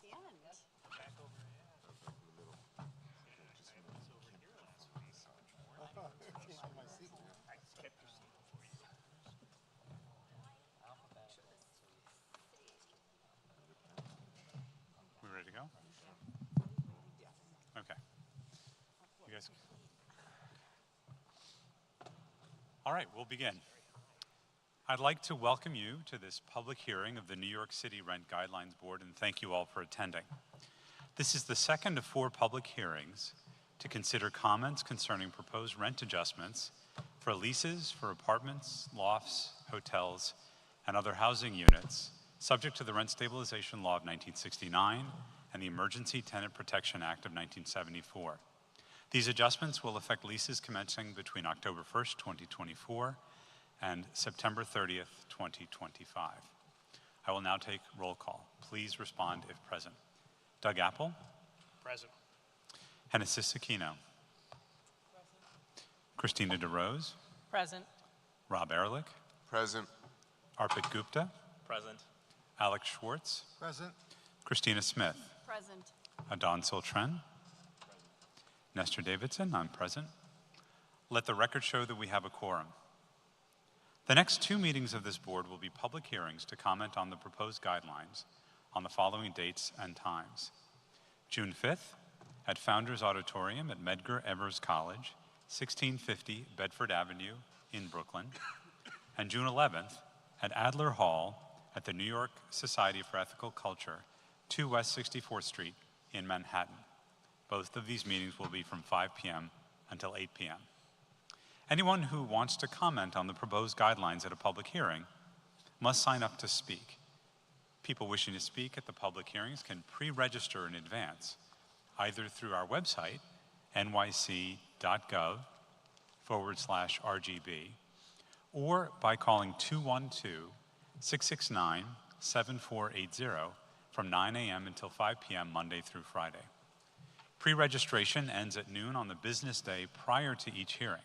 the end. Back over, yeah. I just kept your seat for you. We ready to go? Okay. You guys? All right, we'll begin. I'd like to welcome you to this public hearing of the New York City Rent Guidelines Board, and thank you all for attending. This is the second of 4 public hearings to consider comments concerning proposed rent adjustments for leases for apartments, lofts, hotels, and other housing units, subject to the Rent Stabilization Law of 1969 and the Emergency Tenant Protection Act of 1974. These adjustments will affect leases commencing between October 1st, 2024 and September 30th, 2025. I will now take roll call. Please respond if present. Doug Apple? Present. Hennessy Sakino? Present. Christina DeRose? Present. Rob Ehrlich? Present. Arpit Gupta? Present. Alex Schwartz? Present. Christina Smith? Present. Adon Siltren? Nestor Davidson? I'm present. Let the record show that we have a quorum. The next 2 meetings of this board will be public hearings to comment on the proposed guidelines on the following dates and times. June 5th at Founders Auditorium at Medgar Evers College, 1650 Bedford Avenue in Brooklyn, and June 11th at Adler Hall at the New York Society for Ethical Culture, 2 West 64th Street in Manhattan. Both of these meetings will be from 5 p.m. until 8 p.m. Anyone who wants to comment on the proposed guidelines at a public hearing must sign up to speak. People wishing to speak at the public hearings can pre-register in advance, either through our website, nyc.gov/RGB, or by calling 212-669-7480 from 9 a.m. until 5 p.m. Monday through Friday. Pre-registration ends at noon on the business day prior to each hearing.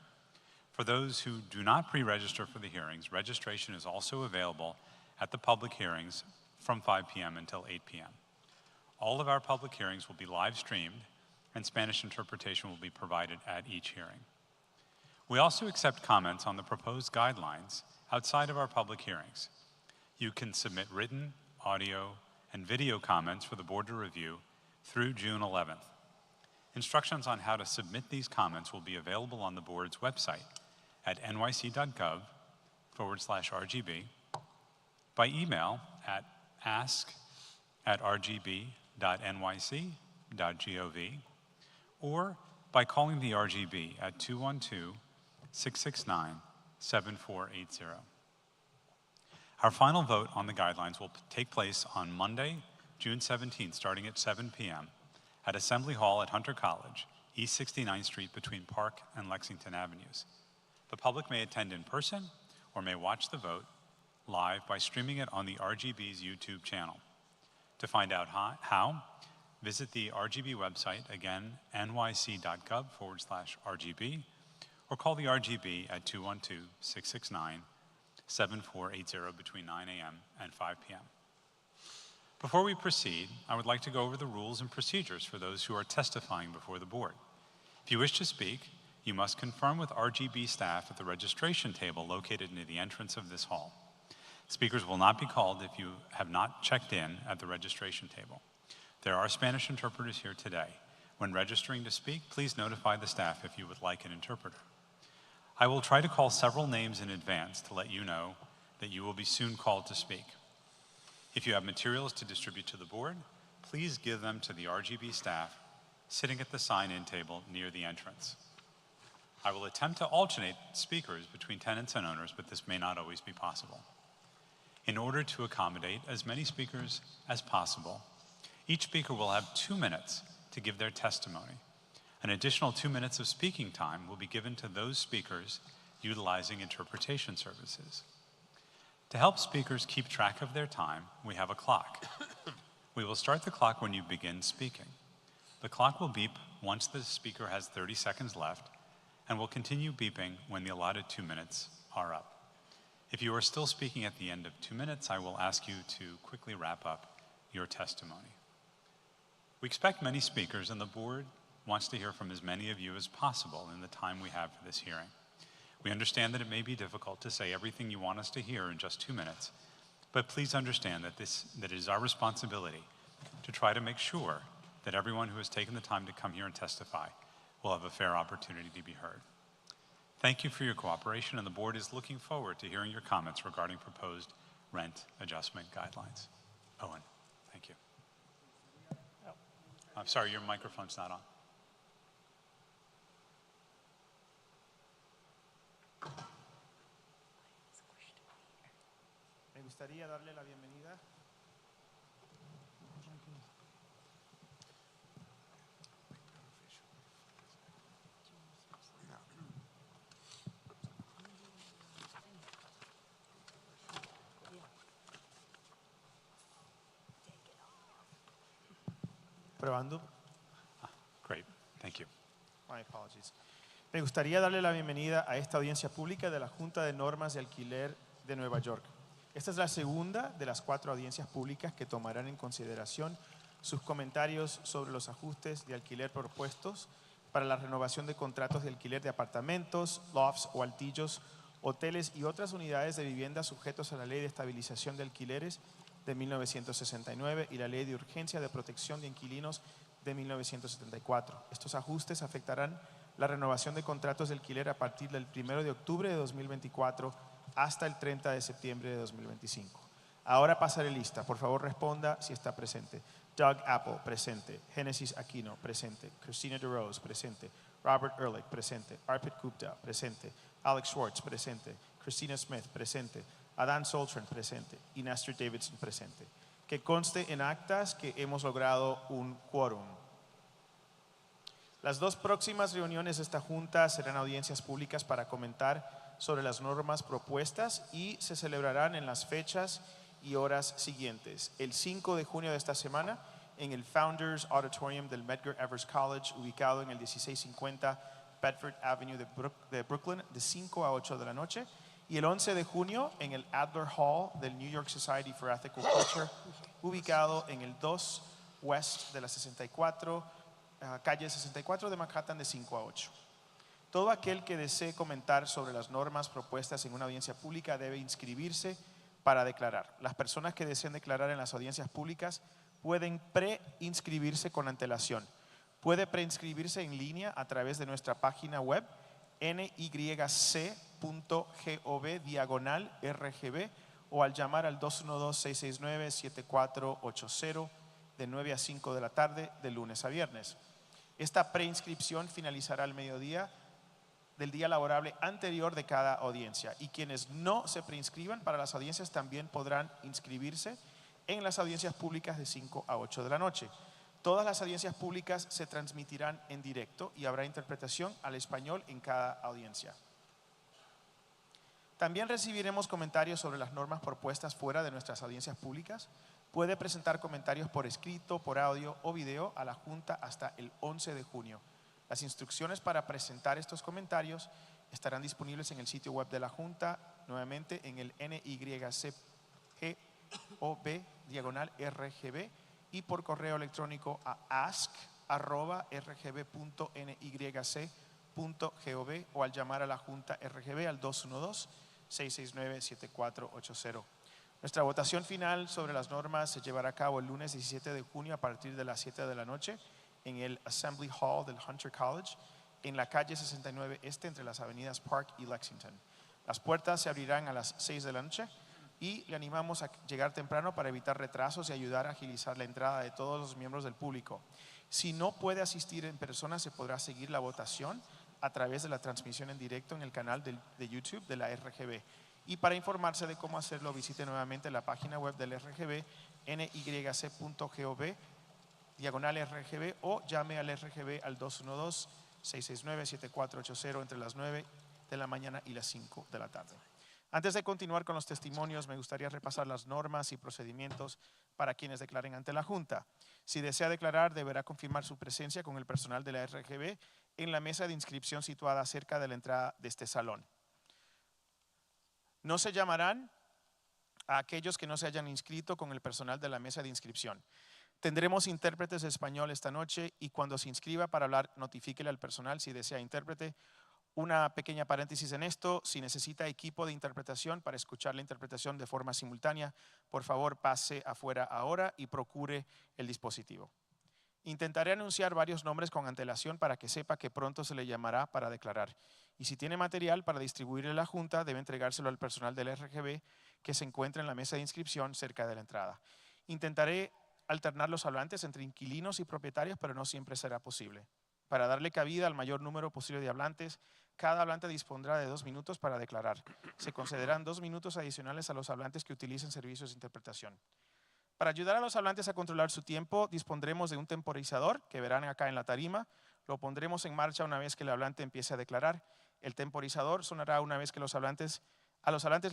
For those who do not pre-register for the hearings, registration is also available at the public hearings from 5 p.m. until 8 p.m. All of our public hearings will be live streamed, and Spanish interpretation will be provided at each hearing. We also accept comments on the proposed guidelines outside of our public hearings. You can submit written, audio, and video comments for the board to review through June 11th. Instructions on how to submit these comments will be available on the board's website at nyc.gov/RGB, by email at ask@rgb.nyc.gov, or by calling the RGB at 212-669-7480. Our final vote on the guidelines will take place on Monday, June 17th, starting at 7 p.m. at Assembly Hall at Hunter College, East 69th Street between Park and Lexington Avenues. The public may attend in person or may watch the vote live by streaming it on the RGB's YouTube channel. To find out how, visit the RGB website, again, nyc.gov/RGB, or call the RGB at 212-669-7480 between 9 a.m. and 5 p.m. Before we proceed, I would like to go over the rules and procedures for those who are testifying before the board. If you wish to speak, you must confirm with RGB staff at the registration table located near the entrance of this hall. Speakers will not be called if you have not checked in at the registration table. There are Spanish interpreters here today. When registering to speak, please notify the staff if you would like an interpreter. I will try to call several names in advance to let you know that you will be soon called to speak. If you have materials to distribute to the board, please give them to the RGB staff sitting at the sign-in table near the entrance. I will attempt to alternate speakers between tenants and owners, but this may not always be possible. In order to accommodate as many speakers as possible, each speaker will have 2 minutes to give their testimony. An additional 2 minutes of speaking time will be given to those speakers utilizing interpretation services. To help speakers keep track of their time, we have a clock. We will start the clock when you begin speaking. The clock will beep once the speaker has 30 seconds left, and will continue beeping when the allotted 2 minutes are up. If you are still speaking at the end of 2 minutes, I will ask you to quickly wrap up your testimony. We expect many speakers, and the board wants to hear from as many of you as possible in the time we have for this hearing. We understand that it may be difficult to say everything you want us to hear in just 2 minutes, but please understand that it is our responsibility to try to make sure that everyone who has taken the time to come here and testify will have a fair opportunity to be heard. Thank you for your cooperation, and the board is looking forward to hearing your comments regarding proposed rent adjustment guidelines. Owen, thank you. I'm sorry, your microphone's not on. Me gustaría darle la bienvenida Probando. Great, thank you. My apologies. Me gustaría darle la bienvenida a esta audiencia pública de la Junta de Normas de Alquiler de Nueva York. Esta es la segunda de las 4 audiencias públicas que tomarán en consideración sus comentarios sobre los ajustes de alquiler propuestos para la renovación de contratos de alquiler de apartamentos, lofts o altillos, hoteles y otras unidades de vivienda sujetos a la Ley de Estabilización de Alquileres de 1969 y la Ley de Urgencia de Protección de Inquilinos de 1974. Estos ajustes afectarán la renovación de contratos de alquiler a partir del 1 de octubre de 2024 hasta el 30 de septiembre de 2025. Ahora pasaré lista. Por favor, responda si está presente. Doug Apple, presente. Genesis Aquino, presente. Christina DeRose, presente. Robert Ehrlich, presente. Arpit Gupta, presente. Alex Schwartz, presente. Christina Smith, presente. Adán Soltran, presente. Y Nestor Davidson, presente. Que conste en actas que hemos logrado un quórum. Las 2 próximas reuniones de esta Junta serán audiencias públicas para comentar sobre las normas propuestas y se celebrarán en las fechas y horas siguientes. El 5 de junio de esta semana en el Founders Auditorium del Medgar Evers College, ubicado en el 1650 Bedford Avenue de Brooklyn, de 5 a 8 de la noche. Y el 11 de junio en el Adler Hall del New York Society for Ethical Culture, ubicado en el 2 West de la calle 64 de Manhattan, de 5 a 8. Todo aquel que desee comentar sobre las normas propuestas en una audiencia pública debe inscribirse para declarar. Las personas que deseen declarar en las audiencias públicas pueden preinscribirse con antelación. Puede preinscribirse en línea a través de nuestra página web nyc.gov/RGB o al llamar al 212-669-7480 de 9 a 5 de la tarde de lunes a viernes. Esta preinscripción finalizará al mediodía del día laborable anterior de cada audiencia, y quienes no se preinscriban para las audiencias también podrán inscribirse en las audiencias públicas de 5 a 8 de la noche. Todas las audiencias públicas se transmitirán en directo y habrá interpretación al español en cada audiencia. También recibiremos comentarios sobre las normas propuestas fuera de nuestras audiencias públicas. Puede presentar comentarios por escrito, por audio o video a la Junta hasta el 11 de junio. Las instrucciones para presentar estos comentarios estarán disponibles en el sitio web de la Junta, nuevamente en el NYC/RGB, y por correo electrónico a ask@rgb.nyc.gov o al llamar a la Junta RGB al 212-669-7480. Nuestra votación final sobre las normas se llevará a cabo el lunes 17 de junio a partir de las 7 de la noche en el Assembly Hall del Hunter College, en la calle 69 Este, entre las avenidas Park y Lexington. Las puertas se abrirán a las 6 de la noche y le animamos a llegar temprano para evitar retrasos y ayudar a agilizar la entrada de todos los miembros del público. Si no puede asistir en persona, se podrá seguir la votación a través de la transmisión en directo en el canal de YouTube de la RGB. Y para informarse de cómo hacerlo, visite nuevamente la página web del RGB, nyc.gov/RGB, o llame al RGB al 212-669-7480 entre las 9 de la mañana y las 5 de la tarde. Antes de continuar con los testimonios, me gustaría repasar las normas y procedimientos para quienes declaren ante la Junta. Si desea declarar, deberá confirmar su presencia con el personal de la RGB en la mesa de inscripción situada cerca de la entrada de este salón. No se llamarán a aquellos que no se hayan inscrito con el personal de la mesa de inscripción. Tendremos intérpretes de español esta noche y cuando se inscriba para hablar, notifíquele al personal si desea intérprete. Una pequeña paréntesis en esto, si necesita equipo de interpretación para escuchar la interpretación de forma simultánea, por favor pase afuera ahora y procure el dispositivo. Intentaré anunciar varios nombres con antelación para que sepa que pronto se le llamará para declarar. Y si tiene material para distribuir en la Junta, debe entregárselo al personal del RGB que se encuentra en la mesa de inscripción cerca de la entrada. Intentaré alternar los hablantes entre inquilinos y propietarios, pero no siempre será posible. Para darle cabida al mayor número posible de hablantes, cada hablante dispondrá de 2 minutos para declarar. Se concederán 2 minutos adicionales a los hablantes que utilicen servicios de interpretación. Para ayudar a los hablantes a controlar su tiempo, dispondremos de un temporizador que verán acá en la tarima. Lo pondremos en marcha una vez que el hablante empiece a declarar. El temporizador sonará una vez que a los hablantes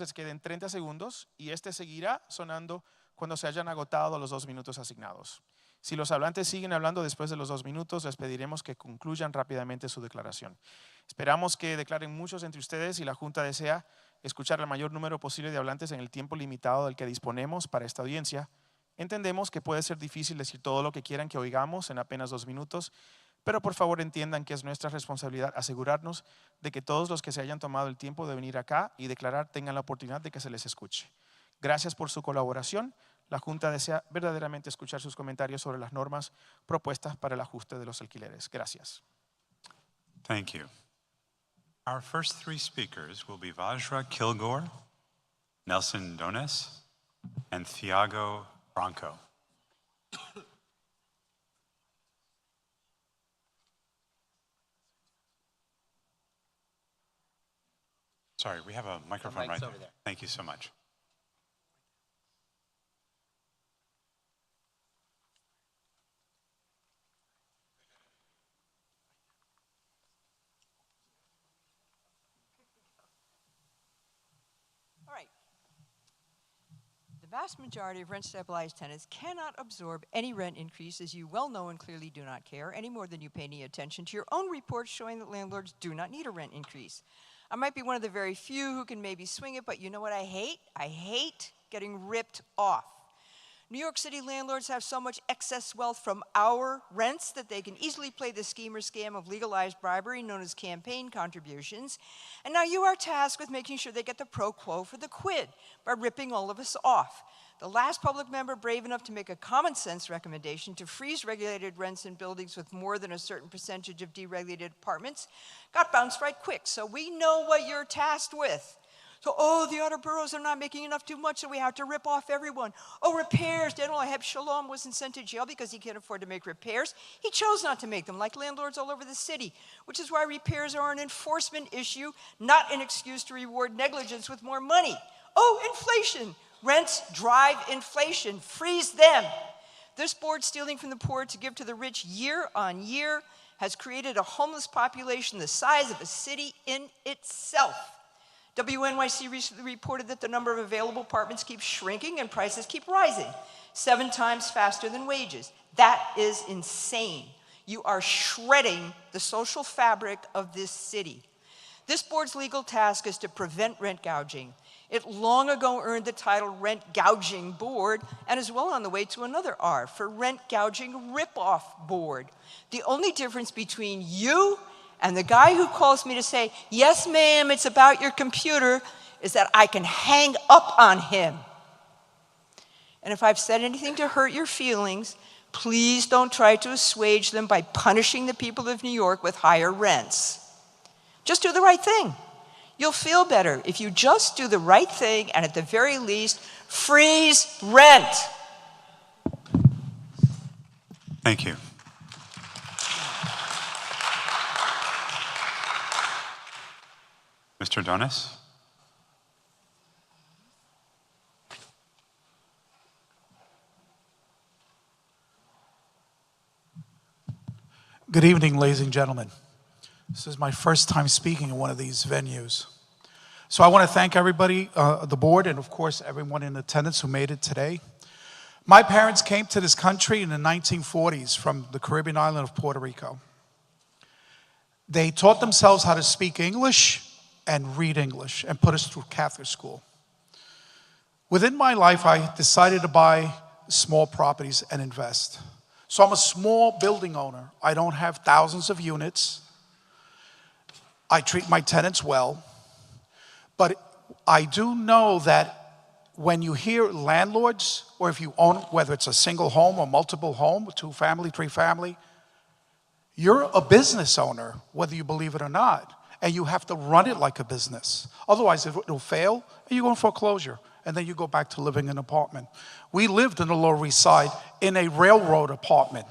les queden 30 segundos y este seguirá sonando cuando se hayan agotado los 2 minutos asignados. Si los hablantes siguen hablando después de los 2 minutos, les pediremos que concluyan rápidamente su declaración. Esperamos que declaren muchos entre ustedes y la Junta desea escuchar al mayor número posible de hablantes en el tiempo limitado del que disponemos para esta audiencia. Entendemos que puede ser difícil decir todo lo que quieran que oigamos en apenas 2 minutos, pero por favor entiendan que es nuestra responsabilidad asegurarnos de que todos los que se hayan tomado el tiempo de venir acá y declarar tengan la oportunidad de que se les escuche. Gracias por su colaboración. La Junta desea verdaderamente escuchar sus comentarios sobre las normas propuestas para el ajuste de los alquileres. Gracias. Thank you. Our first 3 speakers will be Vajra Kilgore, Nelson Dones, and Thiago Branco. Sorry, we have a microphone right there. over there. Thank you so much. All right. The vast majority of rent-stabilized tenants cannot absorb any rent increase, as you well know and clearly do not care, any more than you pay any attention to your own reports showing that landlords do not need a rent increase. I might be one of the very few who can maybe swing it, but you know what I hate? I hate getting ripped off. New York City landlords have so much excess wealth from our rents that they can easily play the scheme or scam of legalized bribery known as campaign contributions. And now you are tasked with making sure they get the pro quo for the quid by ripping all of us off. The last public member brave enough to make a common sense recommendation to freeze regulated rents in buildings with more than a certain percentage of deregulated apartments got bounced right quick. So we know what you're tasked with. So, the outer boroughs are not making enough too much, so we have to rip off everyone. Repairs. Daniel Heb Shalom wasn't sent to jail because he can't afford to make repairs. He chose not to make them, like landlords all over the city, which is why repairs are an enforcement issue, not an excuse to reward negligence with more money. Inflation. Rents drive inflation. Freeze them. This board stealing from the poor to give to the rich year on year has created a homeless population the size of a city in itself. WNYC recently reported that the number of available apartments keeps shrinking and prices keep rising, 7 times faster than wages. That is insane. You are shredding the social fabric of this city. This board's legal task is to prevent rent gouging. It long ago earned the title Rent Gouging Board and is well on the way to another R for Rent Gouging Ripoff Board. The only difference between you and the guy who calls me to say, yes, ma'am, it's about your computer, is that I can hang up on him. And if I've said anything to hurt your feelings, please don't try to assuage them by punishing the people of New York with higher rents. Just do the right thing. You'll feel better if you just do the right thing and at the very least, freeze rent. Thank you. Mr. Donis? Good evening, ladies and gentlemen. This is my first time speaking in one of these venues. So I want to thank everybody, the board, and of course everyone in attendance who made it today. My parents came to this country in the 1940s from the Caribbean island of Puerto Rico. They taught themselves how to speak English and read English and put us through Catholic school. Within my life, I decided to buy small properties and invest. So I'm a small building owner. I don't have thousands of units. I treat my tenants well. But I do know that when you hear landlords, or if you own, whether it's a single home or multiple home, 2-family, 3-family, you're a business owner, whether you believe it or not, and you have to run it like a business. Otherwise, it'll fail, and you go in foreclosure, and then you go back to living in an apartment. We lived in the Lower East Side in a railroad apartment.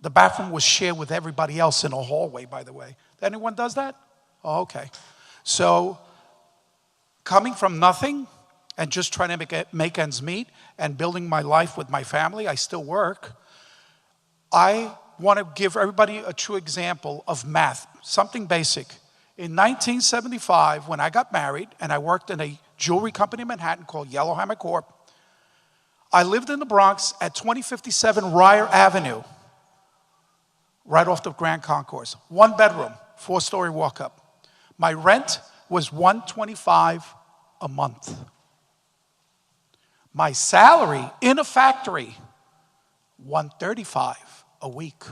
The bathroom was shared with everybody else in a hallway, by the way. Anyone does that? Oh, okay. So, coming from nothing and just trying to make ends meet and building my life with my family, I still work. I want to give everybody a true example of math, something basic. In 1975, when I got married and I worked in a jewelry company in Manhattan called Yellowhammer Corp, I lived in the Bronx at 2057 Ryer Avenue, right off the Grand Concourse. 1 bedroom, 4-story walk-up. My rent was $125 a month. My salary in a factory, $135 a week.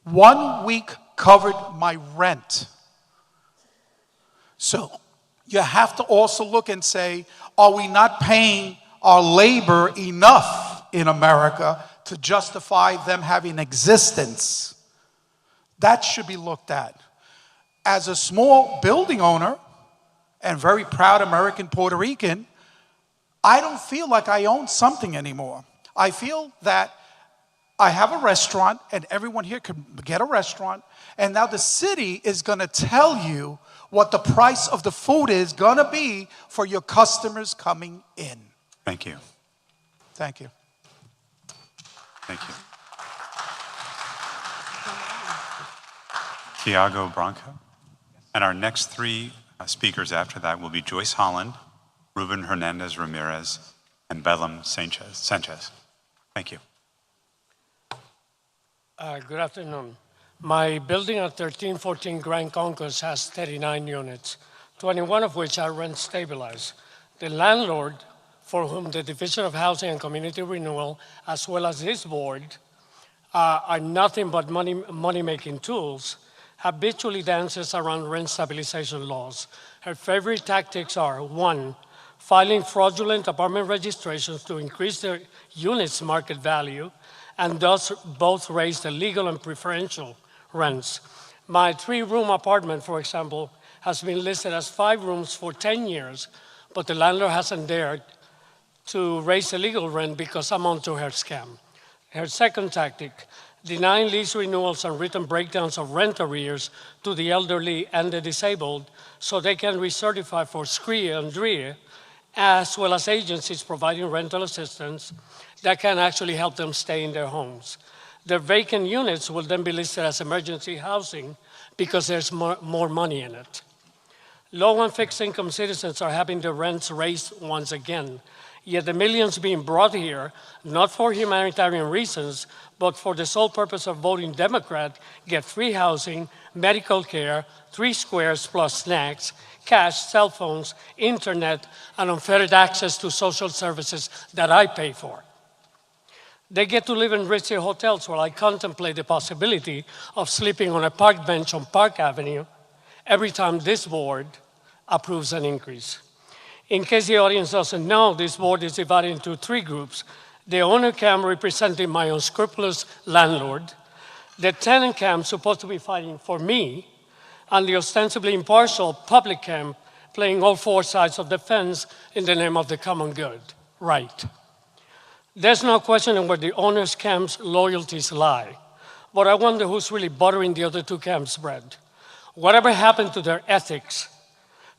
1 week covered my rent. So you have to also look and say, are we not paying our labor enough in America to justify them having existence? That should be looked at. As a small building owner and very proud American Puerto Rican, I don't feel like I own something anymore. I feel that I have a restaurant and everyone here can get a restaurant, and now the city is going to tell you what the price of the food is going to be for your customers coming in. Thank you. Thank you. Thank you. Tiago Branco. And our next 3 speakers after that will be Joyce Holland, Ruben Hernandez Ramirez, and Belam Sanchez. Thank you. Good afternoon. My building at 1314 Grand Concourse has 39 units, 21 of which are rent stabilized. The landlord, for whom the Division of Housing and Community Renewal, as well as this board, are nothing but money-making tools, habitually dances around rent stabilization laws. Her favorite tactics are: 1, filing fraudulent apartment registrations to increase their unit's market value, and thus both raise the legal and preferential rents. My 3-room apartment, for example, has been listed as 5 rooms for 10 years, but the landlord hasn't dared to raise the legal rent because I'm onto her scam. Her second tactic: denying lease renewals and written breakdowns of rent arrears to the elderly and the disabled so they can recertify for SCREA and DREA, as well as agencies providing rental assistance that can actually help them stay in their homes. Their vacant units will then be listed as emergency housing because there's more money in it. Low and fixed income citizens are having their rents raised once again, yet the millions being brought here, not for humanitarian reasons, but for the sole purpose of voting Democrat, get free housing, medical care, 3 squares plus snacks, cash, cell phones, internet, and unfettered access to social services that I pay for. They get to live in ritzy hotels while I contemplate the possibility of sleeping on a park bench on Park Avenue every time this board approves an increase. In case the audience doesn't know, this board is divided into 3 groups. The owner camp representing my unscrupulous landlord, the tenant camp supposed to be fighting for me, and the ostensibly impartial public camp playing all 4 sides of the fence in the name of the common good. Right. There's no questioning where the owner's camp's loyalties lie, but I wonder who's really buttering the other 2 camps' bread. Whatever happened to their ethics,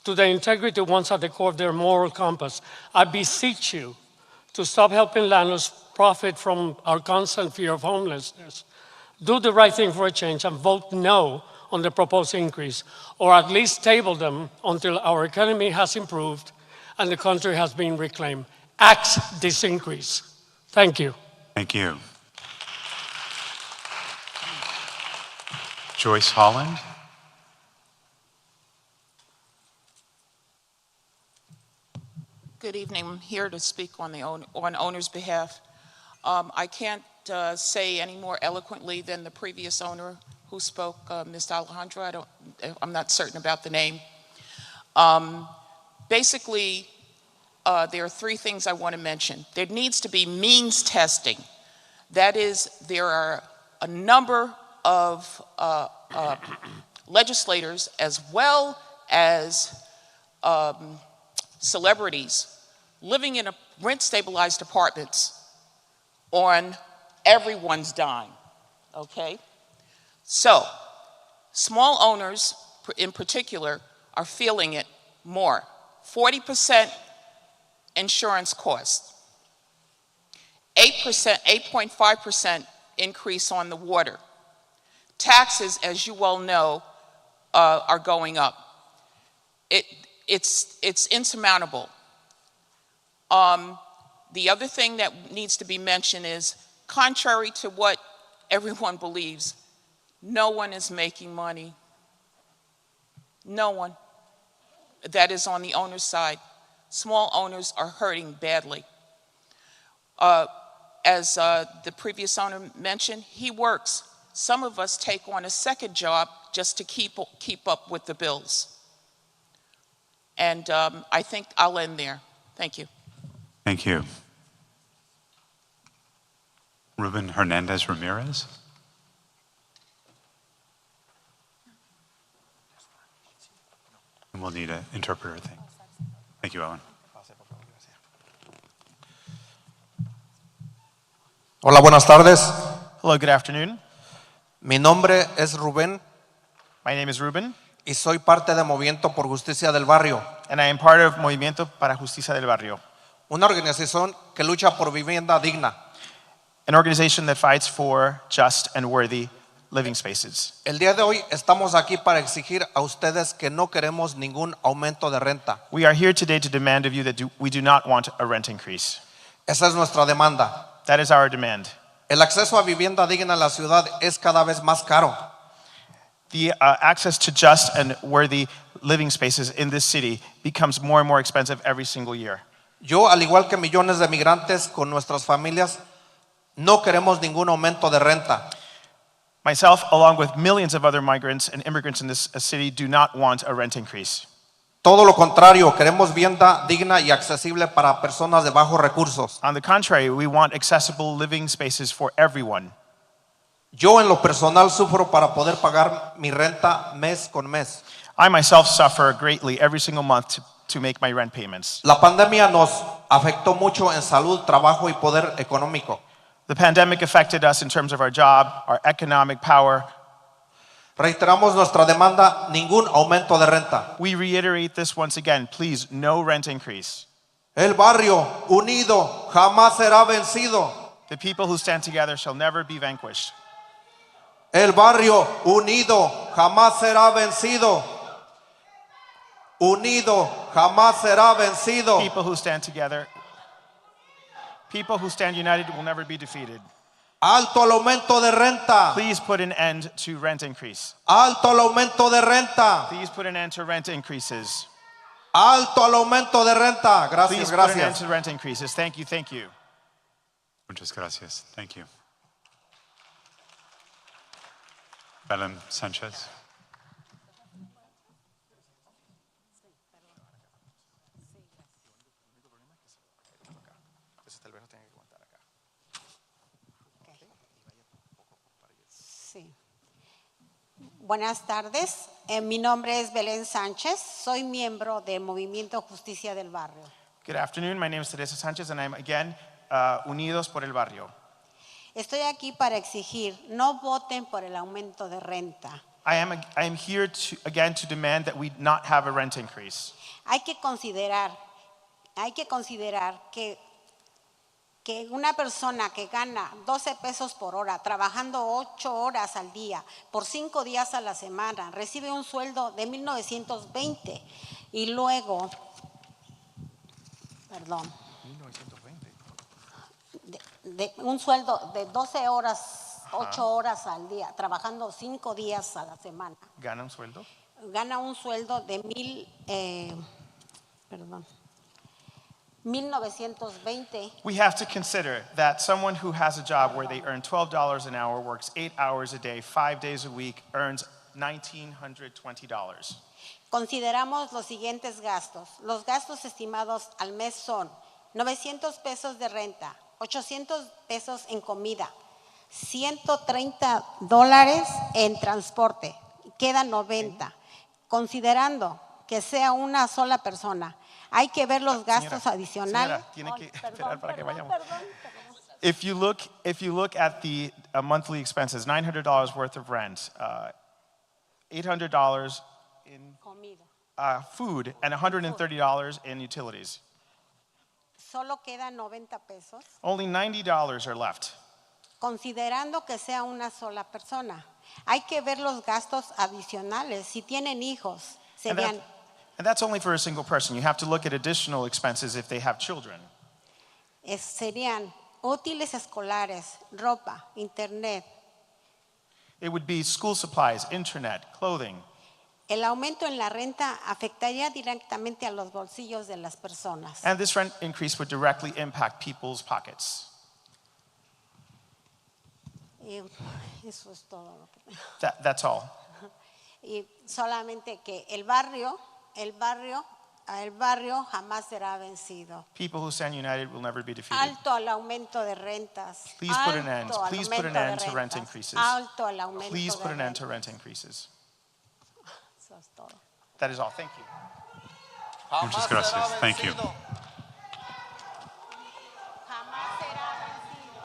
to the integrity once at the core of their moral compass? I beseech you to stop helping landlords profit from our constant fear of homelessness. Do the right thing for a change and vote no on the proposed increase, or at least table them until our economy has improved and the country has been reclaimed. Axe this increase. Thank you. Thank you. Joyce Holland. Good evening. I'm here to speak on owner's behalf. I can't say any more eloquently than the previous owner who spoke, Ms. Alejandra. I'm not certain about the name. Basically, there are three things I want to mention. There needs to be means testing. That is, there are a number of legislators as well as celebrities living in rent-stabilized apartments on everyone's dime, okay? So, small owners in particular are feeling it more. 40% insurance costs, 8.5% increase on the water. Taxes, as you well know, are going up. It's insurmountable. The other thing that needs to be mentioned is, contrary to what everyone believes, no one is making money. No one. That is on the owner's side. Small owners are hurting badly. As the previous owner mentioned, he works. Some of us take on a second job just to keep up with the bills. And I think I'll end there. Thank you. Thank you. Ruben Hernandez Ramirez. And we'll need an interpreter thing. Thank you, Ellen. Hola, buenas tardes. Hello, good afternoon. Mi nombre es Rubén My name is Ruben, y soy parte de Movimiento por Justicia del Barrio, and I am part of Movimiento para Justicia del Barrio, una organización que lucha por vivienda digna. an organization that fights for just and worthy living spaces. El día de hoy estamos aquí para exigir a ustedes que no queremos ningún aumento de renta. We are here today to demand of you that we do not want a rent increase. Esa es nuestra demanda. That is our demand. El acceso a vivienda digna en la ciudad es cada vez más caro. The access to just and worthy living spaces in this city becomes more and more expensive every single year. Yo, al igual que millones de migrantes con nuestras familias, no queremos ningún aumento de renta. Myself, along with millions of other migrants and immigrants in this city, do not want a rent increase. Todo lo contrario, queremos vivienda digna y accesible para personas de bajos recursos. On the contrary, we want accessible living spaces for everyone. Yo en lo personal sufro para poder pagar mi renta mes con mes. I myself suffer greatly every single month to make my rent payments. La pandemia nos afectó mucho en salud, trabajo y poder económico. The pandemic affected us in terms of our job, our economic power. Reiteramos nuestra demanda, ningún aumento de renta. We reiterate this once again, please, no rent increase. El barrio unido jamás será vencido. The people who stand together shall never be vanquished. El barrio unido jamás será vencido. Unido jamás será vencido. People who stand together, people who stand united will never be defeated. Alto al aumento de renta. Please put an end to rent increase. Alto al aumento de renta. Please put an end to rent increases. Alto al aumento de renta. Please Gracias, put an end gracias. to rent increases. Thank you, thank you. Muchas gracias. Thank you. Belen Sanchez. Sí. Buenas tardes. Mi nombre es Belén Sánchez. Soy miembro del Movimiento Justicia del Barrio. Good afternoon. My name is Teresa Sanchez, and I'm again Unidos por el Barrio. Estoy aquí para exigir no voten por el aumento de renta. I am here again to demand that we not have a rent increase. Hay que considerar que una persona que gana 12 pesos por hora, trabajando 8 horas al día, por 5 días a la semana, recibe un sueldo de 1920 y luego, un sueldo de 12 horas, 8 horas al día, trabajando 5 días a la semana. ¿Gana un sueldo? Gana un sueldo de 1920. We have to consider that someone who has a job where they earn $12 an hour, works 8 hours a day, 5 days a week, earns $1,920. Consideramos los siguientes gastos. Los gastos estimados al mes son 900 pesos de renta, 800 pesos en comida, $130 en transporte, queda 90. Considerando que sea una sola persona, hay que ver los gastos adicionales. Señora, tiene que esperar para que vayamos. If you look at the monthly expenses, $900 worth of rent, $800 in Comida. food, and $130 in utilities. Solo quedan 90 pesos. Only $90 are left. Considerando que sea una sola persona, hay que ver los gastos adicionales. Si tienen hijos, serían. And that's only for a single person. You have to look at additional expenses if they have children. Serían útiles escolares, ropa, internet. It would be school supplies, internet, clothing. El aumento en la renta afectaría directamente a los bolsillos de las personas. And this rent increase would directly impact people's pockets. Y eso es todo lo que tengo. That's all. Y solamente que el barrio jamás será vencido. People who stand united will never be defeated. Alto al aumento de rentas. Please put an end. Please put an end to rent increases. Alto al aumento Please put de an end to rentas. rent increases. Eso es todo. That is all. Thank you. Muchas gracias. Thank you. Jamás será vencido.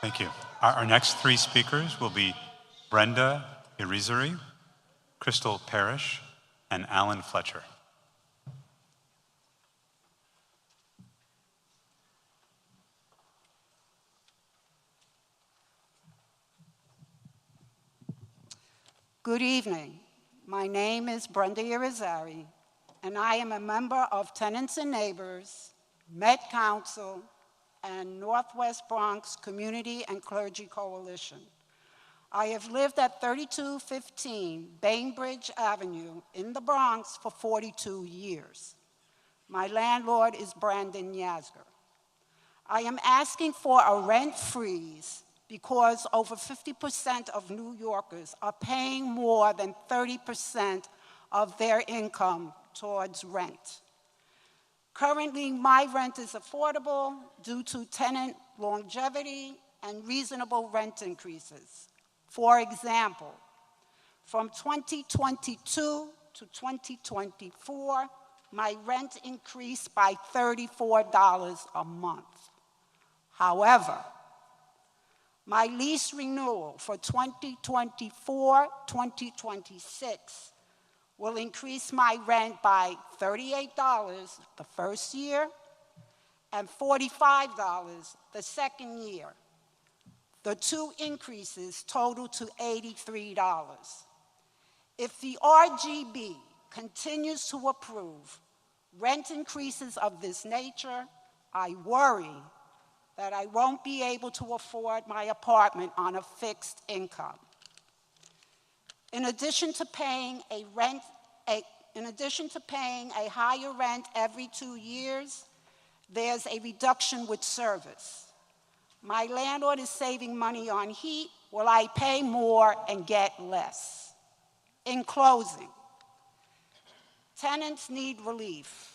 Thank you. Our next three speakers will be Brenda Irizarry, Crystal Parrish, and Alan Fletcher. Good evening. My name is Brenda Irizarry, and I am a member of Tenants and Neighbors, Met Council, and Northwest Bronx Community and Clergy Coalition. I have lived at 3215 Bainbridge Avenue in the Bronx for 42 years. My landlord is Brandon Yasger. I am asking for a rent freeze because over 50% of New Yorkers are paying more than 30% of their income towards rent. Currently, my rent is affordable due to tenant longevity and reasonable rent increases. For example, from 2022 to 2024, my rent increased by $34 a month. However, my lease renewal for 2024-2026 will increase my rent by $38 the first year and $45 the second year. The two increases total to $83. If the RGB continues to approve rent increases of this nature, I worry that I won't be able to afford my apartment on a fixed income. In addition to paying a higher rent every 2 years, there's a reduction with service. My landlord is saving money on heat, while I pay more and get less. In closing, tenants need relief.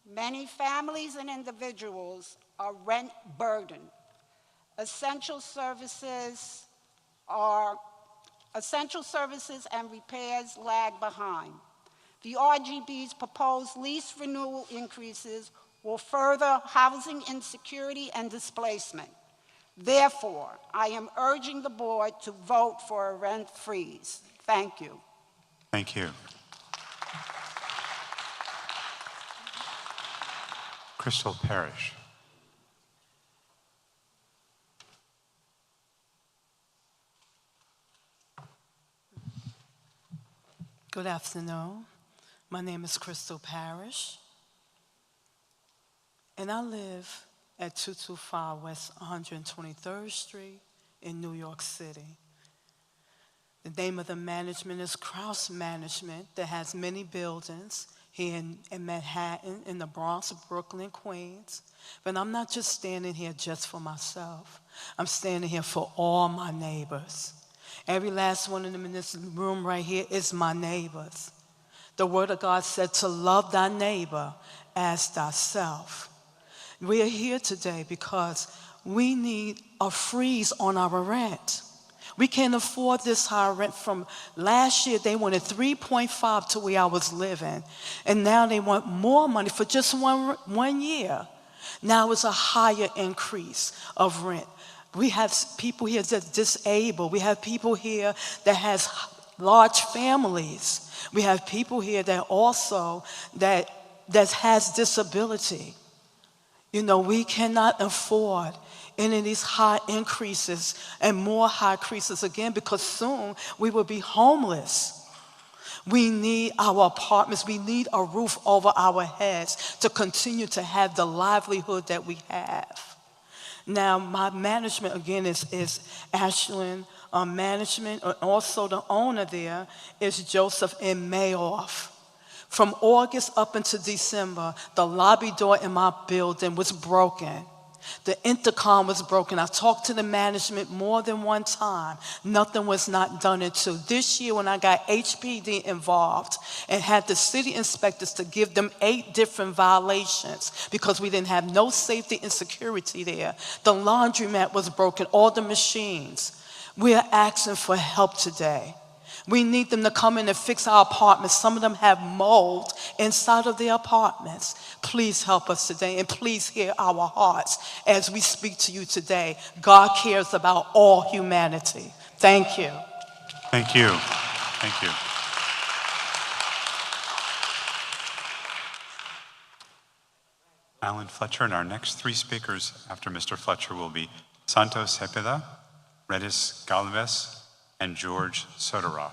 Many families and individuals are rent burdened. Essential services and repairs lag behind. The RGB's proposed lease renewal increases will further housing insecurity and displacement. Therefore, I am urging the board to vote for a rent freeze. Thank you. Thank you. Crystal Parrish. Good afternoon. My name is Crystal Parrish, and I live at 225 West 123rd Street in New York City. The name of the management is Kraus Management that has many buildings here in Manhattan, in the Bronx, Brooklyn, Queens. But I'm not just standing here just for myself. I'm standing here for all my neighbors. Every last one of them in this room right here is my neighbors. The Word of God said to love thy neighbor as thyself. We are here today because we need a freeze on our rent. We can't afford this high rent. From last year, they wanted 3.5 to where I was living. And now they want more money for just one year. Now it's a higher increase of rent. We have people here that's disabled. We have people here that has large families. We have people here that also that has disability. You know, we cannot afford any of these high increases and more high increases again, because soon we will be homeless. We need our apartments. We need a roof over our heads to continue to have the livelihood that we have. Now, my management, again, is Ashland Management. Also, the owner there is Joseph M. Mayoff. From August up into December, the lobby door in my building was broken. The intercom was broken. I talked to the management more than one time. Nothing was not done until this year when I got HPD involved and had the city inspectors to give them 8 different violations because we didn't have no safety and security there. The laundromat was broken, all the machines. We are asking for help today. We need them to come in and fix our apartments. Some of them have mold inside of their apartments. Please help us today, and please hear our hearts as we speak to you today. God cares about all humanity. Thank you. Thank you. Thank you. Alan Fletcher, and our next 3 speakers after Mr. Fletcher will be Santos Cepeda, Redis Galvez, and George Sodorov.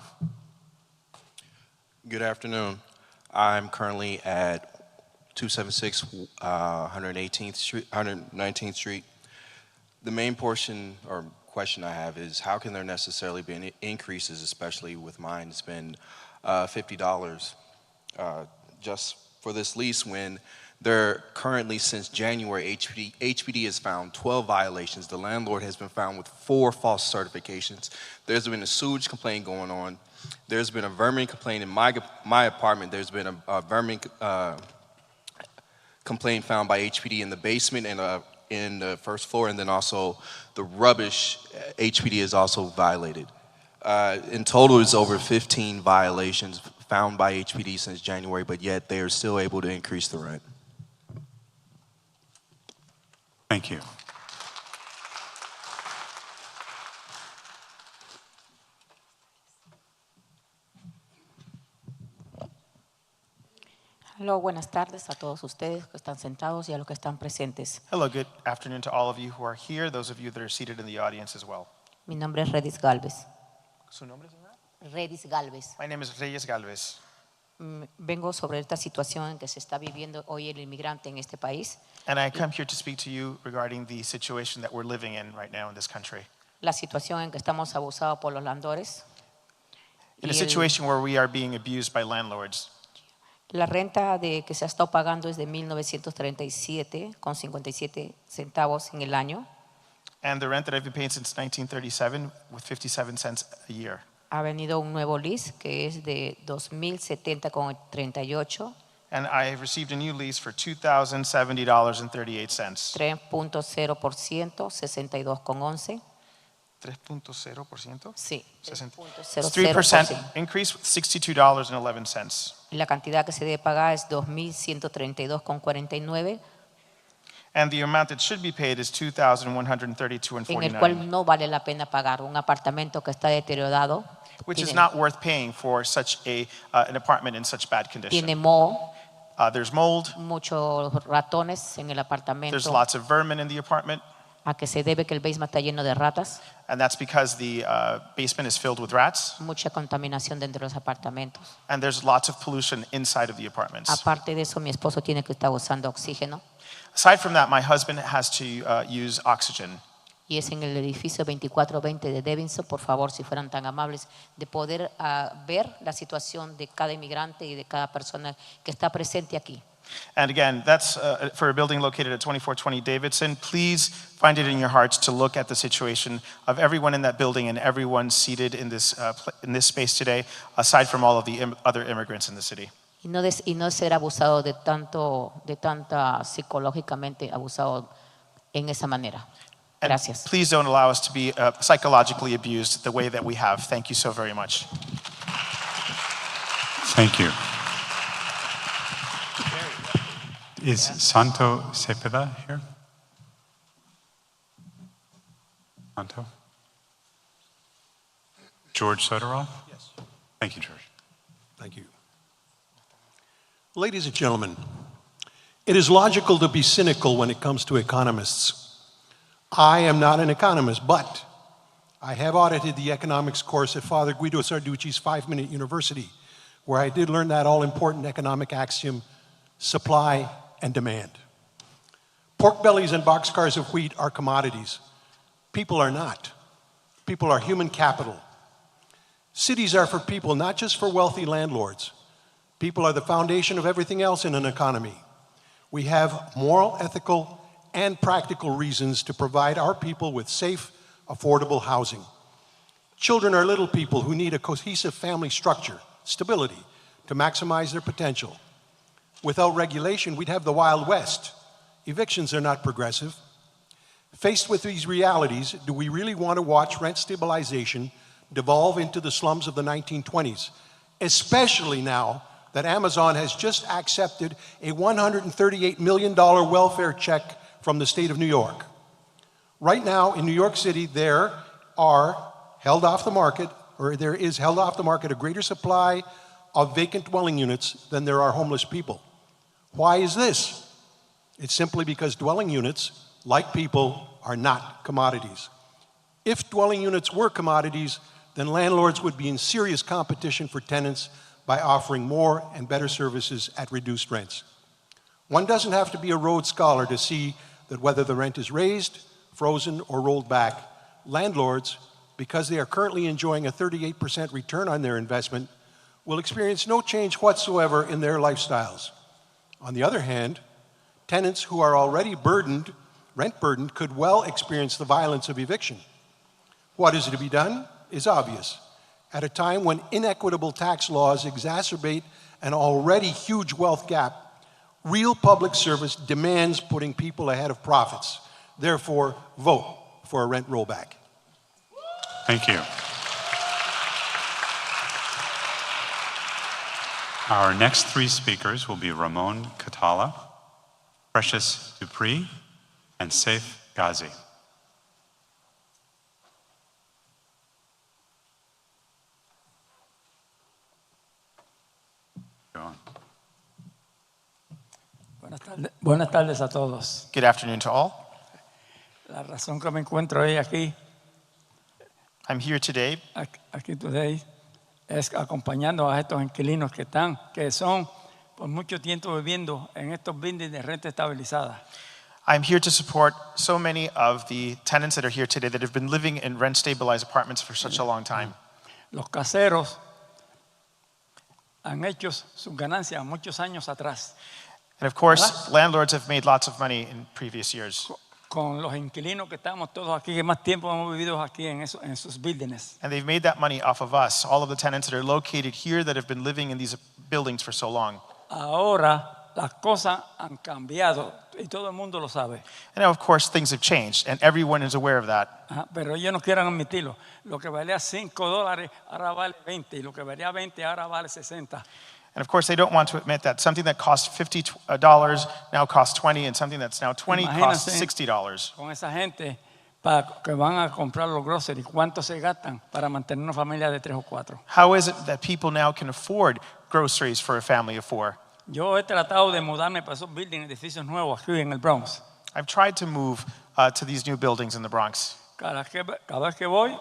Good afternoon. I'm currently at 276 119th Street. The main portion or question I have is, how can there necessarily be any increases, especially with mine? It's been $50 just for this lease, when there currently, since January, HPD has found 12 violations. The landlord has been found with 4 false certifications. There's been a sewage complaint going on. There's been a vermin complaint in my apartment. There's been a vermin complaint found by HPD in the basement and in the first floor, and then also the rubbish HPD has also violated. In total, it's over 15 violations found by HPD since January, but yet they are still able to increase the rent. Thank you. Hello, buenas tardes a todos ustedes que están sentados y a los que están presentes. Hello, good afternoon to all of you who are here, those of you that are seated in the audience as well. Mi nombre es Redis Galvez. ¿Su nombre, señora? Redis Galvez. My name is Reyes Galvez. Vengo sobre esta situación en que se está viviendo hoy el inmigrante en este país. And I come here to speak to you regarding the situation that we're living in right now in this country. La situación en que estamos abusados por los landores. In a situation where we are being abused by landlords. La renta que se ha estado pagando es de 1937 con 57 centavos en el año. And the rent that I've been paying since 1937 with 57 cents a year. Ha venido un nuevo lease que es de 2070 con 38. And I have received a new lease for $2,070.38. 3.0%, 62,11. 3.0%? Sí. 3% increase with $62.11. La cantidad que se debe pagar es 2,132,49. And the amount that should be paid is $2,132.49. En el cual no vale la pena pagar un apartamento que está deteriorado. Which is not worth paying for such an apartment in such bad condition. Tiene mold. There's mold. Muchos ratones en el apartamento. There's lots of vermin in the apartment. A que se debe que el basement está lleno de ratas. And that's because the basement is filled with rats. Mucha contaminación dentro de los apartamentos. And there's lots of pollution inside of the apartments. Aparte de eso, mi esposo tiene que estar usando oxígeno. Aside from that, my husband has to use oxygen. y es en el edificio 2420 de Davidson. Por favor, si fueran tan amables de poder ver la situación de cada inmigrante y de cada persona que está presente aquí. And again, that's for a building located at 2420 Davidson. Please find it in your hearts to look at the situation of everyone in that building and everyone seated in this space today, aside from all of the other immigrants in the city. Y no ser abusado de tanta psicológicamente abusado en esa manera. Gracias. And please don't allow us to be psychologically abused the way that we have. Thank you so very much. Thank you. Is Santo Cepeda here? Santo? George Soderall? Yes. Thank you, George. Thank you. Ladies and gentlemen, it is logical to be cynical when it comes to economists. I am not an economist, but I have audited the economics course at Father Guido Sarducci's 5-Minute University, where I did learn that all-important economic axiom, supply and demand. Pork bellies and boxcars of wheat are commodities. People are not. People are human capital. Cities are for people, not just for wealthy landlords. People are the foundation of everything else in an economy. We have moral, ethical, and practical reasons to provide our people with safe, affordable housing. Children are little people who need a cohesive family structure, stability, to maximize their potential. Without regulation, we'd have the Wild West. Evictions are not progressive. Faced with these realities, do we really want to watch rent stabilization devolve into the slums of the 1920s, especially now that Amazon has just accepted a $138 million welfare check from the state of New York? Right now in New York City, there is held off the market a greater supply of vacant dwelling units than there are homeless people. Why is this? It's simply because dwelling units, like people, are not commodities. If dwelling units were commodities, then landlords would be in serious competition for tenants by offering more and better services at reduced rents. One doesn't have to be a Rhodes Scholar to see that whether the rent is raised, frozen, or rolled back, landlords, because they are currently enjoying a 38% return on their investment, will experience no change whatsoever in their lifestyles. On the other hand, tenants who are already rent burdened, could well experience the violence of eviction. What is to be done is obvious. At a time when inequitable tax laws exacerbate an already huge wealth gap, real public service demands putting people ahead of profits. Therefore, vote for a rent rollback. Thank you. Our next three speakers will be Ramon Catala, Precious Dupree, and Saif Ghazi. Go on. Buenas tardes a todos. Good afternoon to all. La razón que me encuentro hoy aquí, I'm here today, es acompañando a estos inquilinos que son por mucho tiempo viviendo en estos buildings de renta estabilizada. I'm here to support so many of the tenants that are here today that have been living in rent-stabilized apartments for such a long time. Los caseros han hecho sus ganancias muchos años atrás. And of course, landlords have made lots of money in previous years. Con los inquilinos que estamos todos aquí, que más tiempo hemos vivido aquí en sus buildings. And they've made that money off of us, all of the tenants that are located here that have been living in these buildings for so long. Ahora las cosas han cambiado y todo el mundo lo sabe. And now, of course, things have changed, and everyone is aware of that. Pero ellos no quieren admitirlo. Lo que valía $5 ahora vale 20 y lo que valía 20 ahora vale 60. And of course, they don't want to admit that something that cost $50 now costs 20, and something that's now 20 costs $60. Con esa gente que van a comprar los groceries, ¿cuánto se gastan para mantener una familia de 3 o 4? How is it that people now can afford groceries for a family of 4? Yo he tratado de mudarme para esos buildings, edificios nuevos aquí en el Bronx. I've tried to move to these new buildings in the Bronx. Cada vez que voy,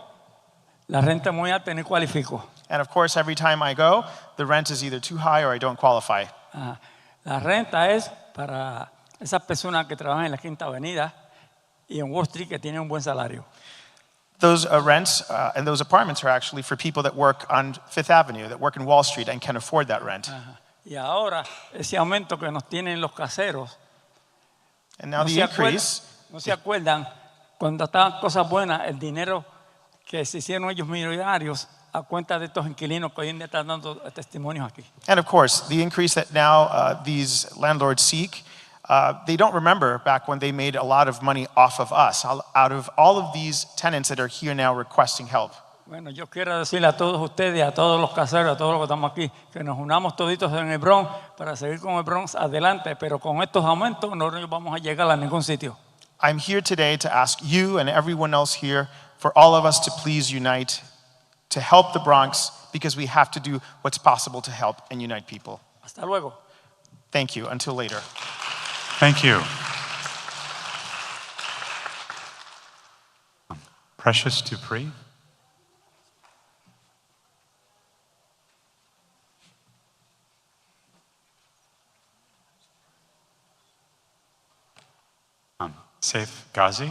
la renta es muy alta y no cualifico. And of course, every time I go, the rent is either too high or I don't qualify. La renta es para esas personas que trabajan en la Quinta Avenida y en Wall Street que tienen un buen salario. Those rents and those apartments are actually for people that work on Fifth Avenue, that work in Wall Street and can afford that rent. Y ahora ese aumento que nos tienen los caseros, And now the increase, no se acuerdan cuando estaban cosas buenas, el dinero que se hicieron ellos millonarios a cuenta de estos inquilinos que hoy en día están dando testimonios aquí. and of course, the increase that now these landlords seek, they don't remember back when they made a lot of money off of us, out of all of these tenants that are here now requesting help. Bueno, yo quiero decirle a todos ustedes, a todos los caseros, a todos los que estamos aquí, que nos unamos toditos en el Bronx para seguir con el Bronx adelante, pero con estos aumentos no vamos a llegar a ningún sitio. I'm here today to ask you and everyone else here for all of us to please unite to help the Bronx, because we have to do what's possible to help and unite people. Hasta luego. Thank you. Until later. Thank you. Precious Dupree. Saif Ghazi.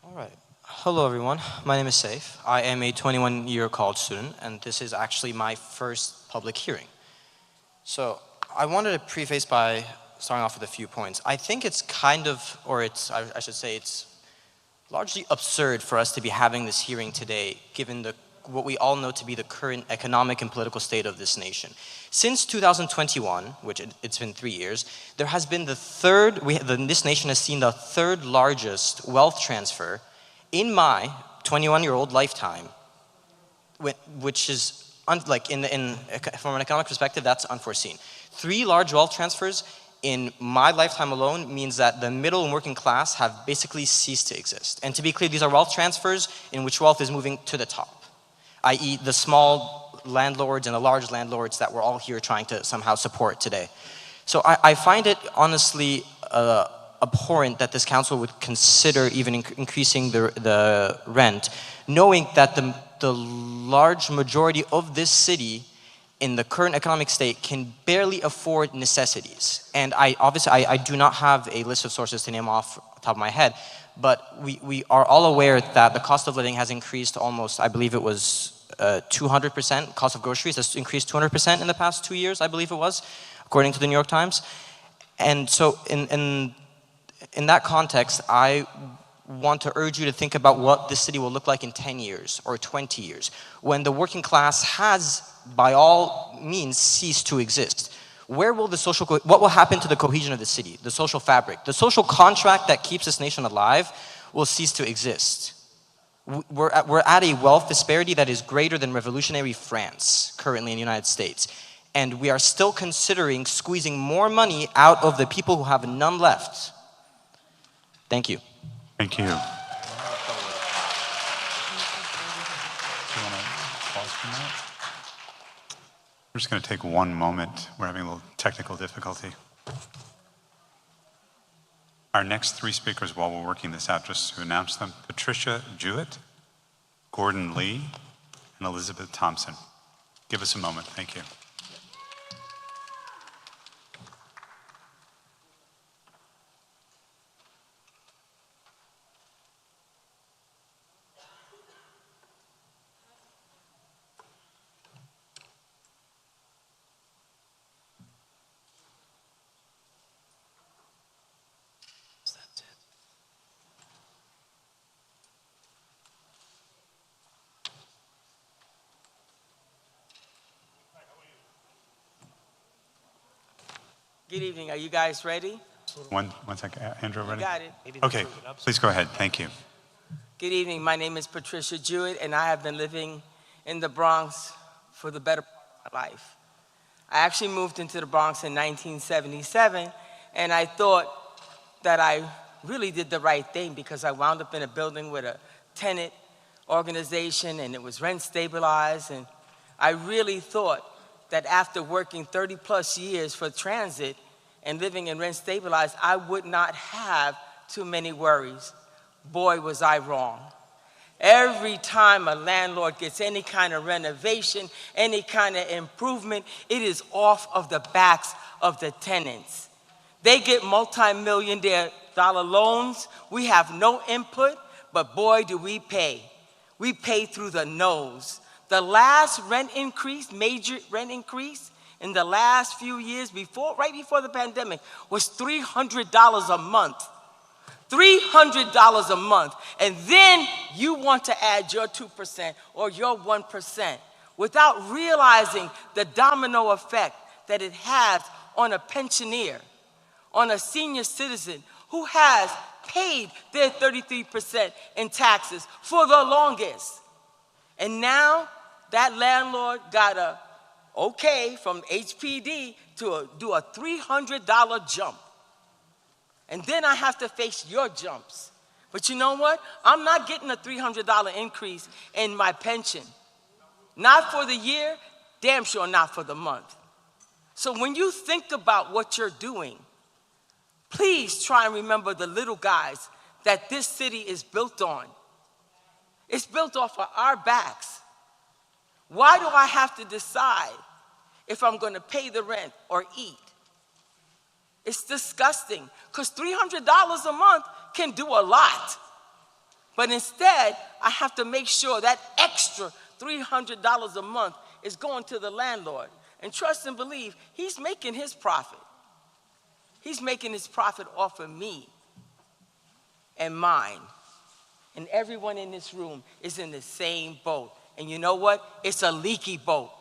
All right. Hello, everyone. My name is Saif. I am a 21-year college student, and this is actually my first public hearing. So I wanted to preface by starting off with a few points. I think it's kind of, or I should say it's largely absurd for us to be having this hearing today, given what we all know to be the current economic and political state of this nation. Since 2021, which it's been 3 years, there has been this nation has seen the third largest wealth transfer in my 21-year-old lifetime, which is, from an economic perspective, that's unforeseen. 3 large wealth transfers in my lifetime alone means that the middle and working class have basically ceased to exist. And to be clear, these are wealth transfers in which wealth is moving to the top, i.e. the small landlords and the large landlords that we're all here trying to somehow support today. So I find it honestly abhorrent that this council would consider even increasing the rent, knowing that the large majority of this city in the current economic state can barely afford necessities. And I do not have a list of sources to name off the top of my head, but we are all aware that the cost of living has increased almost, I believe it was 200%. Cost of groceries has increased 200% in the past 2 years, I believe it was, according to the New York Times. And so in that context, I want to urge you to think about what this city will look like in 10 years or 20 years, when the working class has, by all means, ceased to exist. What will happen to the cohesion of the city, the social fabric? The social contract that keeps this nation alive will cease to exist. We're at a wealth disparity that is greater than revolutionary France currently in the United States. And we are still considering squeezing more money out of the people who have none left. Thank you. Thank you. We're just going to take one moment. We're having a little technical difficulty. Our next 3 speakers, while we're working this out, just to announce them: Patricia Jewett, Gordon Lee, and Elizabeth Thompson. Give us a moment. Thank you. Good evening. Are you guys ready? One second. Andrew, ready? You got it. Okay, please go ahead. Thank you. Good evening. My name is Patricia Jewett, and I have been living in the Bronx for the better part of my life. I actually moved into the Bronx in 1977, and I thought that I really did the right thing because I wound up in a building with a tenant organization, and it was rent stabilized, and I really thought that after working 30 plus years for transit and living in rent stabilized, I would not have too many worries. Boy, was I wrong. Every time a landlord gets any kind of renovation, any kind of improvement, it is off of the backs of the tenants. They get multi-million-dollar loans. We have no input, but boy, do we pay. We pay through the nose. The last rent increase, major rent increase, in the last few years, right before the pandemic, was $300 a month. $300 a month. And then you want to add your 2% or your 1% without realizing the domino effect that it has on a pensioner, on a senior citizen who has paid their 33% in taxes for the longest. And now that landlord got a okay from HPD to do a $300 jump. And then I have to face your jumps. But you know what? I'm not getting a $300 increase in my pension. Not for the year, damn sure not for the month. So when you think about what you're doing, please try and remember the little guys that this city is built on. It's built off of our backs. Why do I have to decide if I'm going to pay the rent or eat? It's disgusting, because $300 a month can do a lot. But instead, I have to make sure that extra $300 a month is going to the landlord. And trust and believe, he's making his profit. He's making his profit off of me and mine. And everyone in this room is in the same boat. And you know what? It's a leaky boat.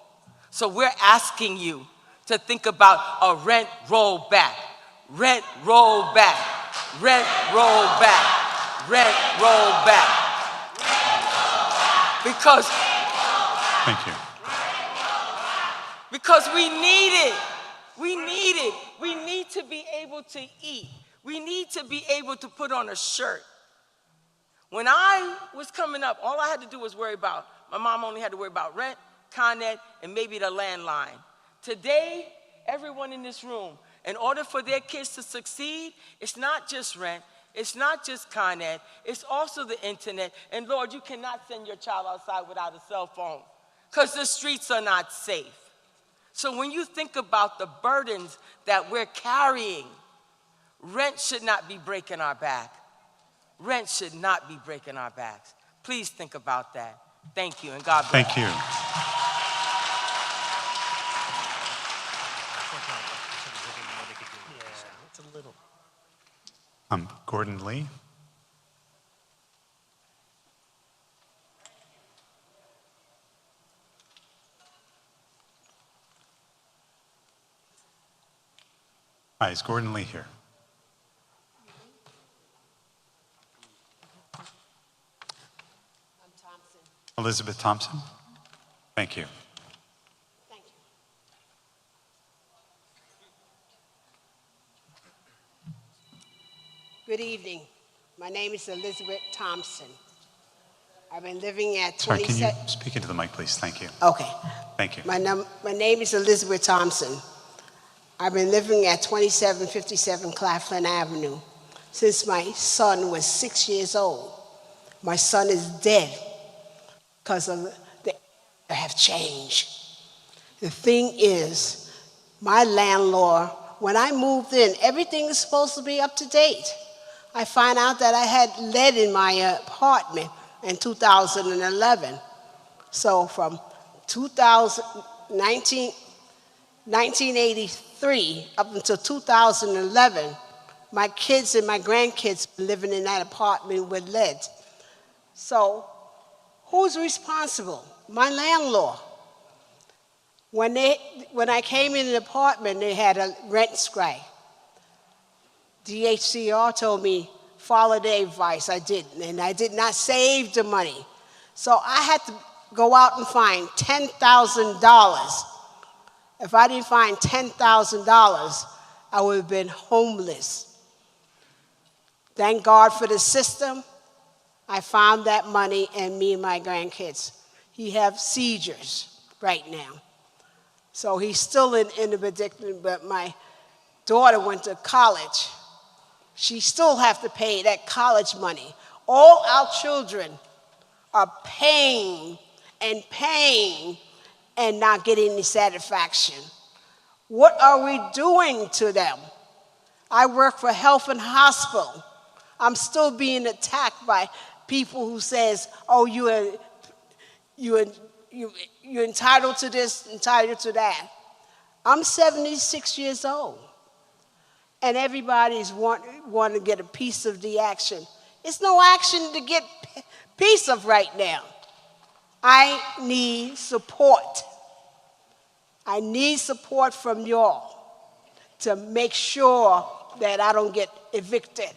So we're asking you to think about a rent rollback. Rent roll back, rent roll back, rent roll back. Because, Thank you. Because we need it. We need it. We need to be able to eat. We need to be able to put on a shirt. When I was coming up, all I had to do was worry about, my mom only had to worry about rent, Con Ed, and maybe the landline. Today, everyone in this room, in order for their kids to succeed, it's not just rent, it's not just Con Ed, it's also the internet. And Lord, you cannot send your child outside without a cell phone, because the streets are not safe. So when you think about the burdens that we're carrying, rent should not be breaking our back. Rent should not be breaking our backs. Please think about that. Thank you, and God bless. Thank you. Gordon Lee. Hi, is Gordon Lee here? Elizabeth Thompson? Thank you. Thank you. Good evening. My name is Elizabeth Thompson. I've been living at 27. Sorry, can you speak into the mic, please? Thank you. Okay. Thank you. My name is Elizabeth Thompson. I've been living at 2757 Claflin Avenue since my son was 6 years old. My son is dead because of the have changed. The thing is, my landlord, when I moved in, everything is supposed to be up to date. I find out that I had lead in my apartment in 2011. So from 1983 up until 2011, my kids and my grandkids were living in that apartment with lead. So who's responsible? My landlord. When I came in the apartment, they had a rent strike. DHCR told me, follow their advice. I didn't, and I did not save the money. So I had to go out and find $10,000. If I didn't find $10,000, I would have been homeless. Thank God for the system. I found that money, and me and my grandkids. He have seizures right now. So he's still in the predicament, but my daughter went to college. She still have to pay that college money. All our children are paying and not getting any satisfaction. What are we doing to them? I work for Health and Hospital. I'm still being attacked by people who says, oh, you're entitled to this, entitled to that. I'm 76 years old, and everybody's want to get a piece of the action. It's no action to get piece of right now. I need support. I need support from y'all to make sure that I don't get evicted.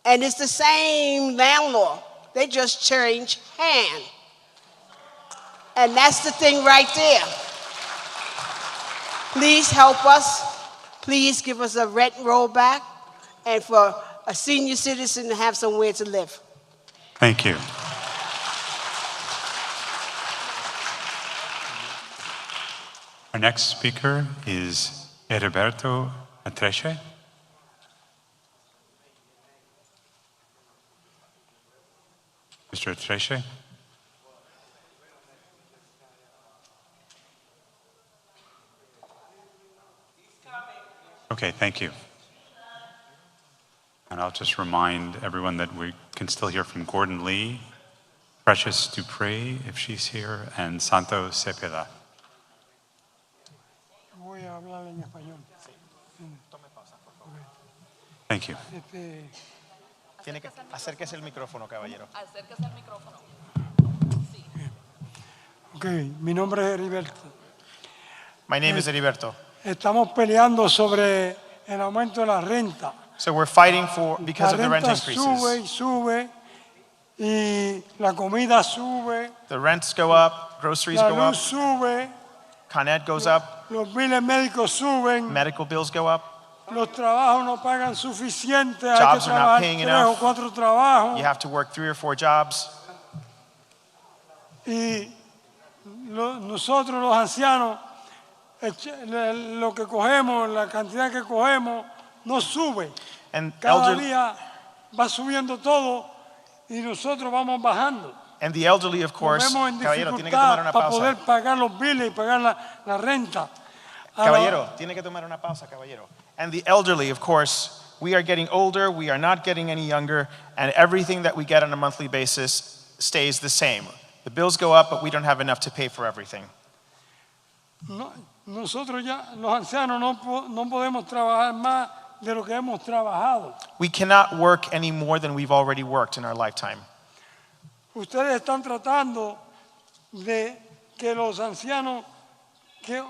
And it's the same landlord. They just change hand. And that's the thing right there. Please help us. Please give us a rent rollback, and for a senior citizen to have somewhere to live. Thank you. Our next speaker is Heriberto Atreche. Mr. Atreche. Okay, thank you. And I'll just remind everyone that we can still hear from Gordon Lee, Precious Dupree, if she's here, and Santo Cepeda. Thank you. Tiene que acérquese el micrófono, caballero. Acérquese al micrófono. Ok, mi nombre es Heriberto. My name is Heriberto. Estamos peleando sobre el aumento de la renta. So we're fighting because of the rent La renta increases. sube y sube, y la comida sube. The rents go up, groceries La go up, luz sube. Con Ed goes up, Los biles médicos suben. medical bills go up, Los trabajos no pagan suficiente. Hay jobs que are not trabajar paying 3 o enough. 4 trabajos. You have to work 3 or 4 jobs. Y nosotros los ancianos, lo que cogemos, la cantidad que cogemos, no sube. And Cada elderly, día va subiendo todo y nosotros vamos bajando. and the elderly, of course, Nos vemos en caballero, tiene que tomar dificultad una para poder pausa. pagar los biles y pagar la renta. Caballero, tiene que tomar una pausa, caballero. And the elderly, of course, we are getting older, we are not getting any younger, and everything that we get on a monthly basis stays the same. The bills go up, but we don't have enough to pay for everything. Nosotros ya, los ancianos, no podemos trabajar más de lo que hemos trabajado. We cannot work any more than we've already worked in our lifetime. Ustedes están tratando de que los ancianos que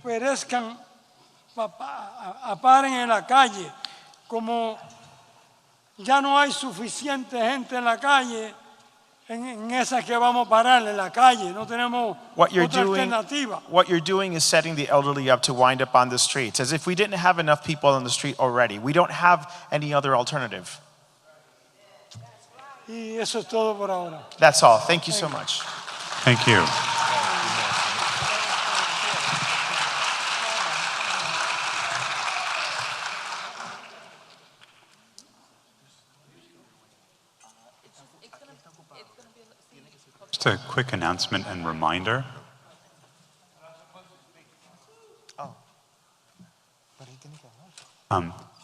perezcan, paren en la calle. Como ya no hay suficiente gente en la calle, en esa que vamos a parar en la calle, no tenemos otra alternativa. What you're doing is setting the elderly up to wind up on the streets, as if we didn't have enough people on the street already. We don't have any other alternative. Y eso es todo por ahora. That's all. Thank you so much. Thank you. Just a quick announcement and reminder.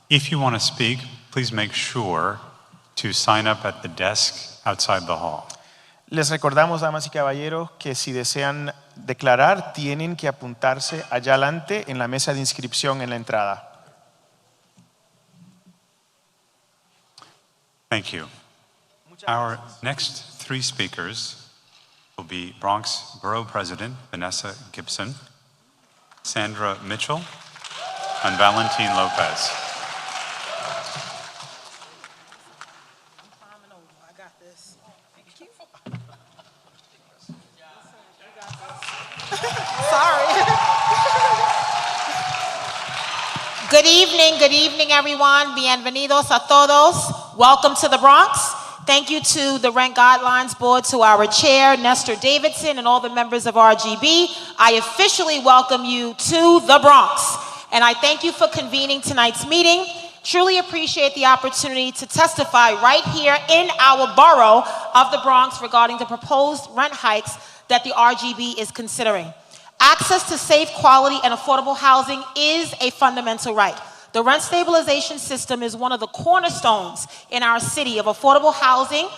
If you want to speak, please make sure to sign up at the desk outside the hall. Les recordamos, damas y caballeros, que si desean declarar, tienen que apuntarse allá adelante en la mesa de inscripción en la entrada. Thank you. Our next 3 speakers will be Bronx Borough President Vanessa Gibson, Sandra Mitchell, and Valentin Lopez. Good evening, everyone. Bienvenidos a todos. Welcome to the Bronx. Thank you to the Rent Guidelines Board, to our chair, Nestor Davidson, and all the members of RGB. I officially welcome you to the Bronx. And I thank you for convening tonight's meeting. Truly appreciate the opportunity to testify right here in our borough of the Bronx regarding the proposed rent hikes that the RGB is considering. Access to safe, quality, and affordable housing is a fundamental right. The rent stabilization system is one of the cornerstones in our city of affordable housing,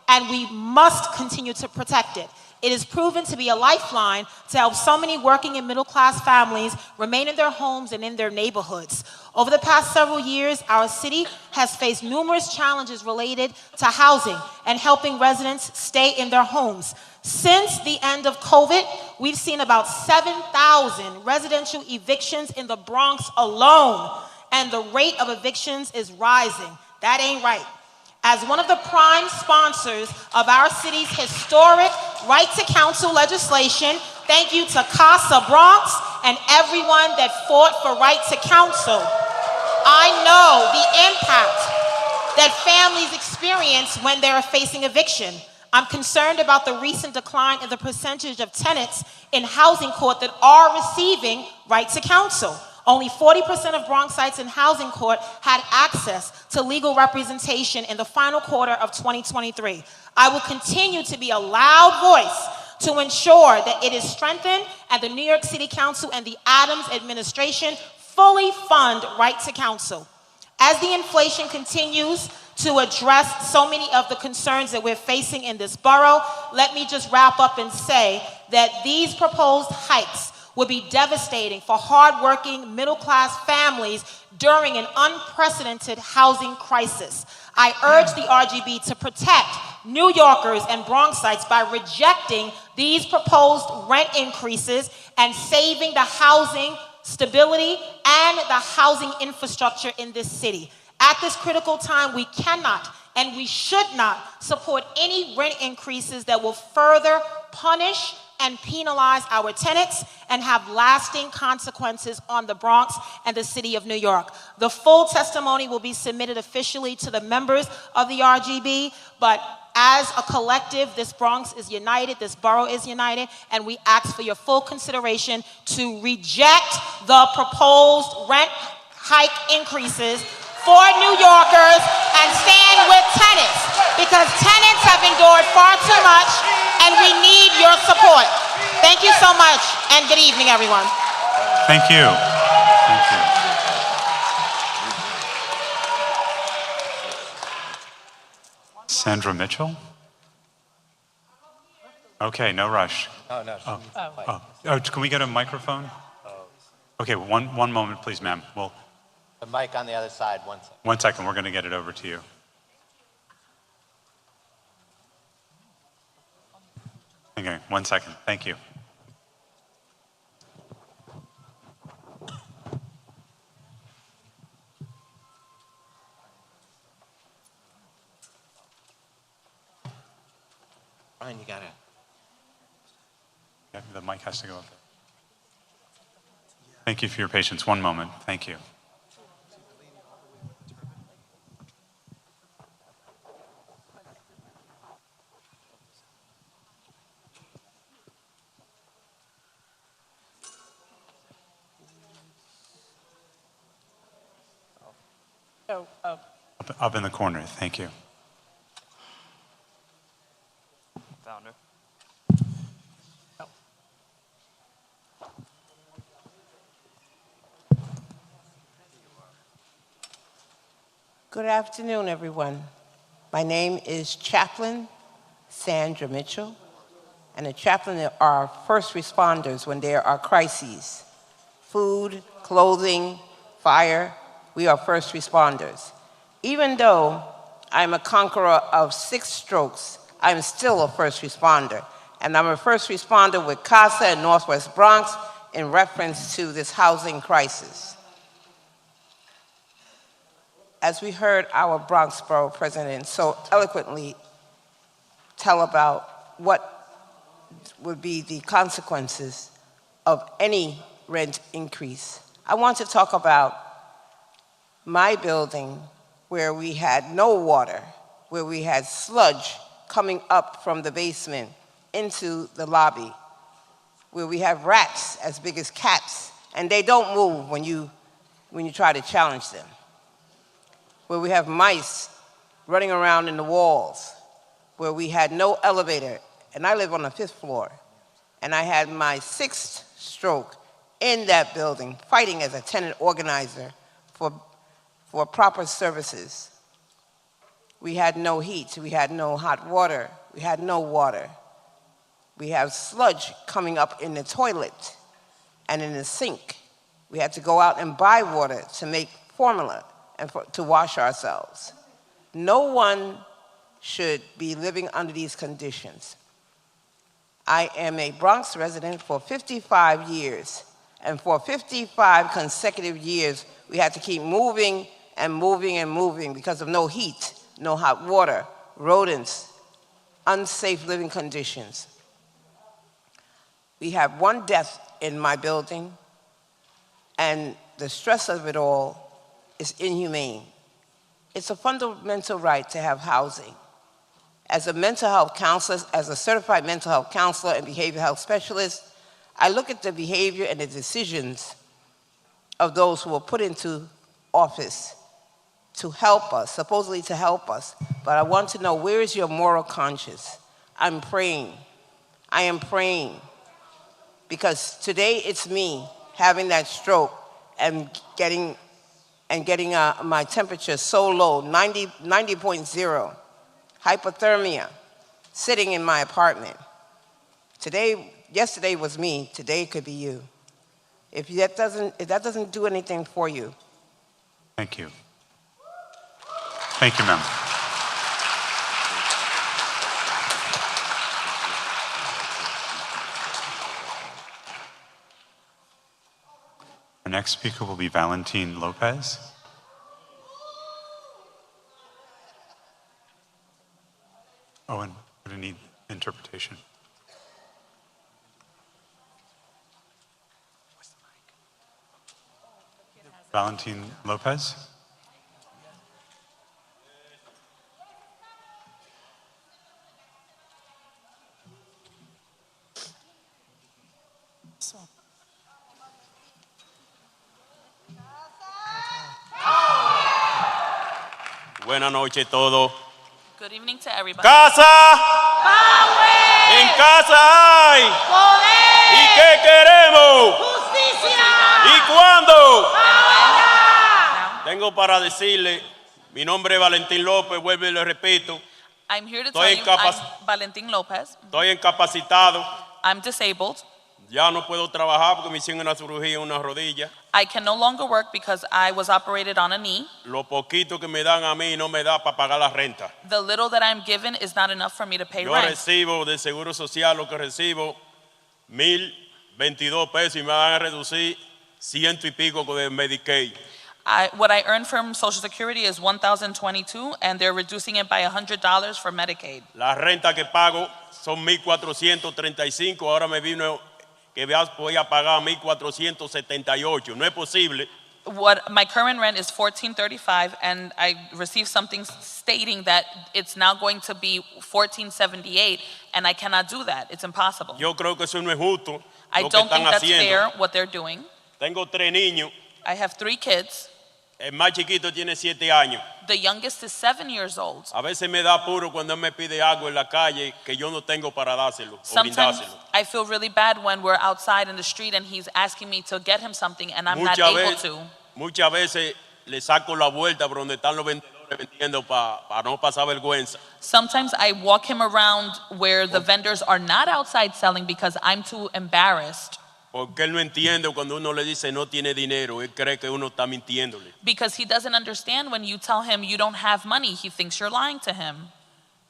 and we must continue to protect it. It is proven to be a lifeline to help so many working and middle-class families remain in their homes and in their neighborhoods. Over the past several years, our city has faced numerous challenges related to housing and helping residents stay in their homes. Since the end of COVID, we've seen about 7,000 residential evictions in the Bronx alone, and the rate of evictions is rising. That ain't right. As one of the prime sponsors of our city's historic Right to Counsel legislation, thank you to CASA Bronx and everyone that fought for Right to Counsel. I know the impact that families experience when they're facing eviction. I'm concerned about the recent decline in the percentage of tenants in housing court that are receiving Right to Counsel. Only 40% of Bronxites in housing court had access to legal representation in the final quarter of 2023. I will continue to be a loud voice to ensure that it is strengthened and the New York City Council and the Adams administration fully fund Right to Counsel. As the inflation continues to address so many of the concerns that we're facing in this borough, let me just wrap up and say that these proposed hikes would be devastating for hardworking middle-class families during an unprecedented housing crisis. I urge the RGB to protect New Yorkers and Bronxites by rejecting these proposed rent increases and saving the housing stability and the housing infrastructure in this city. At this critical time, we cannot and we should not support any rent increases that will further punish and penalize our tenants and have lasting consequences on the Bronx and the city of New York. The full testimony will be submitted officially to the members of the RGB, but as a collective, this Bronx is united, this borough is united, and we ask for your full consideration to reject the proposed rent hike increases for New Yorkers and stand with tenants, because tenants have endured far too much and we need your support. Thank you so much and good evening, everyone. Thank you. Thank you. Sandra Mitchell? Okay, no rush. Oh, no. Can we get a microphone? Okay, one moment, please, ma'am. Well, the mic on the other side, 1 second. 1 second, we're going to get it over to you. Okay, 1 second. Thank you. Ryan, you got it. Yeah, the mic has to go up there. Thank you for your patience. 1 moment. Thank you. Up in the corner. Thank you. Founder. Good afternoon, everyone. My name is Chaplain Sandra Mitchell, and a chaplain are first responders when there are crises. Food, clothing, fire, we are first responders. Even though I'm a conqueror of 6 strokes, I'm still a first responder. And I'm a first responder with CASA in Northwest Bronx in reference to this housing crisis. As we heard our Bronx Borough President so eloquently tell about what would be the consequences of any rent increase, I want to talk about my building where we had no water, where we had sludge coming up from the basement into the lobby, where we have rats as big as cats, and they don't move when you try to challenge them. where we have mice running around in the walls, where we had no elevator, and I live on the 5th floor, and I had my 6th stroke in that building, fighting as a tenant organizer for proper services. We had no heat, we had no hot water, we had no water. We have sludge coming up in the toilet and in the sink. We had to go out and buy water to make formula and to wash ourselves. No one should be living under these conditions. I am a Bronx resident for 55 years, and for 55 consecutive years, we had to keep moving and moving and moving because of no heat, no hot water, rodents, unsafe living conditions. We have 1 death in my building, and the stress of it all is inhumane. It's a fundamental right to have housing. As a mental health counselor, as a certified mental health counselor and behavioral health specialist, I look at the behavior and the decisions of those who were put into office to help us, supposedly to help us. But I want to know, where is your moral conscience? I'm praying. I am praying. Because today it's me having that stroke and getting my temperature so low, 90.0, hypothermia, sitting in my apartment. Yesterday was me, today could be you. If that doesn't do anything for you. Thank you. Thank you, ma'am. Our next speaker will be Valentin Lopez. Oh, and we're going to need interpretation. Valentin Lopez. Buenas noches todos. Good evening to everybody. ¡Casa! ¡Power! En casa hay. ¡Poder! ¿Y qué queremos? ¡Justicia! ¿Y cuándo? ¡Ahora! Tengo para decirle, mi nombre es Valentín López, vuelvo y le repito. I'm here to tell you, I'm Valentin Lopez. Estoy incapacitado. I'm disabled. Ya no puedo trabajar porque me hicieron una cirugía en una rodilla. I can no longer work because I was operated on a knee. Lo poquito que me dan a mí no me da para pagar la renta. The little that I'm given is not enough for me to pay Yo rent. recibo de Seguro Social lo que recibo, 1,022 pesos y me van a reducir 100 y pico de Medicaid. What I earn from Social Security is $1,022, and they're reducing it by $100 for Medicaid. La renta que pago son 1,435, ahora me vino que voy a pagar 1,478. No es posible. What my current rent is $1,435, and I received something stating that it's now going to be $1,478, and I cannot do that. It's impossible. Yo creo que eso no es justo. I Lo que don't están think that's haciendo. fair what they're doing. Tengo 3 niños. I have 3 kids. El más chiquito tiene 7 años. The youngest is 7 years old. A veces me da apuro cuando él me pide algo en la calle que yo no tengo para dárselo o Sometimes brindárselo. I feel really bad when we're outside in the street and he's asking me to get him something and I'm not able to. Muchas veces le saco la vuelta por donde están los vendedores vendiendo para no pasar vergüenza. Sometimes I walk him around where the vendors are not outside selling because I'm too embarrassed. Porque él no entiende cuando uno le dice no tiene dinero, él cree que uno está mintiéndole. Because he doesn't understand when you tell him you don't have money, he thinks you're lying to him.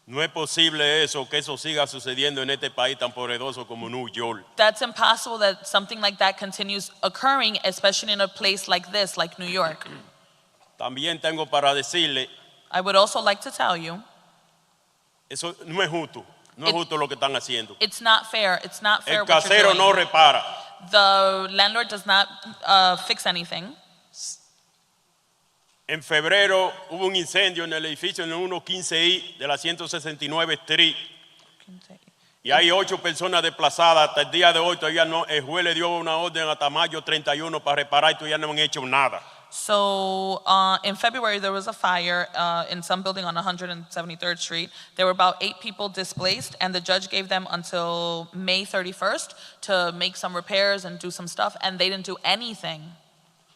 No es posible eso, que eso siga sucediendo en este país tan poderoso como New York. That's impossible that something like that continues occurring, especially in a place like this, like New York. También tengo para decirle, I would also like to tell you, eso no es justo, no es justo lo que están haciendo. it's not fair. It's not fair El what you're casero doing. no repara. The landlord does not fix anything. En febrero hubo un incendio en el edificio en el 115I de la 169 Street. Y hay 8 personas desplazadas. Hasta el día de hoy todavía no, el juez le dio una orden hasta mayo 31 para reparar y todavía no han hecho nada. So in February, there was a fire in some building on 173rd Street. There were about 8 people displaced, and the judge gave them until May 31st to make some repairs and do some stuff, and they didn't do anything.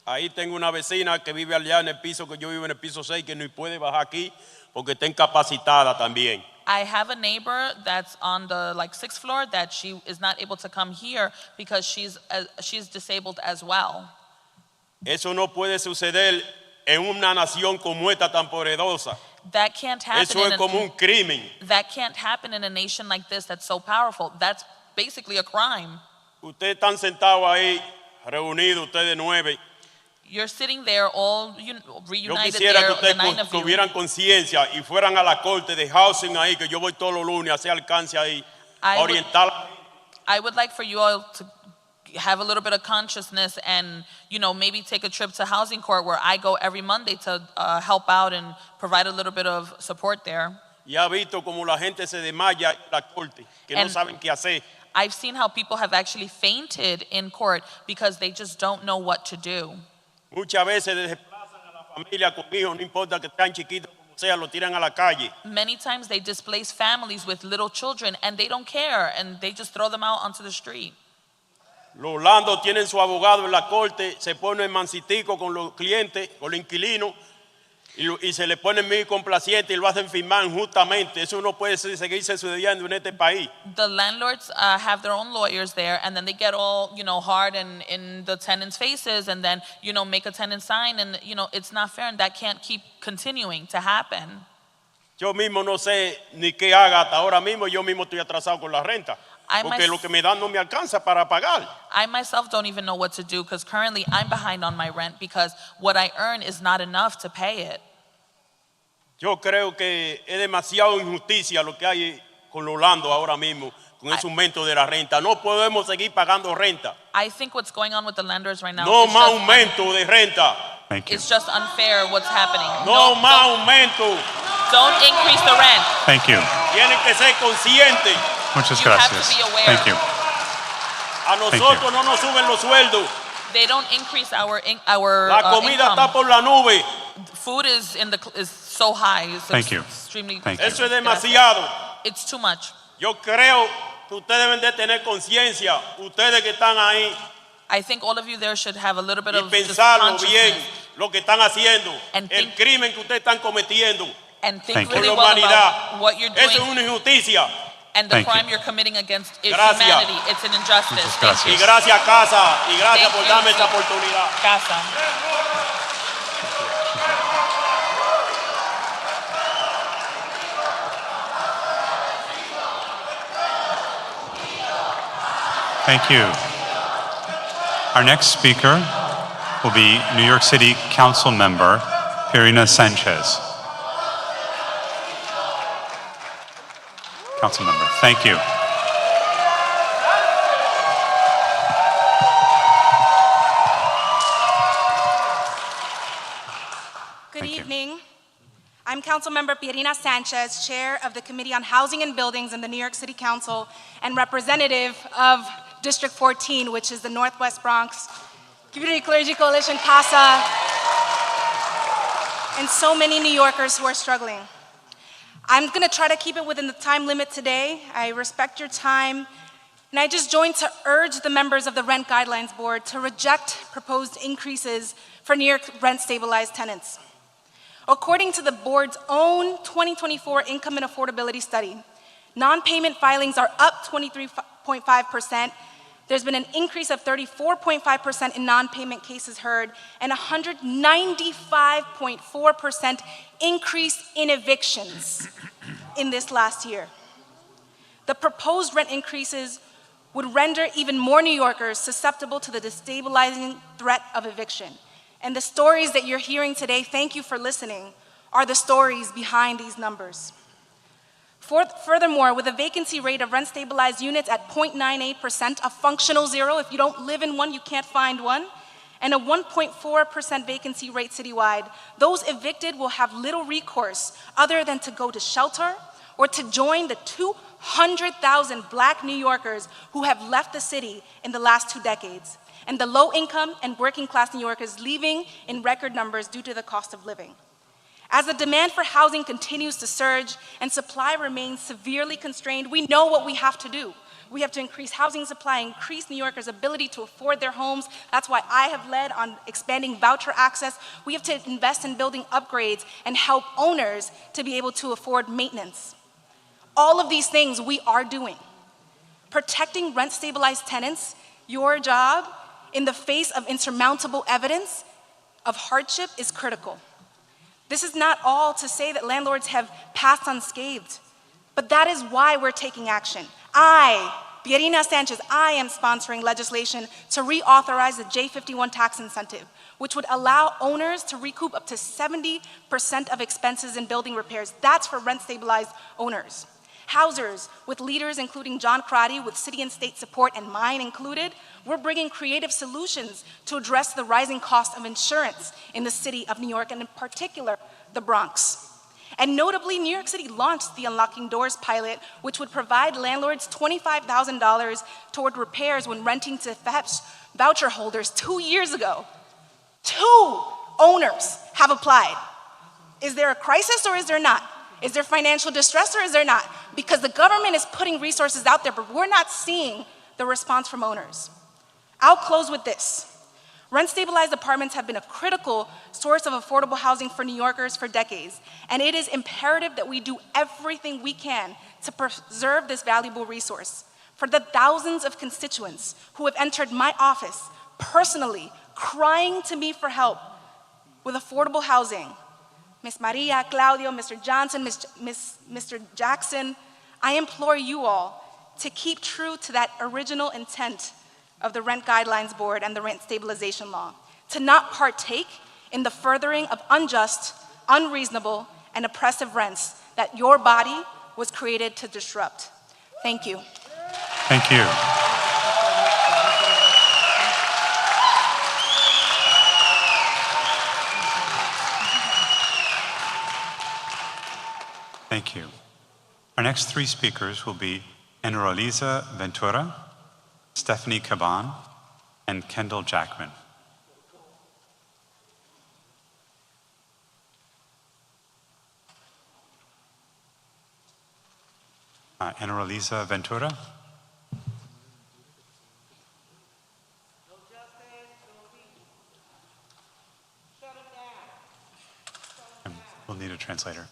Ahí tengo una vecina que vive allá en el piso, que yo vivo en el piso 6, que no puede bajar aquí porque está incapacitada también. I have a neighbor that's on the 6th floor that she is not able to come here because she's disabled as well. Eso no puede suceder en una nación como esta tan poderosa. That can't happen. Eso es como un crimen. That can't happen in a nation like this that's so powerful. That's basically a crime. Ustedes están sentados ahí, reunidos, ustedes 9. You're sitting there all reunited. Yo quisiera que there, the 9 ustedes of you. tuvieran conciencia y fueran a la corte de housing ahí, que yo voy todos los lunes a hacer alcance ahí, oriental. I would like for you all to have a little bit of consciousness and, maybe take a trip to housing court where I go every Monday to help out and provide a little bit of support there. Y ha visto como la gente se desmaya en la corte, que no saben qué hacer. I've seen how people have actually fainted in court because they just don't know what to do. Muchas veces desplazan a la familia con hijos, no importa que sean chiquitos como sea, lo tiran a la calle. Many times they displace families with little children and they don't care and they just throw them out onto the street. Los landos tienen su abogado en la corte, se ponen mansitico con los clientes, con los inquilinos, y se le ponen muy complacientes y lo hacen firmar injustamente. Eso no puede seguir sucediendo en este país. The landlords have their own lawyers there, and then they get all, hard and in the tenants' faces, and then, make a tenant sign, and, it's not fair, and that can't keep continuing to happen. Yo mismo no sé ni qué haga hasta ahora mismo, yo mismo estoy atrasado con la renta. Porque lo que me dan no me alcanza para pagar. I myself don't even know what to do because currently I'm behind on my rent because what I earn is not enough to pay it. Yo creo que es demasiado injusticia lo que hay con los landos ahora mismo, con ese aumento de la renta. No podemos seguir pagando renta. I think what's going on with the lenders right now no is más aumento de renta. It's just unfair what's happening. No más aumento. Don't increase the rent. Thank you. Tienen que ser conscientes. Muchas You have gracias. to be aware. Thank you. A nosotros no nos suben los sueldos. They don't increase our La comida income. está por la nube. Food is so high. It's Thank you. Extremely. Thank you. Eso es demasiado. It's too much. Yo creo que ustedes deben de tener conciencia, ustedes que están ahí, I think all of you there should have a little bit y of just pensarlo bien consciousness lo que están haciendo, And el crimen que ustedes están cometiendo and think Thank you. really con la well humanidad. about what you're Eso es doing una injusticia. and the Thank you. crime you're committing against is Gracias. humanity. It's an injustice. Muchas Thank Y you. gracias Casa, y gracias Thank por you. darme esta oportunidad. Casa. Thank you. Our next speaker will be New York City Council member Pirina Sanchez. Council member, thank you. Good Thank you. evening. I'm Councilmember Pirina Sanchez, Chair of the Committee on Housing and Buildings in the New York City Council and representative of District 14, which is the Northwest Bronx Community Clergy Coalition, CASA, and so many New Yorkers who are struggling. I'm going to try to keep it within the time limit today. I respect your time. And I just joined to urge the members of the Rent Guidelines Board to reject proposed increases for New York rent-stabilized tenants. According to the board's own 2024 income and affordability study, non-payment filings are up 23.5%. There's been an increase of 34.5% in non-payment cases heard and 195.4% increase in evictions in this last year. The proposed rent increases would render even more New Yorkers susceptible to the destabilizing threat of eviction. And the stories that you're hearing today, thank you for listening, are the stories behind these numbers. Furthermore, with a vacancy rate of rent-stabilized units at 0.98%, a functional zero, if you don't live in one, you can't find one, and a 1.4% vacancy rate citywide, those evicted will have little recourse other than to go to shelter or to join the 200,000 Black New Yorkers who have left the city in the last 2 decades. and the low-income and working-class New Yorkers leaving in record numbers due to the cost of living. As the demand for housing continues to surge and supply remains severely constrained, we know what we have to do. We have to increase housing supply, increase New Yorkers' ability to afford their homes. That's why I have led on expanding voucher access. We have to invest in building upgrades and help owners to be able to afford maintenance. All of these things we are doing. Protecting rent-stabilized tenants, your job, in the face of insurmountable evidence of hardship is critical. This is not all to say that landlords have passed unscathed, but that is why we're taking action. I, Pierina Sanchez, I am sponsoring legislation to reauthorize the J51 tax incentive, which would allow owners to recoup up to 70% of expenses in building repairs. That's for rent-stabilized owners. Housers, with leaders including John Crotty, with city and state support and mine included, we're bringing creative solutions to address the rising cost of insurance in the city of New York, and in particular, the Bronx. And notably, New York City launched the Unlocking Doors pilot, which would provide landlords $25,000 toward repairs when renting to FEPS voucher holders 2 years ago. 2 owners have applied. Is there a crisis or is there not? Is there financial distress or is there not? Because the government is putting resources out there, but we're not seeing the response from owners. I'll close with this. Rent-stabilized apartments have been a critical source of affordable housing for New Yorkers for decades, and it is imperative that we do everything we can to preserve this valuable resource. For the thousands of constituents who have entered my office personally, crying to me for help with affordable housing, Ms. Maria, Claudio, Mr. Johnson, Mr. Jackson, I implore you all to keep true to that original intent of the Rent Guidelines Board and the Rent Stabilization Law, to not partake in the furthering of unjust, unreasonable, and oppressive rents that your body was created to disrupt. Thank you. Thank you. Thank you. Our next 3 speakers will be Enrolisa Ventura, Stephanie Caban, and Kendall Jackman. Enrolisa Ventura. We'll need a translator.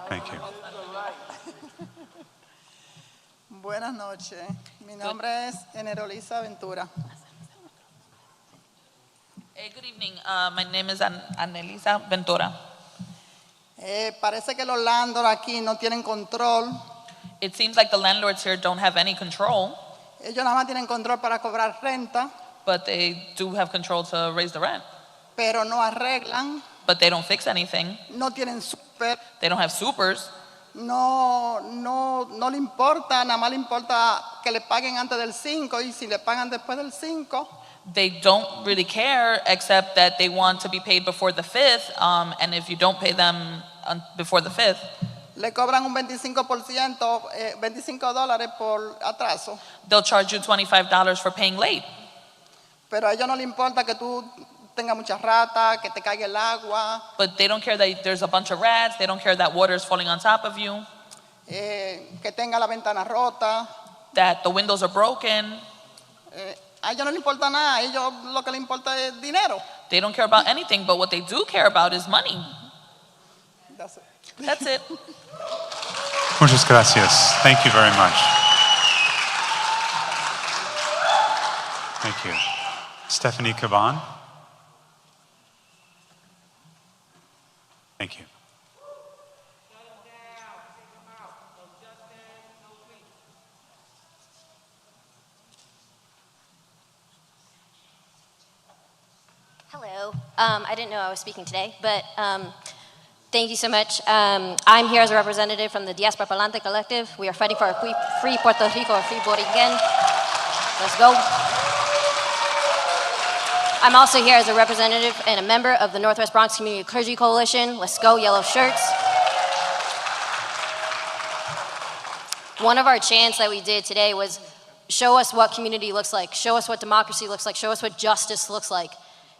Thank you. Buenas noches. Mi nombre es Enrolisa Ventura. Good evening. My name is Annelisa Ventura. Parece que los landlords aquí no tienen control. It seems like the landlords here don't have any control. Ellos nada más tienen control para cobrar renta. But they do have control to raise the rent. Pero no arreglan. But they don't fix anything. No tienen super. They don't have supers. No le importa, nada más le importa que le paguen antes del 5 y si le pagan después del 5. They don't really care except that they want to be paid before the 5th, and if you don't pay them before the 5th, le cobran un 25%, $25 por atraso. They'll charge you $25 for paying late. Pero a ellos no le importa que tú tengas muchas ratas, que te caiga el agua. But they don't care that there's a bunch of rats. They don't care that water is falling on top of you. Que tenga la ventana rota. That the windows are broken. A ellos no le importa nada. A ellos lo que le importa es dinero. They don't care about anything, but what they do care about is money. That's it. That's it. Muchas gracias. Thank you very much. Thank you. Stephanie Caban. Thank you. Hello. I didn't know I was speaking today, but thank you so much. I'm here as a representative from the Diaspora Palante Collective. We are fighting for a free Puerto Rico, a free Borinquen. Let's go. I'm also here as a representative and a member of the Northwest Bronx Community Clergy Coalition. Let's go, yellow shirts. one of our chants that we did today was, show us what community looks like, show us what democracy looks like, show us what justice looks like.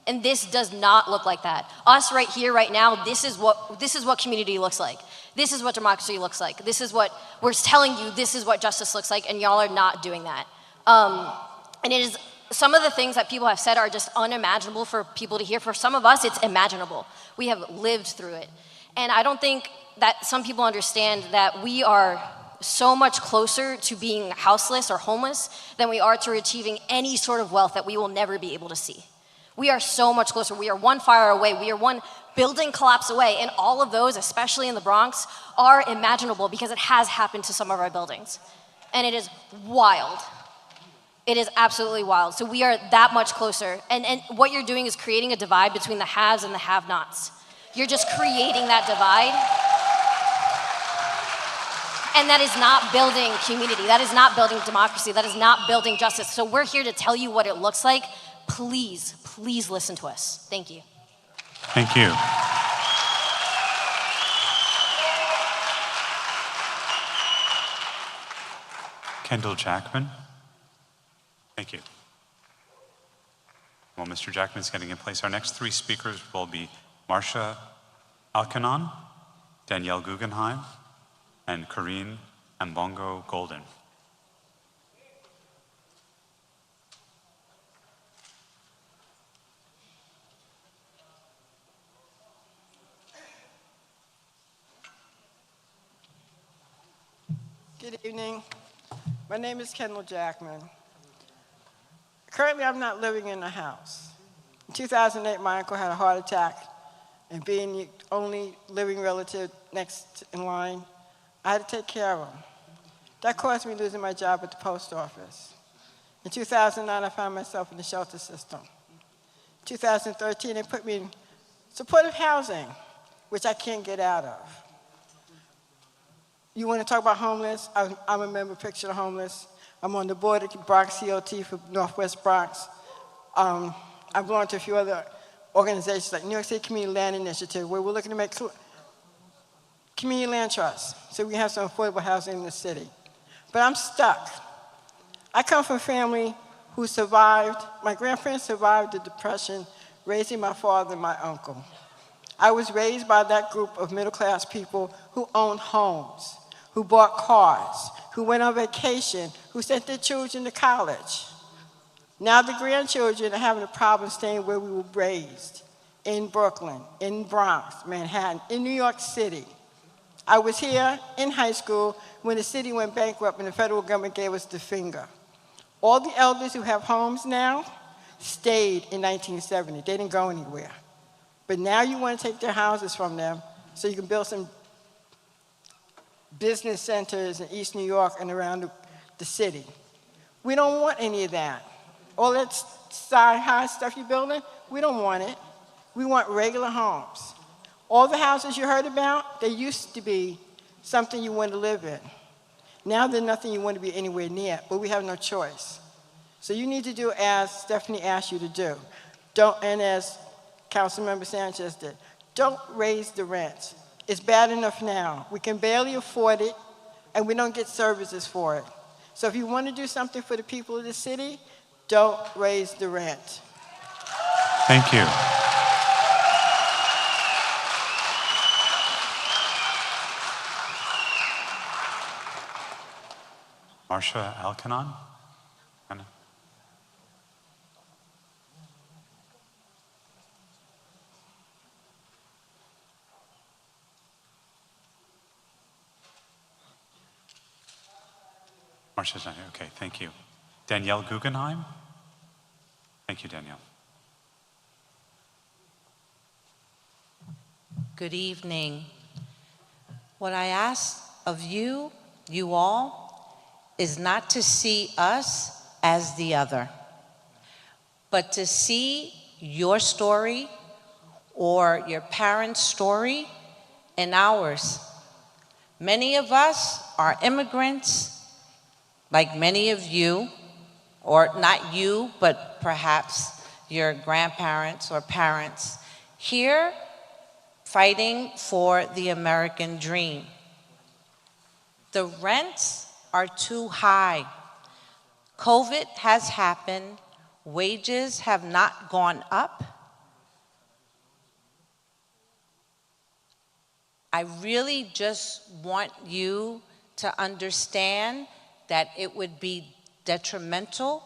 And this does not look like that. Us right here, right now, this is what community looks like. This is what democracy looks like. This is what we're telling you, this is what justice looks like, and y'all are not doing that. And it is, some of the things that people have said are just unimaginable for people to hear. For some of us, it's imaginable. We have lived through it. And I don't think that some people understand that we are so much closer to being houseless or homeless than we are to achieving any sort of wealth that we will never be able to see. We are so much closer. We are one fire away. We are one building collapse away. And all of those, especially in the Bronx, are imaginable because it has happened to some of our buildings. And it is wild. It is absolutely wild. So we are that much closer. And what you're doing is creating a divide between the haves and the have-nots. You're just creating that divide. And that is not building community. That is not building democracy. That is not building justice. So we're here to tell you what it looks like. Please, please listen to us. Thank you. Thank you. Kendall Jackman. Thank you. While Mr. Jackman is getting in place, our next three speakers will be Marcia Alkanon, Danielle Guggenheim, and Corinne Ambongo Golden. Good evening. My name is Kendall Jackman. Currently, I'm not living in a house. In 2008, my uncle had a heart attack, and being the only living relative next in line, I had to take care of him. That caused me losing my job at the post office. In 2009, I found myself in the shelter system. In 2013, they put me in supportive housing, which I can't get out of. You want to talk about homeless? I'm a member of Picture the Homeless. I'm on the board of Bronx COT for Northwest Bronx. I belong to a few other organizations like New York City Community Land Initiative, where we're looking to make community land trusts so we have some affordable housing in the city. But I'm stuck. I come from a family who survived, my grandparents survived the Depression, raising my father and my uncle. I was raised by that group of middle-class people who owned homes, who bought cars, who went on vacation, who sent their children to college. Now the grandchildren are having a problem staying where we were raised, in Brooklyn, in Bronx, Manhattan, in New York City. I was here in high school when the city went bankrupt and the federal government gave us the finger. All the elders who have homes now stayed in 1970. They didn't go anywhere. But now you want to take their houses from them so you can build some business centers in East New York and around the city. We don't want any of that. All that high stuff you're building, we don't want it. We want regular homes. All the houses you heard about, they used to be something you wanted to live in. Now they're nothing you want to be anywhere near, but we have no choice. So you need to do as Stephanie asked you to do. And as Councilmember Sanchez did, don't raise the rent. It's bad enough now. We can barely afford it, and we don't get services for it. So if you want to do something for the people of the city, don't raise the rent. Thank you. Marcia Alkanon. Anna. Marcia's not here. Okay, thank you. Danielle Guggenheim. Thank you, Danielle. Good evening. What I ask of you all, is not to see us as the other, but to see your story or your parents' story and ours. Many of us are immigrants, like many of you, or not you, but perhaps your grandparents or parents, here fighting for the American dream. The rents are too high. COVID has happened. Wages have not gone up. I really just want you to understand that it would be detrimental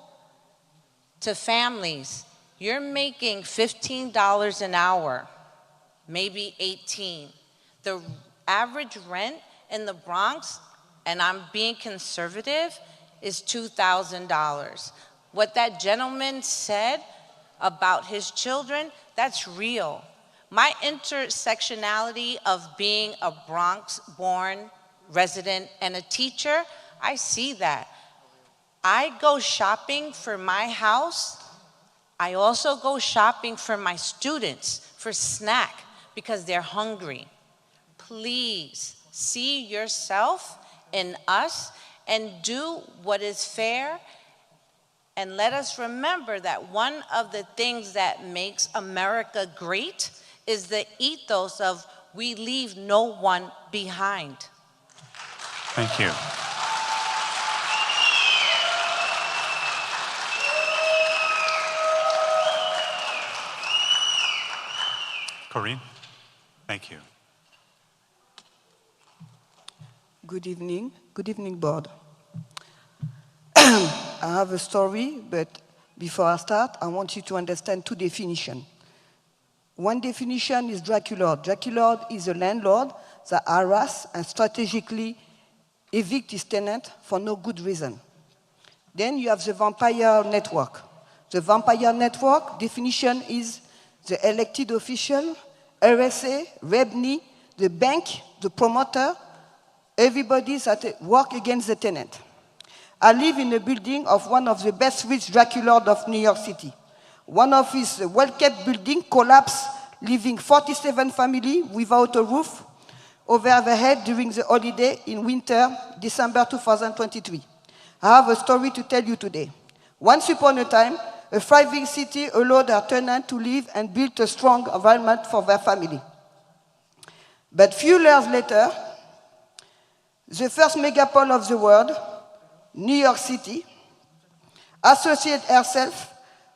to families. You're making $15 an hour, maybe 18. The average rent in the Bronx, and I'm being conservative, is $2,000. What that gentleman said about his children, that's real. My intersectionality of being a Bronx-born resident and a teacher, I see that. I go shopping for my house. I also go shopping for my students for snack because they're hungry. Please see yourself in us and do what is fair. And let us remember that one of the things that makes America great is the ethos of we leave no one behind. Thank you. Corinne, thank you. Good evening, board. I have a story, but before I start, I want you to understand two definitions. One definition is Draculord. Draculord is a landlord that harass and strategically evict his tenant for no good reason. Then you have the vampire network. The vampire network definition is the elected official, RSA, REBNY, the bank, the promoter, everybody that work against the tenant. I live in a building of one of the best rich Draculord of New York City. One of his well-kept building collapsed, leaving 47 families without a roof over their head during the holiday in winter, December 2023. I have a story to tell you today. Once upon a time, a thriving city allowed their tenants to live and build a strong environment for their family. But few years later, the first megapole of the world, New York City, associated herself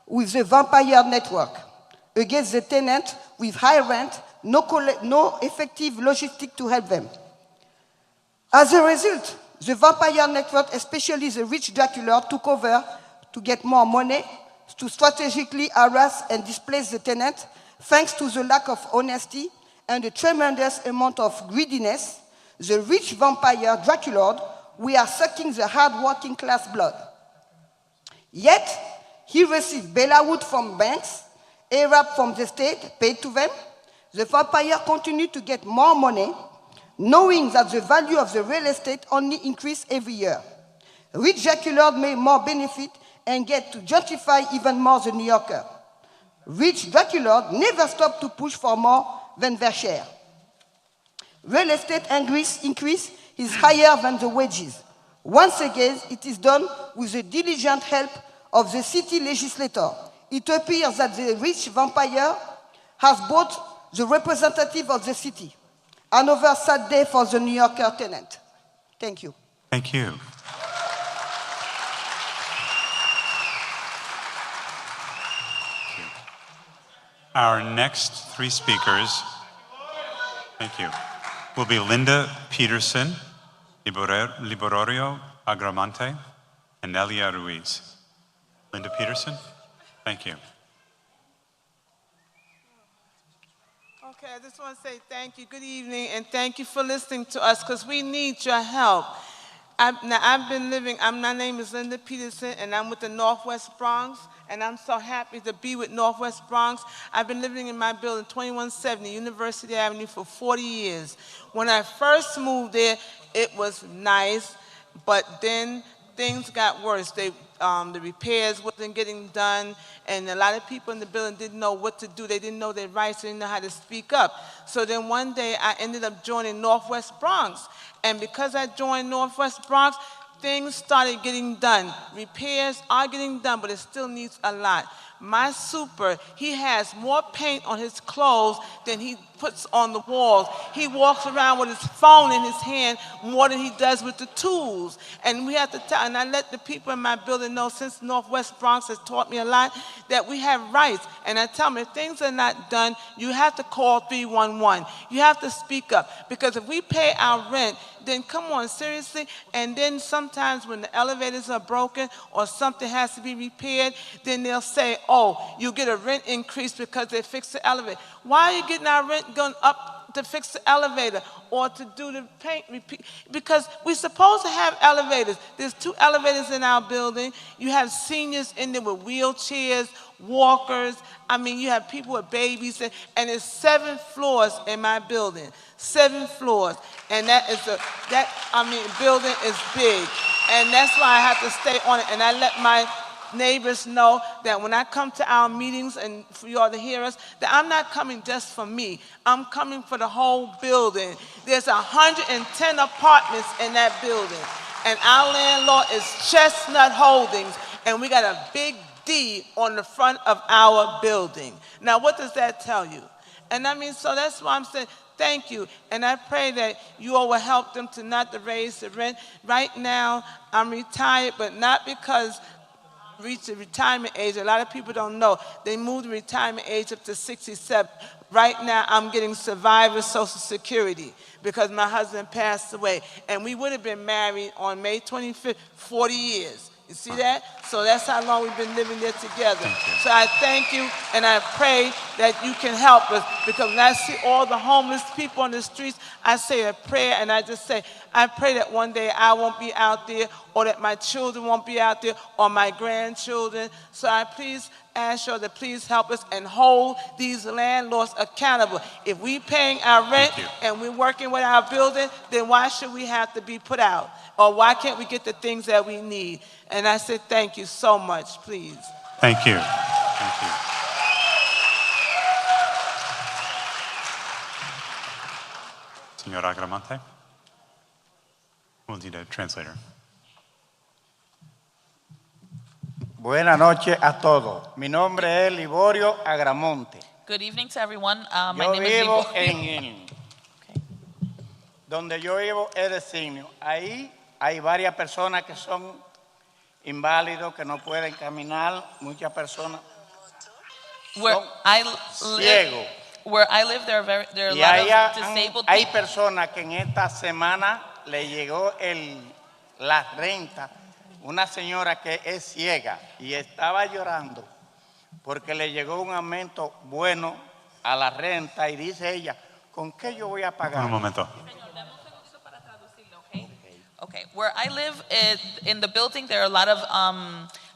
with the vampire network against the tenant with high rent, no effective logistics to help them. As a result, the vampire network, especially the rich Dracula, took over to get more money, to strategically harass and displace the tenant, thanks to the lack of honesty and a tremendous amount of greediness. The rich vampire Dracula, we are sucking the hard-working class blood. Yet, he received bailout from banks, Arab from the state, paid to them. The vampire continued to get more money, knowing that the value of the real estate only increased every year. Rich Dracula made more benefit and get to justify even more the New Yorker. Rich Dracula never stopped to push for more than their share. Real estate increase is higher than the wages. Once again, it is done with the diligent help of the city legislator. It appears that the rich vampire has bought the representative of the city. Another sad day for the New Yorker tenant. Thank you. Thank you. Our next three speakers, thank you, will be Linda Peterson, Liborio Agramante, and Nelia Ruiz. Linda Peterson, thank you. Okay, I just want to say thank you, good evening, and thank you for listening to us, because we need your help. My name is Linda Peterson, and I'm with the Northwest Bronx, and I'm so happy to be with Northwest Bronx. I've been living in my building, 2170 University Avenue, for 40 years. When I first moved there, it was nice, but then things got worse. The repairs wasn't getting done, and a lot of people in the building didn't know what to do. They didn't know their rights, they didn't know how to speak up. So then one day, I ended up joining Northwest Bronx. And because I joined Northwest Bronx, things started getting done. Repairs are getting done, but it still needs a lot. My super, he has more paint on his clothes than he puts on the walls. He walks around with his phone in his hand more than he does with the tools. And we have to tell, and I let the people in my building know, since Northwest Bronx has taught me a lot, that we have rights. And I tell them, if things are not done, you have to call 311. You have to speak up. Because if we pay our rent, then come on, seriously. And then sometimes when the elevators are broken or something has to be repaired, then they'll say, oh, you get a rent increase because they fixed the elevator. Why are you getting our rent going up to fix the elevator or to do the paint repeat? Because we're supposed to have elevators. There's 2 elevators in our building. You have seniors in there with wheelchairs, walkers. I mean, you have people with babies, and there's 7 floors in my building. 7 floors, and building is big, and that's why I have to stay on it. And I let my neighbors know that when I come to our meetings and for you all to hear us, that I'm not coming just for me. I'm coming for the whole building. There's 110 apartments in that building, and our landlord is Chestnut Holdings, and we got a big D on the front of our building. Now, what does that tell you? And I mean, so that's why I'm saying, thank you, and I pray that you all will help them to not to raise the rent. Right now, I'm retired, but not because I reached the retirement age. A lot of people don't know. They moved the retirement age up to 67. Right now, I'm getting survivor Social Security because my husband passed away, and we would have been married on May 25th, 40 years. You see that? So that's how long we've been living there together. So I thank you, and I pray that you can help us, because when I see all the homeless people on the streets, I say a prayer, and I just say, I pray that one day I won't be out there, or that my children won't be out there, or my grandchildren. So I please ask you to please help us and hold these landlords accountable. If we're paying our rent and we're working with our building, then why should we have to be put out? Or why can't we get the things that we need? And I said, thank you so much, please. Thank you. Thank you. Señora Agramante. We'll need a translator. Buenas noches a todos. Mi nombre es Liborio Agramonte. Good evening to everyone. My Yo name is vivo Liborio. donde yo vivo es designio. Ahí hay varias personas que son inválidos, que no pueden caminar. Muchas personas son ciegos. Where I live, there are a Y lot of disabled hay people. personas que en esta semana le llegó la renta. Una señora que es ciega y estaba llorando porque le llegó un aumento bueno a la renta y dice ella, ¿con qué yo voy a pagar? Un momento. Okay, where I live in the building, there are a lot of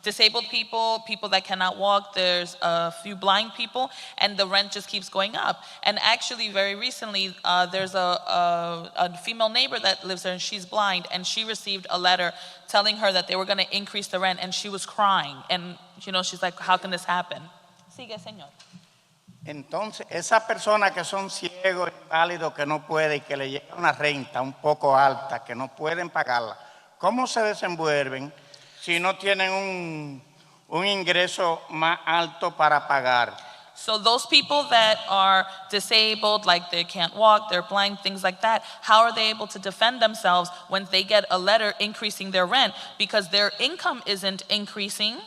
disabled people, people that cannot walk. There's a few blind people, and the rent just keeps going up. And actually, very recently, there's a female neighbor that lives there, and she's blind, and she received a letter telling her that they were going to increase the rent, and she was crying. And, she's like, how can this happen? Sigue, señor. Entonces, esas personas que son ciegos, inválidos, que no pueden y que le llega una renta un poco alta, que no pueden pagarla, ¿cómo se desenvuelven si no tienen un ingreso más alto para pagar? So those people that are disabled, like they can't walk, they're blind, things like that, how are they able to defend themselves when they get a letter increasing their rent because their income isn't increasing?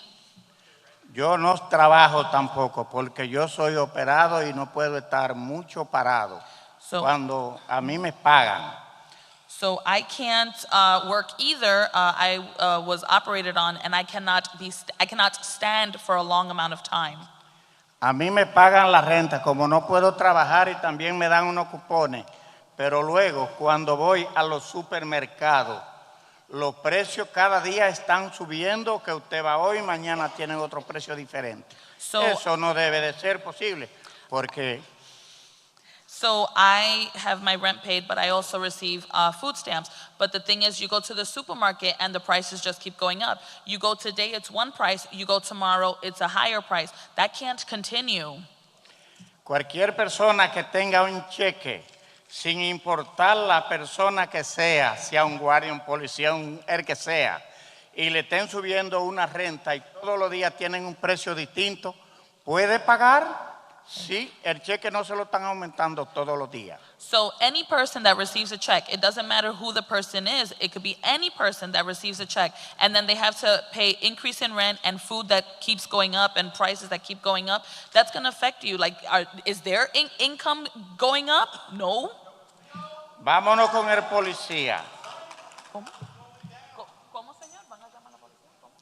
Yo no trabajo tampoco porque yo soy operado y no puedo estar mucho parado cuando a mí me pagan. So I can't work either. I was operated on, and I cannot stand for a long amount of time. A mí me pagan la renta, como no puedo trabajar, y también me dan unos cupones. Pero luego, cuando voy a los supermercados, los precios cada día están subiendo, que usted va hoy y mañana tienen otro precio diferente. Eso no debe de ser posible, porque... So I have my rent paid, but I also receive food stamps. But the thing is, you go to the supermarket and the prices just keep going up. You go today, it's one price. You go tomorrow, it's a higher price. That can't continue. Cualquier persona que tenga un cheque, sin importar la persona que sea un guardia, un policía, el que sea, y le estén subiendo una renta y todos los días tienen un precio distinto, ¿Puede pagar? Sí, el cheque no se lo están aumentando todos los días. So any person that receives a check, it doesn't matter who the person is, it could be any person that receives a check, and then they have to pay increase in rent and food that keeps going up and prices that keep going up. That's going to affect you. Like, is their income going up? No. Vámonos con el policía.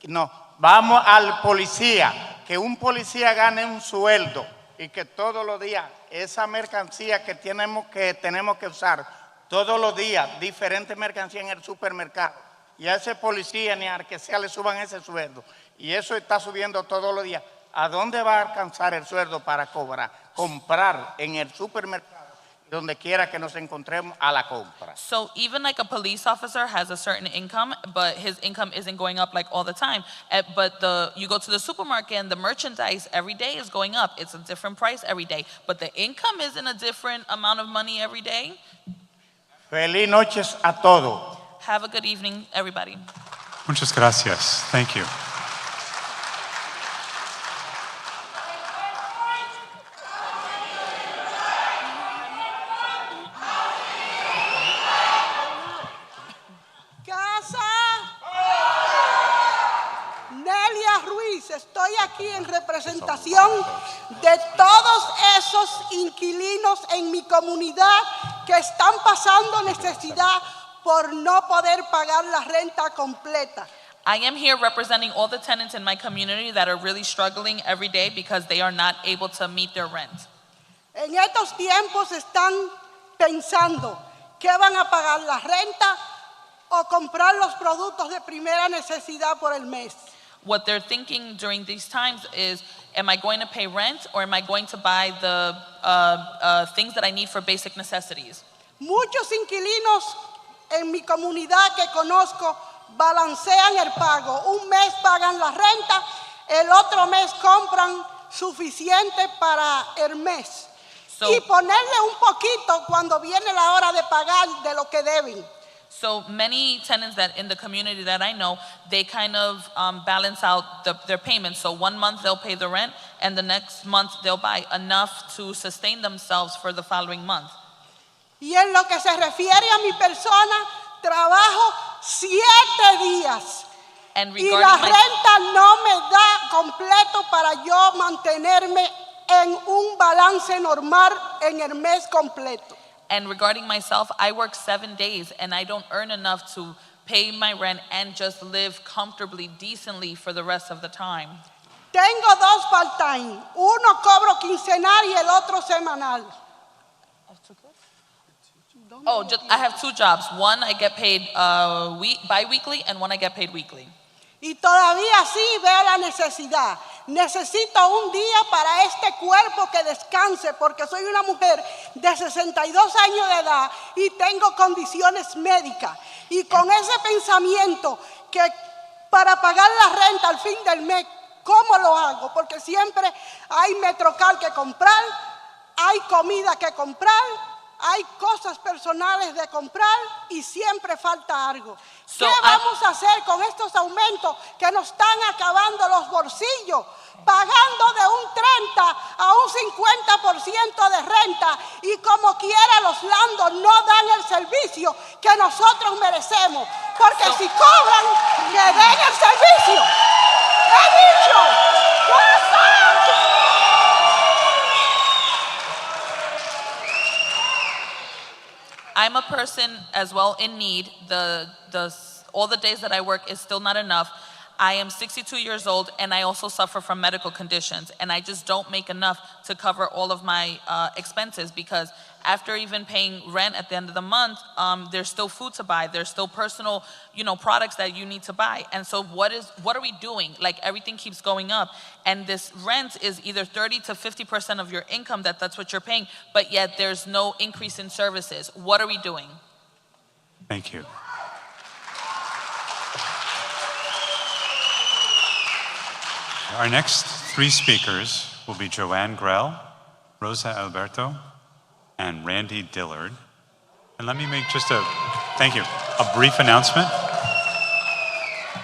No, vamos al policía. Que un policía gane un sueldo y que todos los días esa mercancía que tenemos que usar todos los días, diferentes mercancías en el supermercado, y a ese policía ni al que sea le suban ese sueldo, y eso está subiendo todos los días, ¿a dónde va a alcanzar el sueldo para comprar en el supermercado? Donde quiera que nos encontremos a la compra. So even like a police officer has a certain income, but his income isn't going up like all the time. But you go to the supermarket and the merchandise every day is going up. It's a different price every day, but the income isn't a different amount of money every day. Feliz noches a todos. Have a good evening, everybody. Muchas gracias. Thank you. Estoy aquí en representación de todos esos inquilinos en mi comunidad que están pasando necesidad por no poder pagar la renta completa. I am here representing all the tenants in my community that are really struggling every day because they are not able to meet their rent. En estos tiempos están pensando que van a pagar la renta o comprar los productos de primera necesidad por el mes. What they're thinking during these times is, am I going to pay rent or am I going to buy the things that I need for basic necessities? Muchos inquilinos en mi comunidad que conozco balancean el pago. Un mes pagan la renta, el otro mes compran suficiente para el mes. Y ponerle un poquito cuando viene la hora de pagar de lo que deben. So many tenants that in the community that I know, they kind of balance out their payments. So 1 month they'll pay the rent and the next month they'll buy enough to sustain themselves for the following month. Y en lo que se refiere a mi persona, trabajo 7 días. Y la renta no me da completo para yo mantenerme en un balance normal en el mes completo. And regarding myself, I work 7 days and I don't earn enough to pay my rent and just live comfortably, decently for the rest of the time. Tengo 2 part-time. Uno cobro quincenal y el otro semanal. Oh, I have 2 jobs. One I get paid bi-weekly and one I get paid weekly. Y todavía sí veo la necesidad. Necesito un día para este cuerpo que descanse porque soy una mujer de 62 años de edad y tengo condiciones médicas. Y con ese pensamiento que para pagar la renta al fin del mes, ¿cómo lo hago? Porque siempre hay metrocal que comprar, hay comida que comprar, hay cosas personales de comprar y siempre falta algo. ¿Qué vamos a hacer con estos aumentos que nos están acabando los bolsillos? Pagando de un 30 a un 50% de renta y como quiera los landlords no dan el servicio que nosotros merecemos. Porque si cobran, que den el servicio. ¡He dicho! I'm a person as well in need. All the days that I work is still not enough. I am 62 years old and I also suffer from medical conditions and I just don't make enough to cover all of my expenses because after even paying rent at the end of the month, there's still food to buy, there's still personal, products that you need to buy. And so what are we doing? Like everything keeps going up and this rent is either 30 to 50% of your income that's what you're paying, but yet there's no increase in services. What are we doing? Thank you. Our next 3 speakers will be Joanne Grell, Rosa Alberto, and Randy Dillard. And let me make just a brief announcement.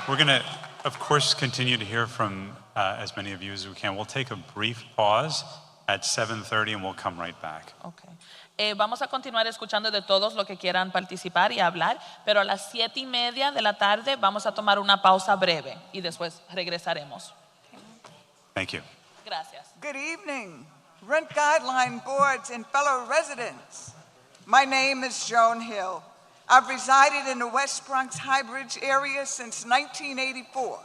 We're going to of course, continue to hear from as many of you as we can. We'll take a brief pause at 7:30 and we'll come right back. Okay. Vamos a continuar escuchando de todos los que quieran participar y hablar, pero a las 7:30 de la tarde vamos a tomar una pausa breve y después regresaremos. Thank you. Gracias. Good evening, Rent Guideline Boards and fellow residents. My name is Joan Hill. I've resided in the West Bronx High Bridge area since 1984.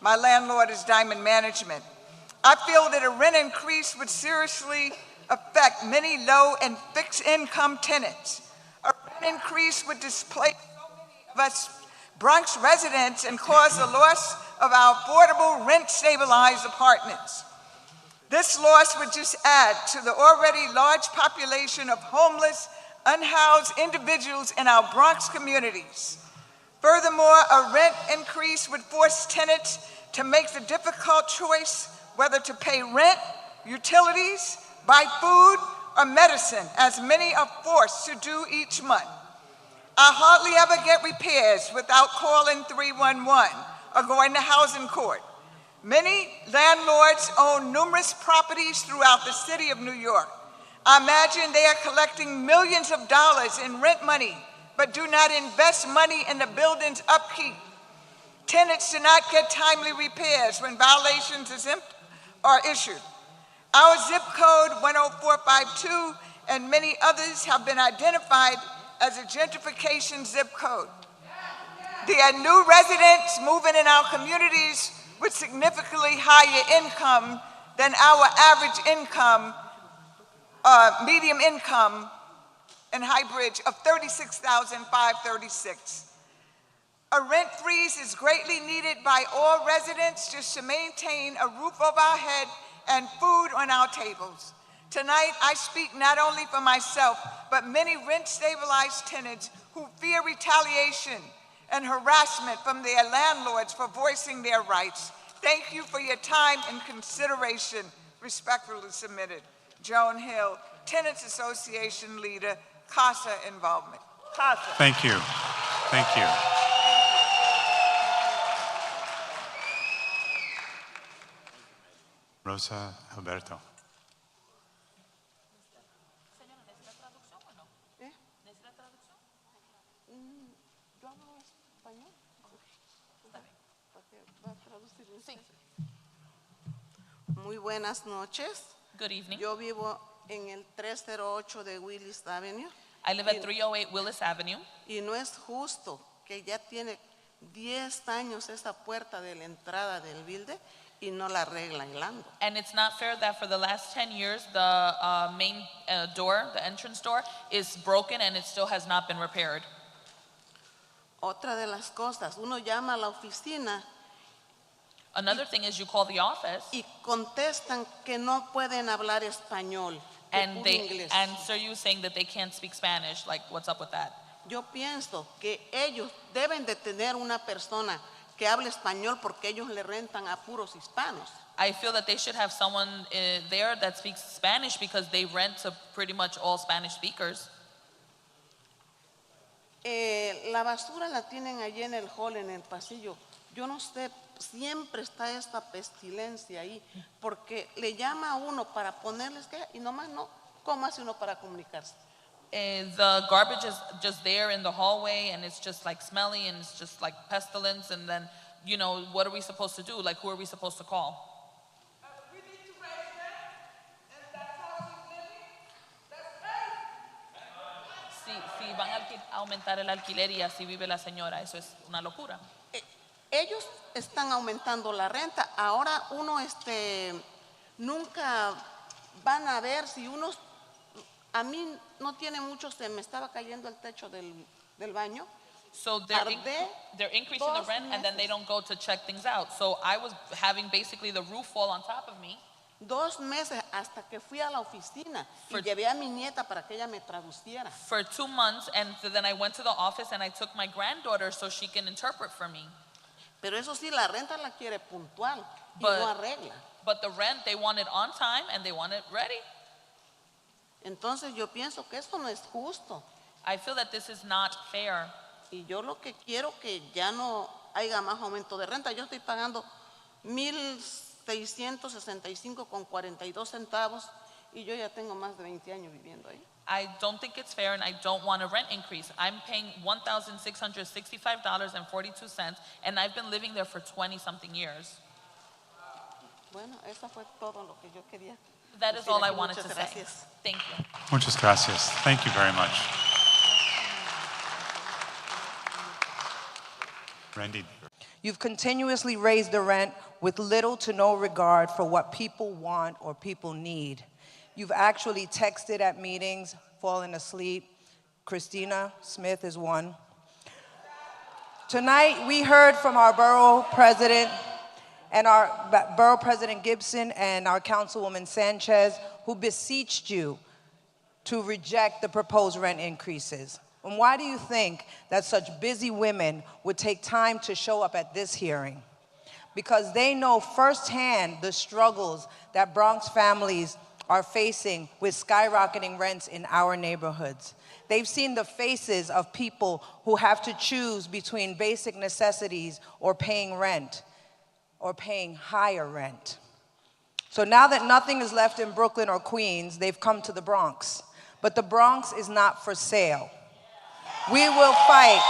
My landlord is Diamond Management. I feel that a rent increase would seriously affect many low and fixed income tenants. A rent increase would displace so many of us Bronx residents and cause the loss of our affordable rent-stabilized apartments. This loss would just add to the already large population of homeless, unhoused individuals in our Bronx communities. Furthermore, a rent increase would force tenants to make the difficult choice whether to pay rent, utilities, buy food, or medicine, as many are forced to do each month. I hardly ever get repairs without calling 311 or going to housing court. Many landlords own numerous properties throughout the city of New York. I imagine they are collecting millions of dollars in rent money, but do not invest money in the building's upkeep. Tenants do not get timely repairs when violations are issued. Our zip code 10452 and many others have been identified as a gentrification zip code. There are new residents moving in our communities with significantly higher income than our average income, medium income in High Bridge of $36,536. A rent freeze is greatly needed by all residents just to maintain a roof over our head and food on our tables. Tonight, I speak not only for myself, but many rent-stabilized tenants who fear retaliation and harassment from their landlords for voicing their rights. Thank you for your time and consideration. Respectfully submitted. Joan Hill, Tenants Association Leader, CASA Involvement. CASA. Thank you. Thank you. Rosa Alberto. Muy buenas noches. Good evening. Yo vivo en el 308 de Willis Avenue. I live at 308 Willis Avenue. Y no es justo que ya tiene 10 años esa puerta de la entrada del building y no la arreglando. And it's not fair that for the last 10 years, the main door, the entrance door, is broken and it still has not been repaired. Otra de las cosas, uno llama a la oficina. Another thing is you call the office. Y contestan que no pueden hablar español. And they answer you saying that they can't speak Spanish. Like, what's up with that? Yo pienso que ellos deben de tener una persona que hable español porque ellos le rentan a puros hispanos. I feel that they should have someone there that speaks Spanish because they rent to pretty much all Spanish speakers. La basura la tienen allí en el hall, en el pasillo. Yo no sé, siempre está esta pestilencia ahí, porque le llama a uno para ponerles queja y nomás no. ¿Cómo hace uno para comunicarse? The garbage is just there in the hallway and it's just like smelly and it's just like pestilence, and then, you know, what are we supposed to do? Like, who are we supposed to call? We need to raise that, and that's how we're living. That's right. Si van a aumentar el alquiler y así vive la señora, eso es una locura. Ellos están aumentando la renta. Ahora uno nunca van a ver si unos. A mí no tiene mucho, se me estaba cayendo el techo del baño. So they're increasing the rent and then they don't go to check things out. So I was having basically the roof fall on top of me. 2 meses hasta que fui a la oficina y llevé a mi nieta para que ella me traduciera. For 2 months, and then I went to the office and I took my granddaughter so she can interpret for me. Pero eso sí, la renta la quiere puntual y no arregla. But the rent, they want it on time and they want it ready. Entonces yo pienso que esto no es justo. I feel that this is not fair. Y yo lo que quiero que ya no haya más aumento de renta. Yo estoy pagando 1,665,42 y yo ya tengo más de 20 años viviendo ahí. I don't think it's fair and I don't want a rent increase. I'm paying $1,665.42 and I've been living there for 20-something years. Bueno, eso fue todo lo que yo quería. That is all I wanted to say. Gracias. Thank you. Muchas gracias. Thank you very much. Randy. You've continuously raised the rent with little to no regard for what people want or people need. You've actually texted at meetings, fallen asleep. Christina Smith is one. Tonight, we heard from our borough president and our borough president Gibson and our councilwoman Sanchez, who beseeched you to reject the proposed rent increases. And why do you think that such busy women would take time to show up at this hearing? Because they know firsthand the struggles that Bronx families are facing with skyrocketing rents in our neighborhoods. They've seen the faces of people who have to choose between basic necessities or paying rent, or paying higher rent. So now that nothing is left in Brooklyn or Queens, they've come to the Bronx. But the Bronx is not for sale. We will fight.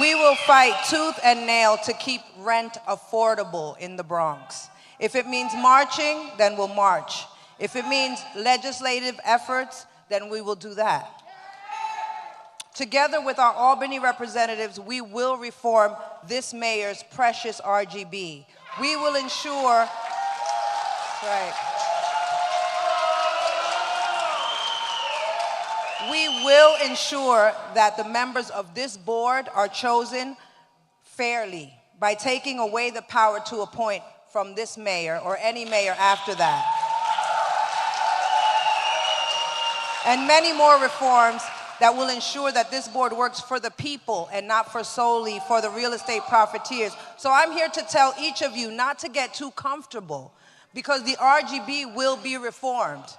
We will fight tooth and nail to keep rent affordable in the Bronx. If it means marching, then we'll march. If it means legislative efforts, then we will do that. Together with our Albany representatives, we will reform this mayor's precious RGB. We will ensure, right. We will ensure that the members of this board are chosen fairly by taking away the power to appoint from this mayor or any mayor after that. And many more reforms that will ensure that this board works for the people and not solely for the real estate profiteers. So I'm here to tell each of you not to get too comfortable, because the RGB will be reformed.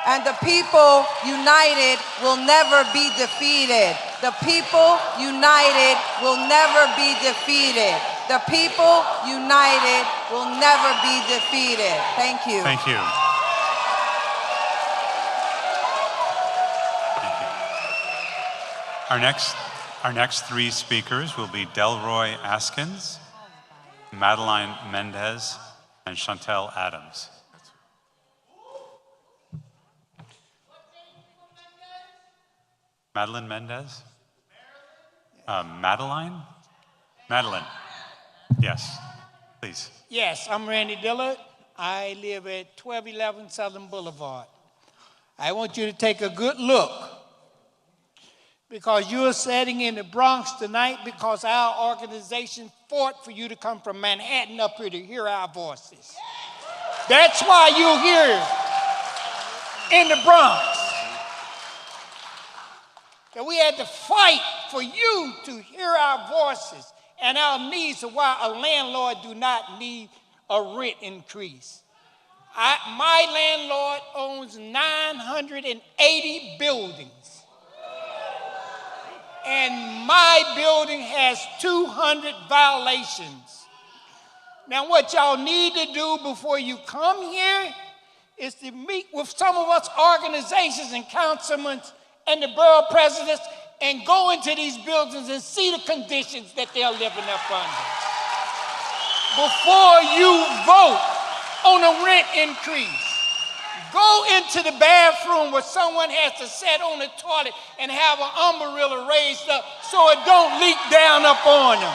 And the people united will never be defeated. The people united will never be defeated. The people united will never be defeated. Thank you. Thank you. Our next three speakers will be Delroy Askins, Madeline Mendez, and Chantel Adams. Madeline Mendez? Madeline? Madeline. Yes, please. Yes, I'm Randy Dillard. I live at 1211 Southern Boulevard. I want you to take a good look, because you're sitting in the Bronx tonight because our organization fought for you to come from Manhattan up here to hear our voices. That's why you're here in the Bronx. That we had to fight for you to hear our voices and our needs of why a landlord do not need a rent increase. My landlord owns 980 buildings. And my building has 200 violations. Now what y'all need to do before you come here is to meet with some of us organizations and councilmen and the borough presidents and go into these buildings and see the conditions that they're living up under before you vote on a rent increase. Go into the bathroom where someone has to sit on the toilet and have an umbrella raised up so it don't leak down up on them.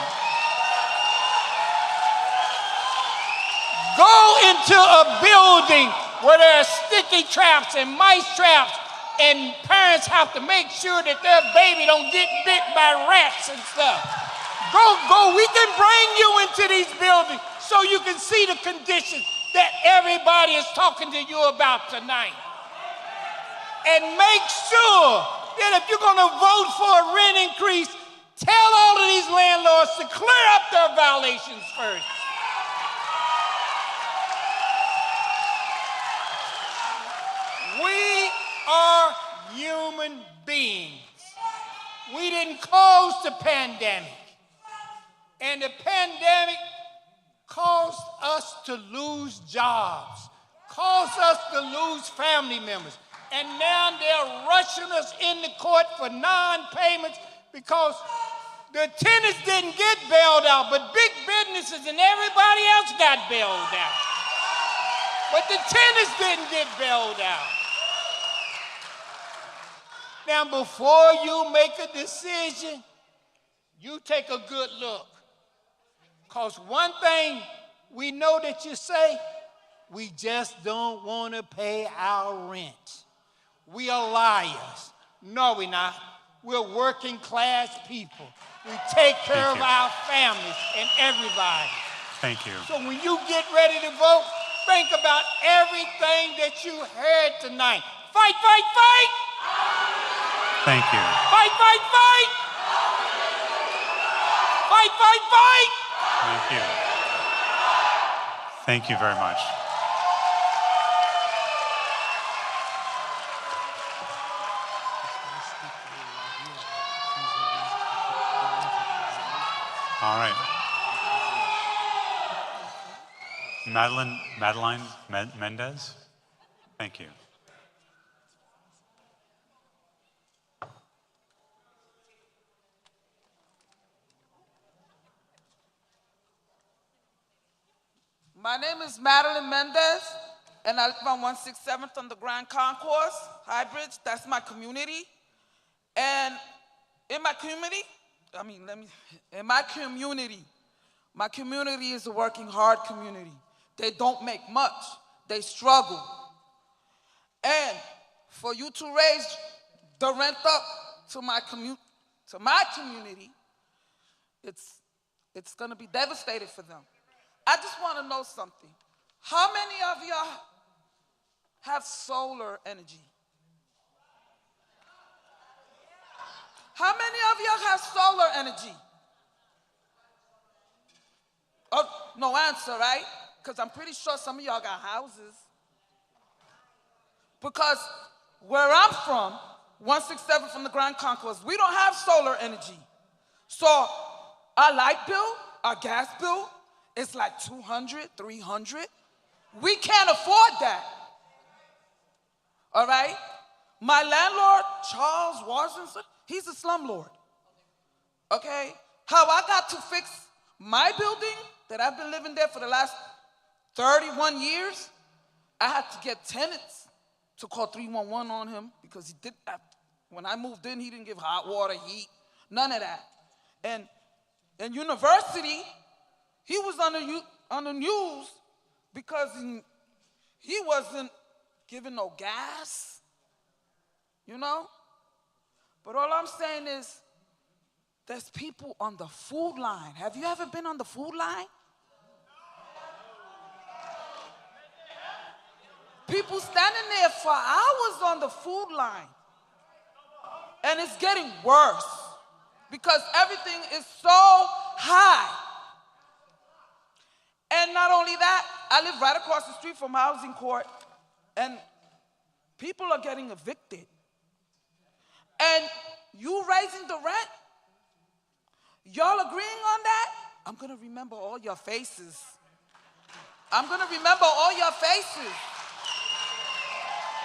Go into a building where there are sticky traps and mice traps, and parents have to make sure that their baby don't get bit by rats and stuff. Go, we can bring you into these buildings so you can see the conditions that everybody is talking to you about tonight. And make sure that if you're gonna vote for a rent increase, tell all of these landlords to clear up their violations first. We are human beings. didn't cause the pandemic. And the pandemic caused us to lose jobs, caused us to lose family members. And now they're rushing us into court for non-payments because the tenants didn't get bailed out, but big businesses and everybody else got bailed out. But the tenants didn't get bailed out. Now, before you make a decision, you take a good look. Because one thing we know that you say, we just don't want to pay our rent. We are liars. No, we're not. We're working class people. We take care of our families and everybody. Thank you. So when you get ready to vote, think about everything that you heard tonight. Fight, fight, fight! Thank you. Fight, fight, fight! Fight, fight, fight! Thank you. Thank you very much. All right. Madeline Mendez, thank you. My name is Madeline Mendez, and I live on 167th on the Grand Concourse, Highbridge. That's my community. And in my community, my community is a working hard community. They don't make much. They struggle. And for you to raise the rent up to my community, it's going to be devastating for them. I just want to know something. How many of y'all have solar energy? How many of y'all have solar energy? Oh, no answer, right? Because I'm pretty sure some of y'all got houses. Because where I'm from, 167 from the Grand Concourse, we don't have solar energy. So our light bill, our gas bill, it's like $200, $300. We can't afford that. All right? My landlord, Charles Washington, he's a slumlord. Okay? How I got to fix my building that I've been living there for the last 31 years, I had to get tenants to call 311 on him because he did. When I moved in, he didn't give hot water, heat, none of that. And in university, he was on the news because he wasn't giving no gas, you know? But all I'm saying is there's people on the food line. Have you ever been on the food line? People standing there for hours on the food line. And it's getting worse because everything is so high. And not only that, I live right across the street from housing court, and people are getting evicted. And you raising the rent? Y'all agreeing on that? I'm going to remember all your faces. I'm going to remember all your faces.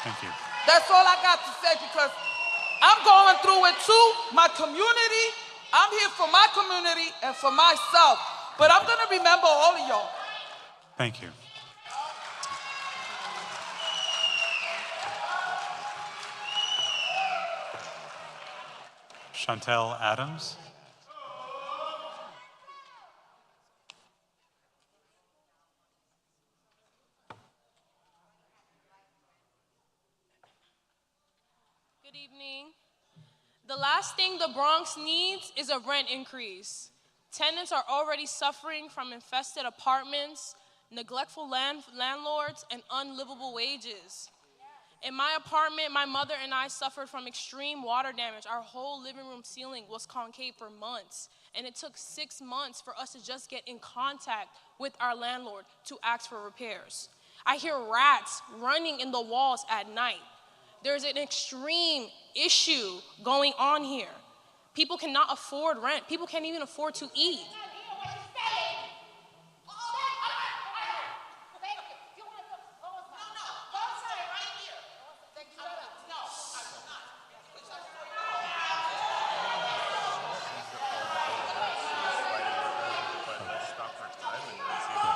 Thank you. That's all I got to say because I'm going through it too. My community, I'm here for my community and for myself. But I'm going to remember all of y'all. Thank you. Chantel Adams. Good evening. The last thing the Bronx needs is a rent increase. Tenants are already suffering from infested apartments, neglectful landlords, and unlivable wages. In my apartment, my mother and I suffered from extreme water damage. Our whole living room ceiling was concave for months, and it took 6 months for us to just get in contact with our landlord to ask for repairs. I hear rats running in the walls at night. There's an extreme issue going on here. People cannot afford rent. People can't even afford to eat.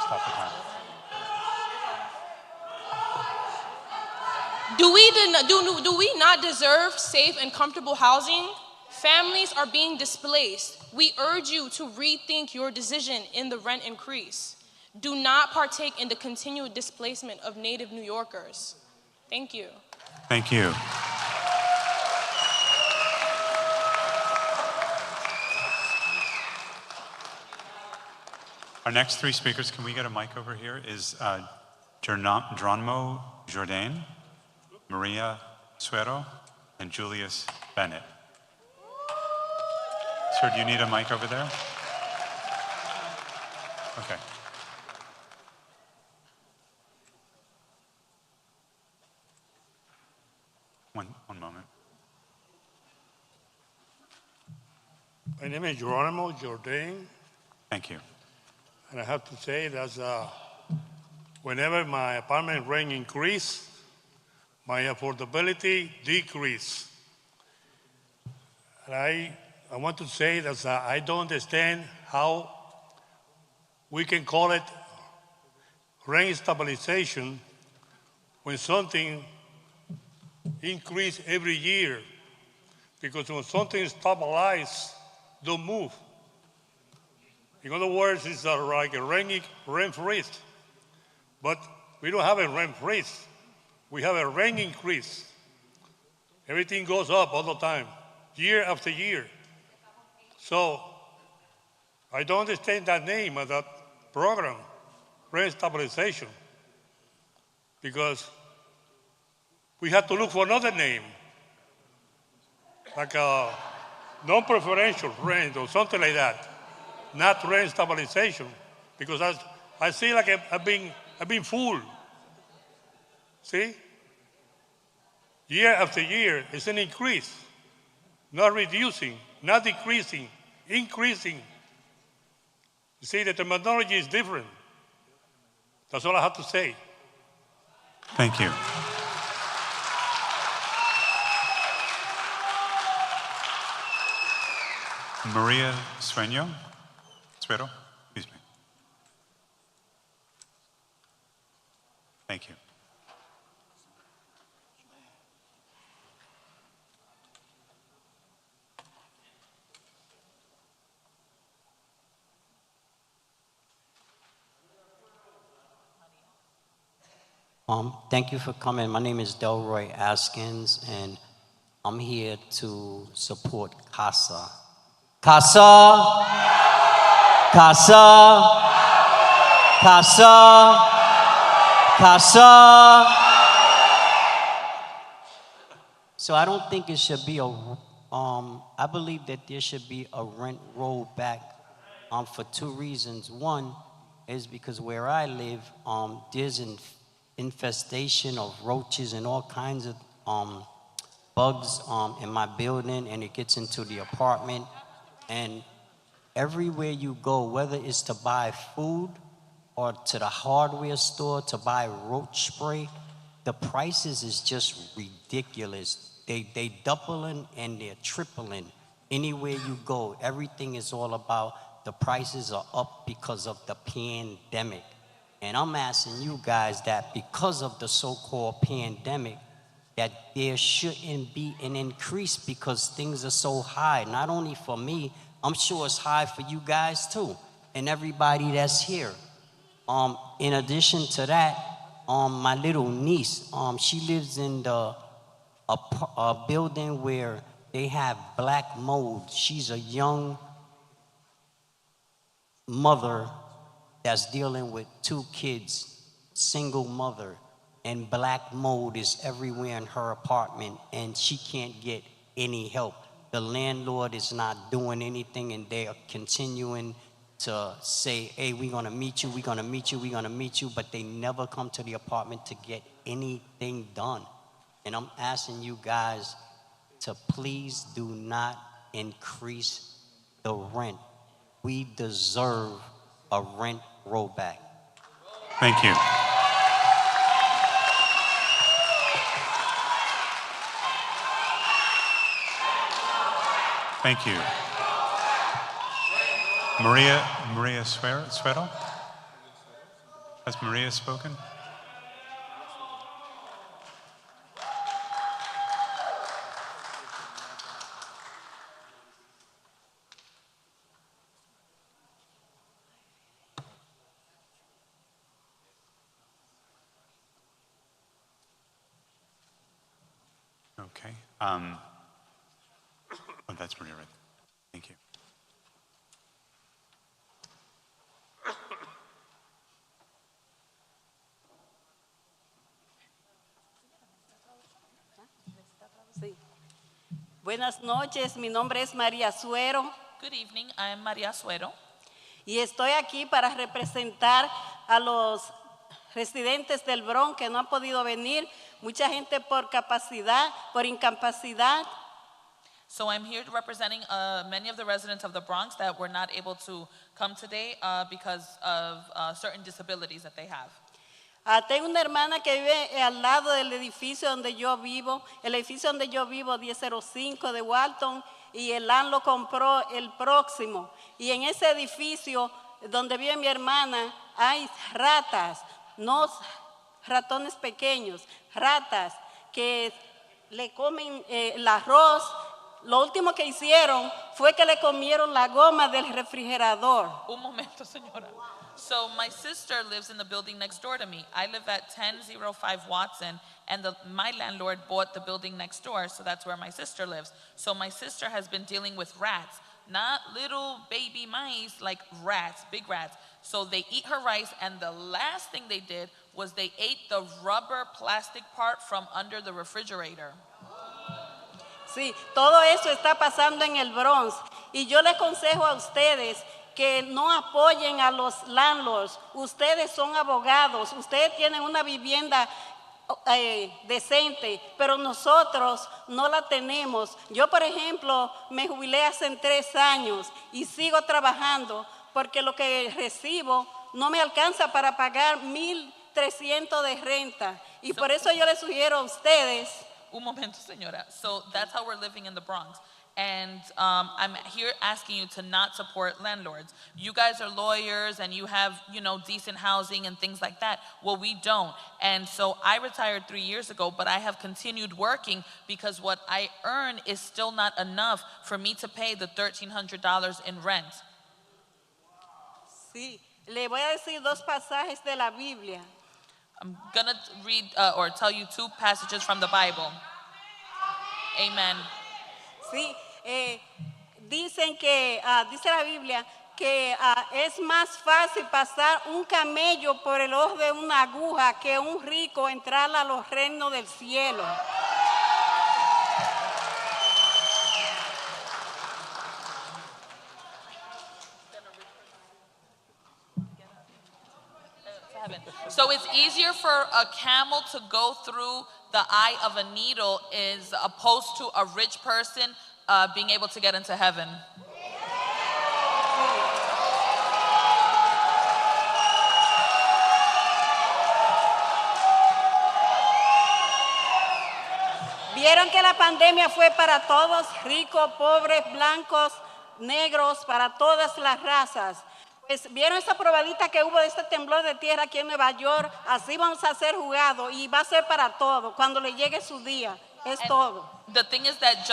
Stop the time. Do we not deserve safe and comfortable housing? Families are being displaced. We urge you to rethink your decision in the rent increase. Do not partake in the continued displacement of native New Yorkers. Thank you. Thank you. Our next three speakers, can we get a mic over here, is Geronimo Jourdain, Maria Suero, and Julius Bennett. Sir, do you need a mic over there? Okay. One moment. My name is Geronimo Jourdain. Thank you. And I have to say that whenever my apartment rent increase, my affordability decrease. And I want to say that I don't understand how we can call it rent stabilization when something increase every year. Because when something is stabilized, don't move. In other words, it's like a rent freeze. But we don't have a rent freeze. We have a rent increase. Everything goes up all the time, year after year. So I don't understand that name of that program, rent stabilization, because we have to look for another name, like a non-preferential rent or something like that. Not rent stabilization, because I see like I've been fooled. See? Year after year, it's an increase, not reducing, not decreasing, increasing. You see, the terminology is different. That's all I have to say. Thank you. Maria Suero, excuse me. Thank you. Thank you for coming. My name is Delroy Askins, and I'm here to support CASA. CASA! CASA! CASA! CASA! So I don't think it should be I believe that there should be a rent rollback for two reasons. One is because where I live, there's an infestation of roaches and all kinds of bugs in my building, and it gets into the apartment. And everywhere you go, whether it's to buy food or to the hardware store to buy roach spray, the prices is just ridiculous. They doubling and they're tripling. Anywhere you go, everything is all about the prices are up because of the pandemic. And I'm asking you guys that because of the so-called pandemic, that there shouldn't be an increase because things are so high. Not only for me, I'm sure it's high for you guys too, and everybody that's here. In addition to that, my little niece, she lives in a building where they have black mold. She's a young mother that's dealing with 2 kids, single mother, and black mold is everywhere in her apartment, and she can't get any help. The landlord is not doing anything, and they are continuing to say, hey, we're gonna meet you, we're gonna meet you, we're gonna meet you, but they never come to the apartment to get anything done. And I'm asking you guys to please do not increase the rent. We deserve a rent rollback. Thank you. Thank you. Maria Suero? Has Maria spoken? Okay. Oh, that's Maria right there. Thank you. Sí. Buenas noches, mi nombre es María Suero. Good evening, I am Maria Suero. Y estoy aquí para representar a los residentes del Bronx que no han podido venir, mucha gente por capacidad, por incapacidad. So I'm here representing many of the residents of the Bronx that were not able to come today because of certain disabilities that they have. Tengo una hermana que vive al lado del edificio donde yo vivo, el edificio donde yo vivo, 1005 de Walton, y el LAN lo compró el próximo. Y en ese edificio donde vive mi hermana hay ratas, no ratones pequeños, ratas que le comen el arroz. Lo último que hicieron fue que le comieron la goma del refrigerador. Un momento, señora. So my sister lives in the building next door to me. I live at 1005 Watson, and my landlord bought the building next door, so that's where my sister lives. So my sister has been dealing with rats, not little baby mice, like rats, big rats. So they eat her rice, and the last thing they did was they ate the rubber plastic part from under the refrigerator. Sí, todo eso está pasando en el Bronx. Y yo les aconsejo a ustedes que no apoyen a los landlords. Ustedes son abogados, ustedes tienen una vivienda decente, pero nosotros no la tenemos. Yo, por ejemplo, me jubilé hace 3 años y sigo trabajando porque lo que recibo no me alcanza para pagar 1,300 de renta. Y por eso yo les sugiero a ustedes. Un momento, señora. So that's how we're living in the Bronx. And I'm here asking you to not support landlords. You guys are lawyers and you have, decent housing and things like that. Well, we don't. And so I retired 3 years ago, but I have continued working because what I earn is still not enough for me to pay the $1,300 in rent. Sí, le voy a decir 2 pasajes de la Biblia. I'm going to read or tell you 2 passages from the Bible. Amen. Sí, dicen que, dice la Biblia, que es más fácil pasar un camello por el ojo de una aguja que un rico entrar a los reinos del cielo. So it's easier for a camel to go through the eye of a needle as opposed to a rich person being able to get into heaven. Vieron que la pandemia fue para todos, ricos, pobres, blancos, negros, para todas las razas. Pues vieron esa probadita que hubo de este temblor de tierra aquí en Nueva York, así vamos a ser jugados y va a ser para todo cuando le llegue su día, es todo. The thing is that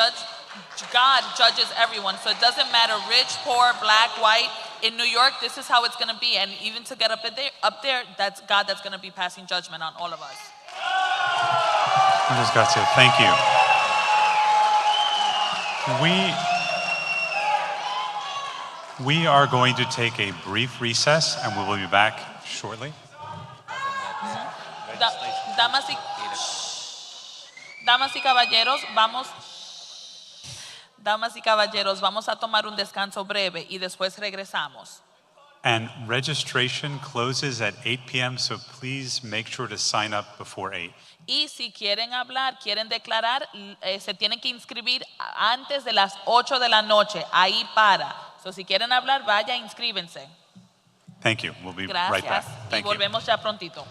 God judges everyone, so it doesn't matter rich, poor, black, white. In New York, this is how it's going to be, and even to get up there, that's God that's going to be passing judgment on all of us. Muchas gracias. Thank you. We are going to take a brief recess and we will be back shortly. Damas y caballeros, vamos a tomar un descanso breve y después regresamos. And registration closes at 8 p.m., so please make sure to sign up before 8. Y si quieren hablar, quieren declarar, se tienen que inscribir antes de las 8 de la noche. Ahí para. So, si quieren hablar, vaya, inscríbense. Thank you. We'll be Gracias. right back. Y Thank you. volvemos ya prontito.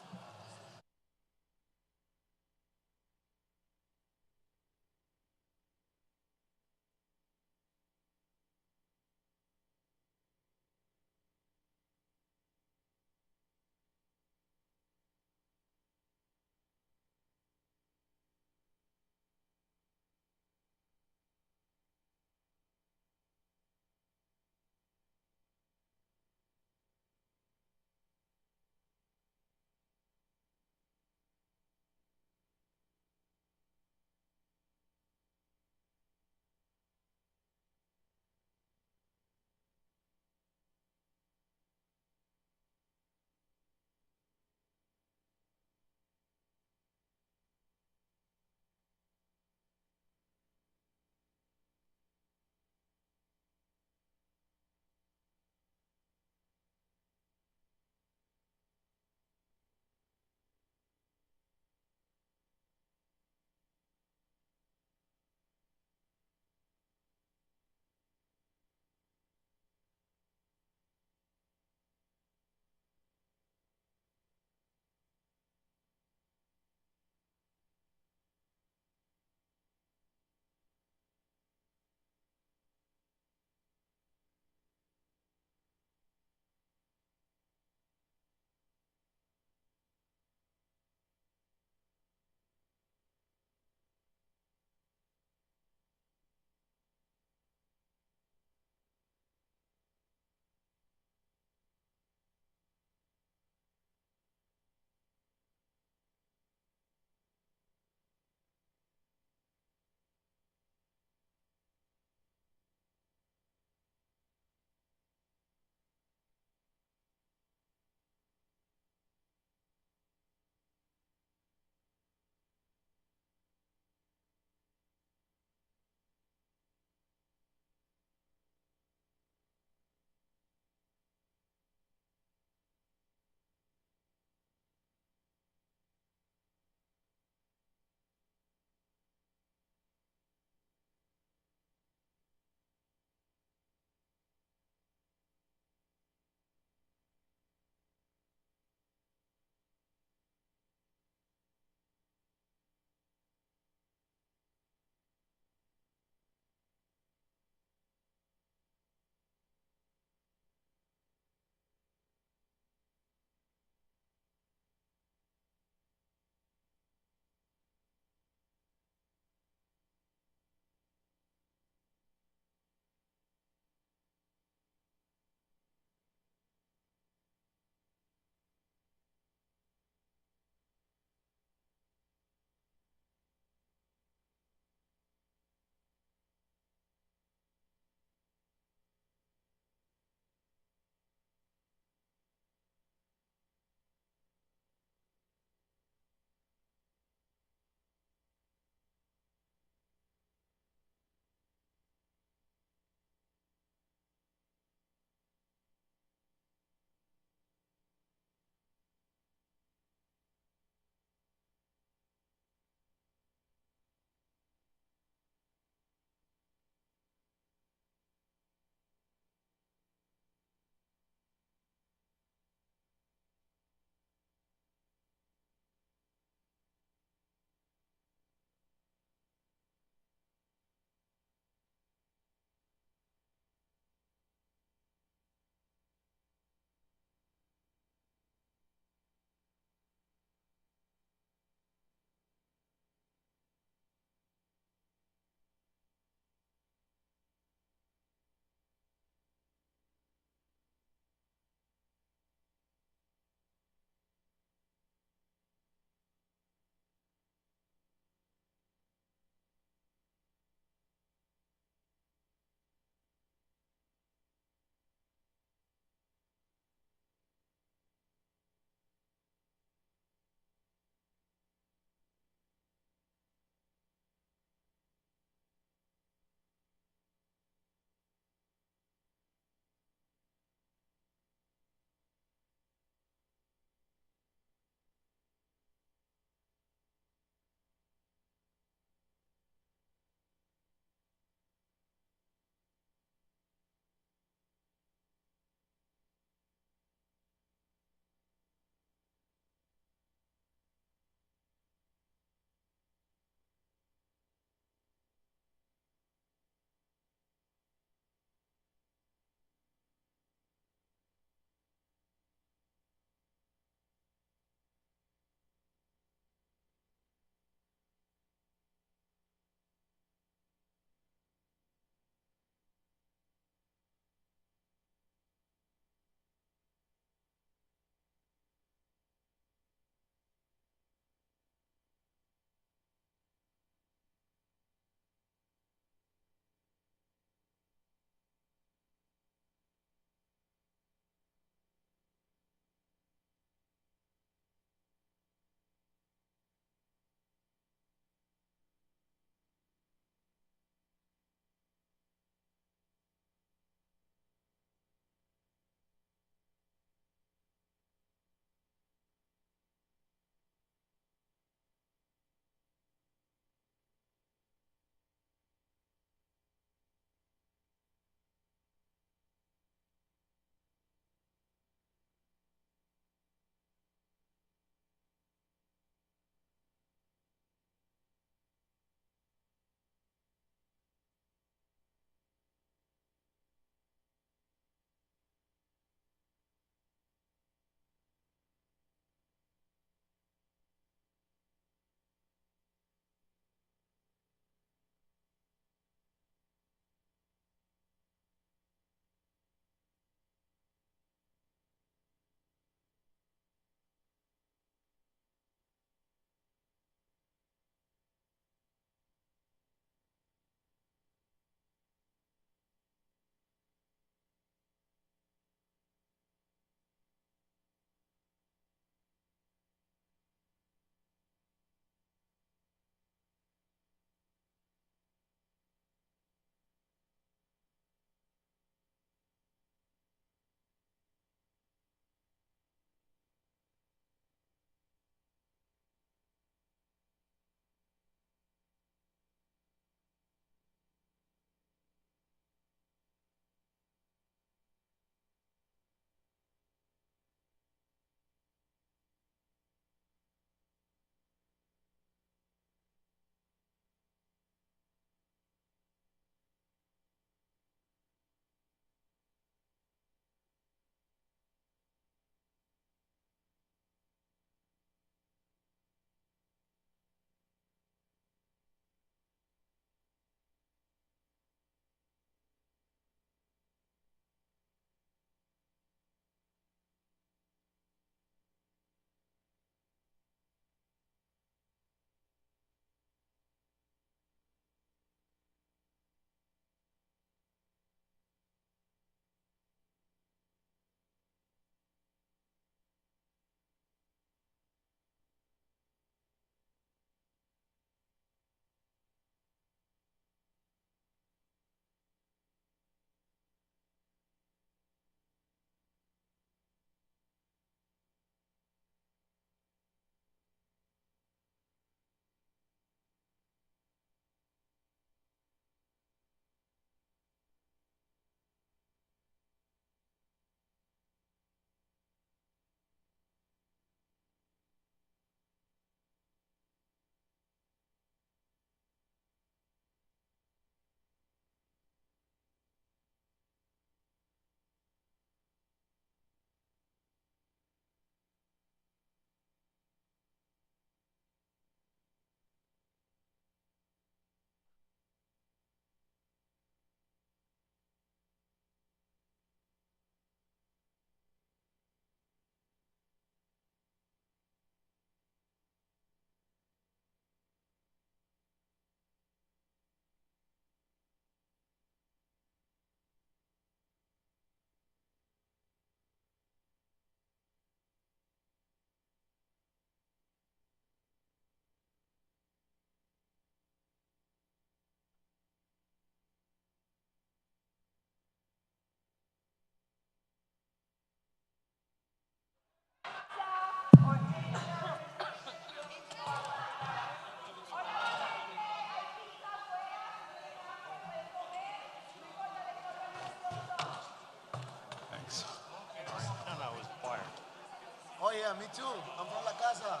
yeah, me too. I'm from La Casa.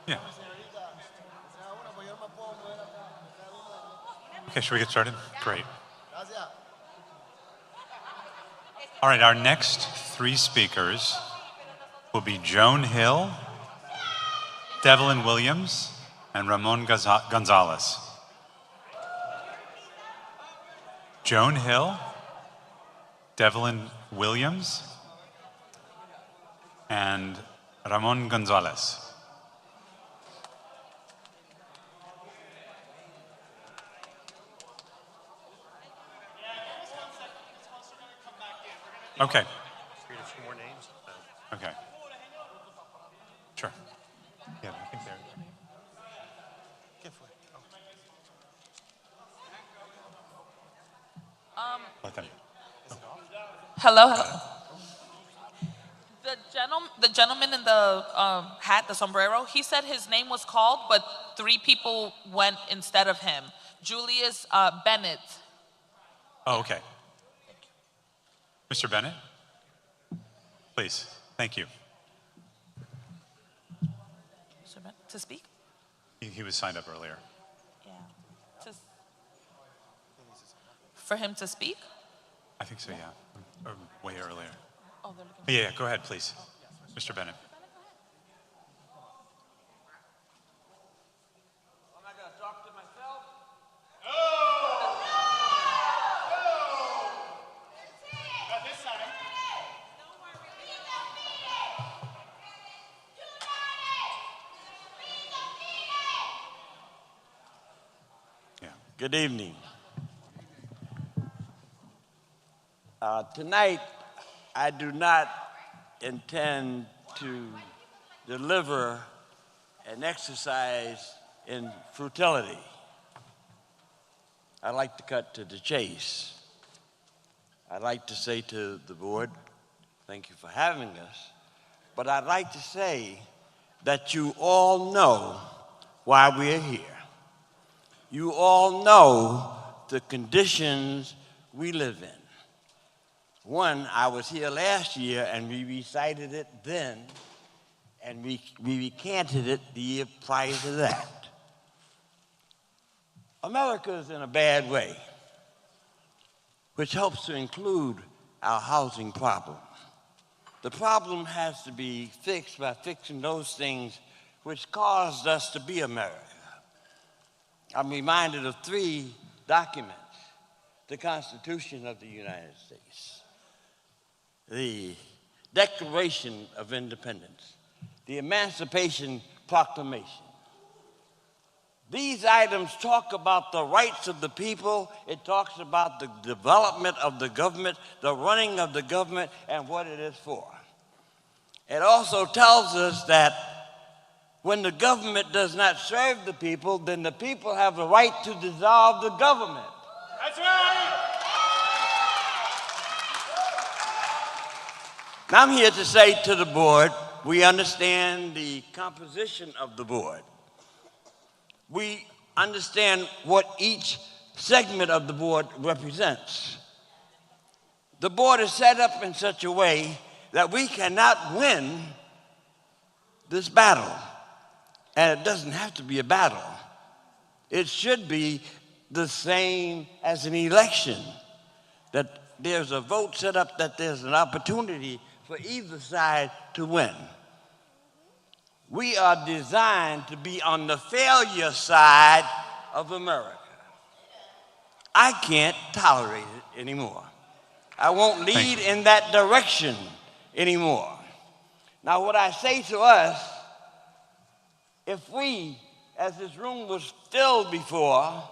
Yeah. Okay, should we get started? Great. All right, our next three speakers will be Joan Hill, Devlin Williams, and Ramon Gonzalez. Joan Hill, Devlin Williams, and Ramon Gonzalez. Okay. Read a few more names. Okay. Sure. Yeah, I think they're. Let them. Hello, hello. The gentleman in the hat, the sombrero, he said his name was called, but 3 people went instead of him. Julius Bennett. Oh, okay. Mr. Bennett, please. Thank you. Mr. Bennett, to speak? He was signed up earlier. Yeah. For him to speak? I think so, yeah. Or way earlier. Oh, they're looking. Yeah, go ahead, please. Mr. Bennett. Am I going to talk to myself? Good evening. Tonight, I do not intend to deliver an exercise in futility. I like to cut to the chase. I'd like to say to the board, thank you for having us, but I'd like to say that you all know why we're here. You all know the conditions we live in. One, I was here last year and we recited it then, and we recanted it the year prior to that. America's in a bad way, which helps to include our housing problem. The problem has to be fixed by fixing those things which caused us to be America. I'm reminded of 3 documents: the Constitution of the United States, the Declaration of Independence, the Emancipation Proclamation. These items talk about the rights of the people. It talks about the development of the government, the running of the government, and what it is for. It also tells us that when the government does not serve the people, then the people have the right to dissolve the government. That's right. Now, I'm here to say to the board, we understand the composition of the board. We understand what each segment of the board represents. The board is set up in such a way that we cannot win this battle. And it doesn't have to be a battle. It should be the same as an election, that there's a vote set up, that there's an opportunity for either side to win. We are designed to be on the failure side of America. I can't tolerate it anymore. I won't lead in that direction anymore. Now, what I say to us, if we, as this room was filled before,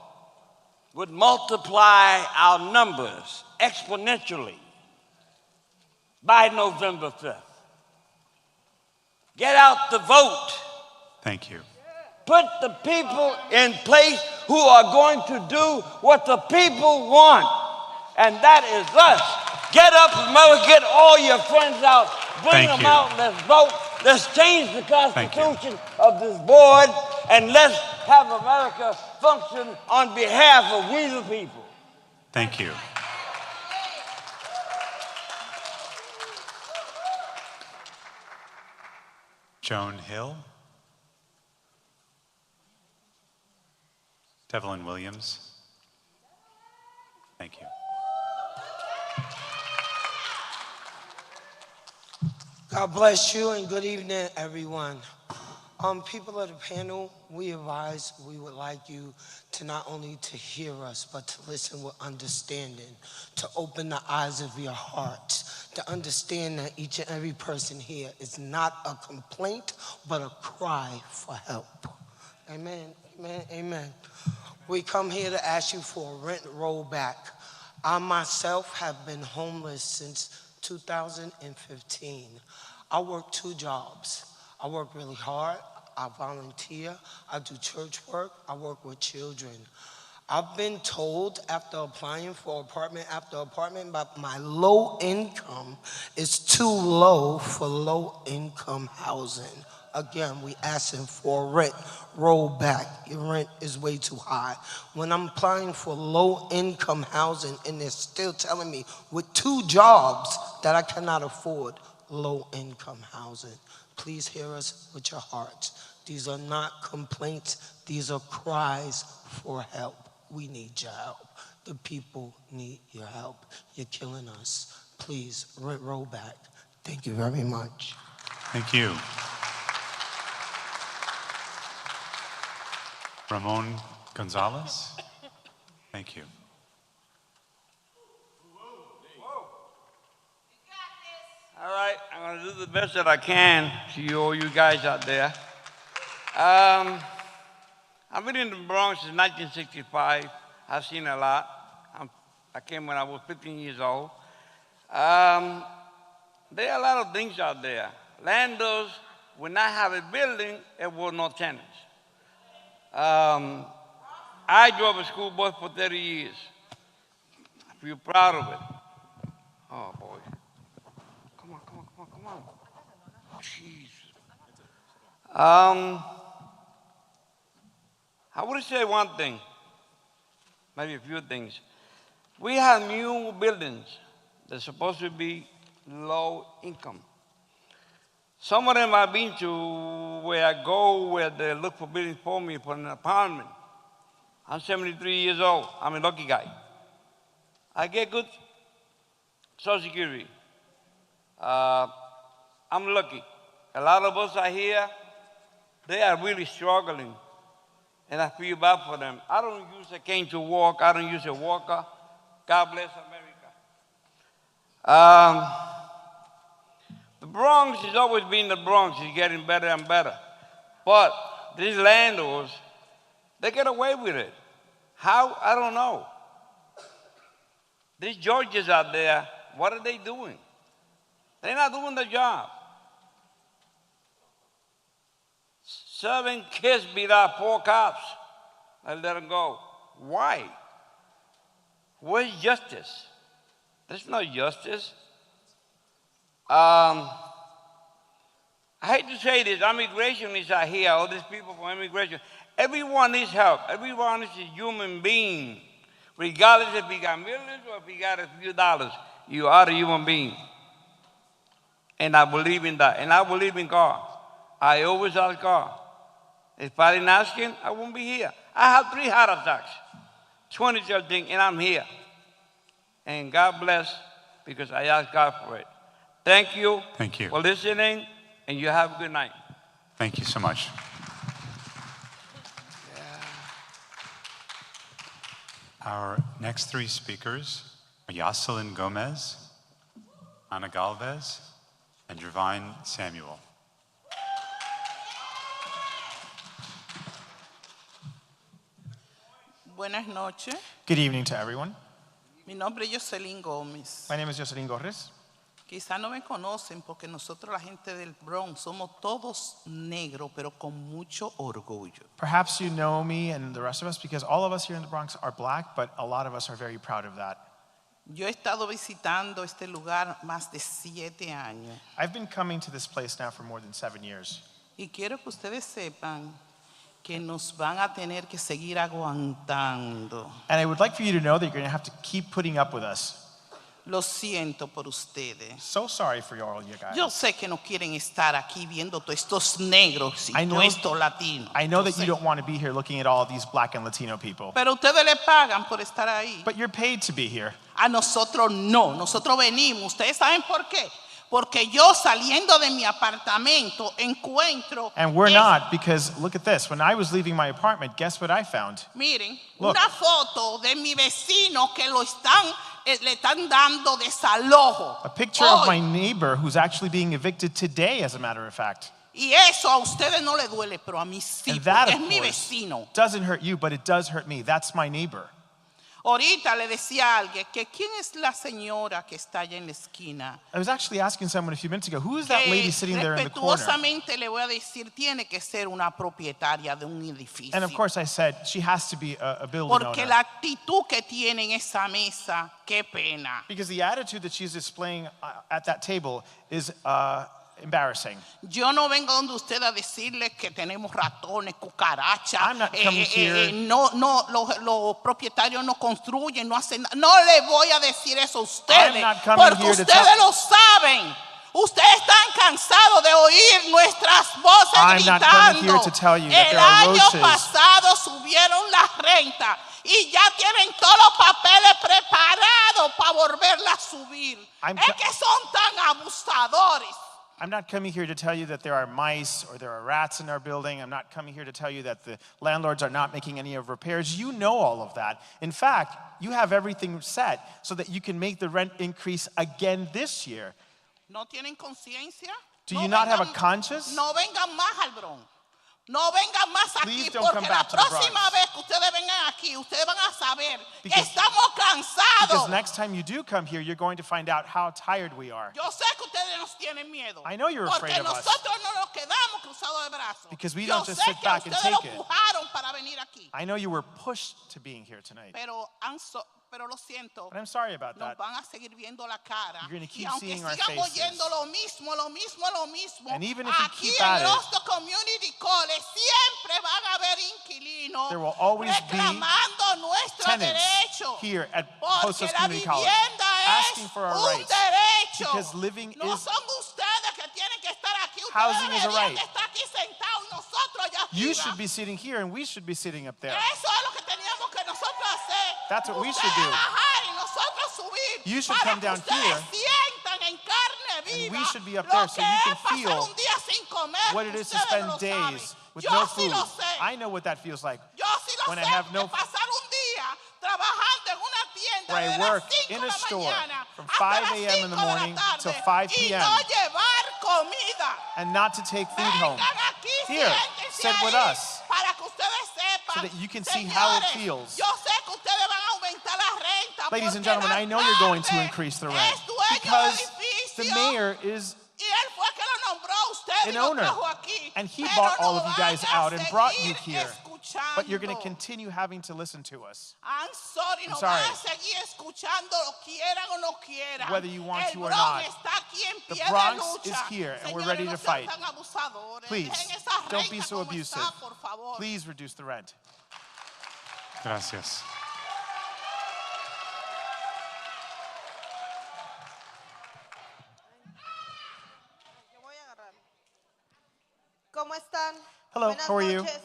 would multiply our numbers exponentially by November 5th. Get out the vote. Thank you. Put the people in place who are going to do what the people want. and that is us. Get up, America, get all your friends out, bring Thank them you. out, let's vote, let's change the Constitution of this board, and let's have America function on behalf of we the people. Thank you. Joan Hill. Devlin Williams. Thank you. God bless you and good evening, everyone. People of the panel, we advise we would like you to not only to hear us, but to listen with understanding, to open the eyes of your hearts, to understand that each and every person here is not a complaint, but a cry for help. Amen, amen, amen. We come here to ask you for a rent rollback. I myself have been homeless since 2015. I work 2 jobs. I work really hard, I volunteer, I do church work, I work with children. I've been told after applying for apartment after apartment that my low income is too low for low income housing. Again, we asking for a rent rollback. Your rent is way too high. When I'm applying for low income housing and they're still telling me with 2 jobs that I cannot afford low income housing. Please hear us with your hearts. These are not complaints. These are cries for help. We need your help. The people need your help. You're killing us. Please, rent roll back. Thank you very much. Thank you. Ramon Gonzalez. Thank you. All right, I'm going to do the best that I can to you, all you guys out there. I've been in the Bronx since 1965. I've seen a lot. I came when I was 15 years old. There are a lot of things out there. Landlords will not have a building if there were no tenants. I drove a school bus for 30 years. I feel proud of it. Oh, boy. Come on. Jeez. I would say one thing, maybe a few things. We have new buildings that are supposed to be low income. Some of them I've been to where I go where they look for buildings for me for an apartment. I'm 73 years old. I'm a lucky guy. I get good Social Security. I'm lucky. A lot of us are here. They are really struggling, and I feel bad for them. I don't use a cane to walk. I don't use a walker. God bless America. The Bronx has always been the Bronx. It's getting better and better. But these landlords, they get away with it. How? I don't know. These judges out there, what are they doing? They're not doing the job. 7 kids beat up 4 cops. I let them go. Why? Where's justice? There's no justice. I hate to say this, immigrationists are here, all these people from immigration. Everyone needs help. Everyone is a human being. Regardless if you got millions or if you got a few dollars, you are a human being. And I believe in that. And I believe in God. I always ask God. If I didn't ask him, I wouldn't be here. I have 3 heart attacks, 2013, and I'm here. And God bless because I asked God for it. Thank you. Thank you. For listening, and you have a good night. Thank you so much. Our next 3 speakers are Yoselin Gomez, Ana Galvez, and Jervine Samuel. Buenas noches. Good evening to everyone. Mi nombre es Yoselin Gómez. My name is Jocelyn Gorres. Quizá no me conocen porque nosotros la gente del Bronx somos todos negros, pero con mucho orgullo. Perhaps you know me and the rest of us because all of us here in the Bronx are black, but a lot of us are very proud of that. Yo he estado visitando este lugar más de 7 años. I've been coming to this place now for more than 7 years. Y quiero que ustedes sepan que nos van a tener que seguir aguantando. And I would like for you to know that you're going to have to keep putting up with us. Lo siento por ustedes. So sorry for all you guys. Yo sé que no quieren estar aquí viendo todos estos negros y todos estos latinos. I know that you don't want to be here looking at all these black and Latino people. Pero ustedes le pagan por estar ahí. But you're paid to be here. A nosotros no. Nosotros venimos. ¿Ustedes saben por qué? Porque yo saliendo de mi apartamento encuentro. And we're not, because look at this. When I was leaving my apartment, guess what I found? Miren, Look. una foto de mi vecino que le están dando desalojo. A picture of my neighbor who's actually being evicted today, as a matter of fact. Y eso a ustedes no le duele, pero a mí sí, And that, porque of es mi course, vecino. doesn't hurt you, but it does hurt me. That's my neighbor. Ahorita le decía a alguien que quién es la señora que está allá en la esquina. I was actually asking someone a few minutes ago, who is that lady sitting there in the corner? Respetuosamente le voy a decir, tiene que ser una propietaria de un edificio. And of course I said, she has to be a building Porque owner. la actitud que tiene en esa mesa, qué pena. Because the attitude that she's displaying at that table is embarrassing. Yo no vengo donde usted a decirles que tenemos ratones, cucarachas. I'm not coming here. Los propietarios no construyen, no hacen nada. No le voy a decir eso a ustedes. I'm not coming Porque here to ustedes tell- lo saben. Ustedes están cansados de oír nuestras voces I'm not gritando. coming here to tell you that El there are año roaches. pasado subieron la renta y ya tienen todos los papeles preparados para volverla a subir. Es que son tan abusadores. I'm not coming here to tell you that there are mice or there are rats in our building. I'm not coming here to tell you that the landlords are not making any of repairs. You know all of that. In fact, you have everything set so that you can make the rent increase again this year. ¿No tienen conciencia? Do you not have a conscience? No vengan más al Bronx. No vengan más aquí Please don't porque come la back to the próxima Bronx. vez que ustedes vengan aquí, ustedes van a saber que Because- estamos cansados. Because next time you do come here, you're going to find out how tired we are. Yo sé que ustedes nos tienen miedo. I know you're afraid Porque of us. nosotros no nos quedamos cruzados de brazos. Because we Yo don't just sé sit que back and ustedes take it. lo empujaron para venir aquí. I know you were pushed to being here tonight. Pero lo siento. But I'm sorry about Nos that. van a seguir viendo la cara. You're gonna keep Y aunque seeing our sigan faces. oyendo lo mismo, And even if you aquí keep en at it, Hostos Community College siempre van a haber inquilinos there will always be reclamando nuestro tenants derecho. here at Porque Hostos la Community College vivienda asking es for our un rights. derecho. Because living No is son ustedes que tienen que estar aquí. Ustedes Housing is a deberían right. de estar aquí sentados y nosotros allá You arriba. should be sitting here and we should be sitting up there. Eso es lo que teníamos que nosotros hacer. That's what we Ustedes should do. bajar y nosotros subir. You should para come que down ustedes here, sientan en carne viva we should be up lo there so que you can es pasar feel un día sin comer. what it is to Ustedes spend no lo days saben. with Yo no sí food. lo sé. I know what that feels like. Yo sí lo when I sé, have no de pasar un día trabajando en una tienda where I desde work las 5 in de a la store mañana from hasta 5 las a.m. in 5 the de la morning tarde till 5 y p.m. no llevar comida. and not to take food home. Vengan aquí, Here, siéntense sit with ahí us para que ustedes sepan. so that you can see how it Señores, feels. yo sé que ustedes van a aumentar la renta. Ladies and porque gentlemen, el I know you're going to alcalde increase the es rent dueño because del edificio, the mayor is y él fue que lo nombró a usted an y lo owner, trajo aquí. and he Pero bought all no of you guys van a out and brought you seguir here. But you're going to escuchando. continue having to listen to us. I'm sorry, I'm no sorry. van a seguir escuchando, lo quieran o no quieran. Whether you want El to or Bronx not. está aquí en The pie de Bronx lucha. is here, and we're Señores, ready no to sean fight. tan abusadores. Please, Dejen esa don't be renta so como abusive. está, por favor. Please reduce the rent. Gracias. ¿Cómo están? Hello, Buenas how are you? noches.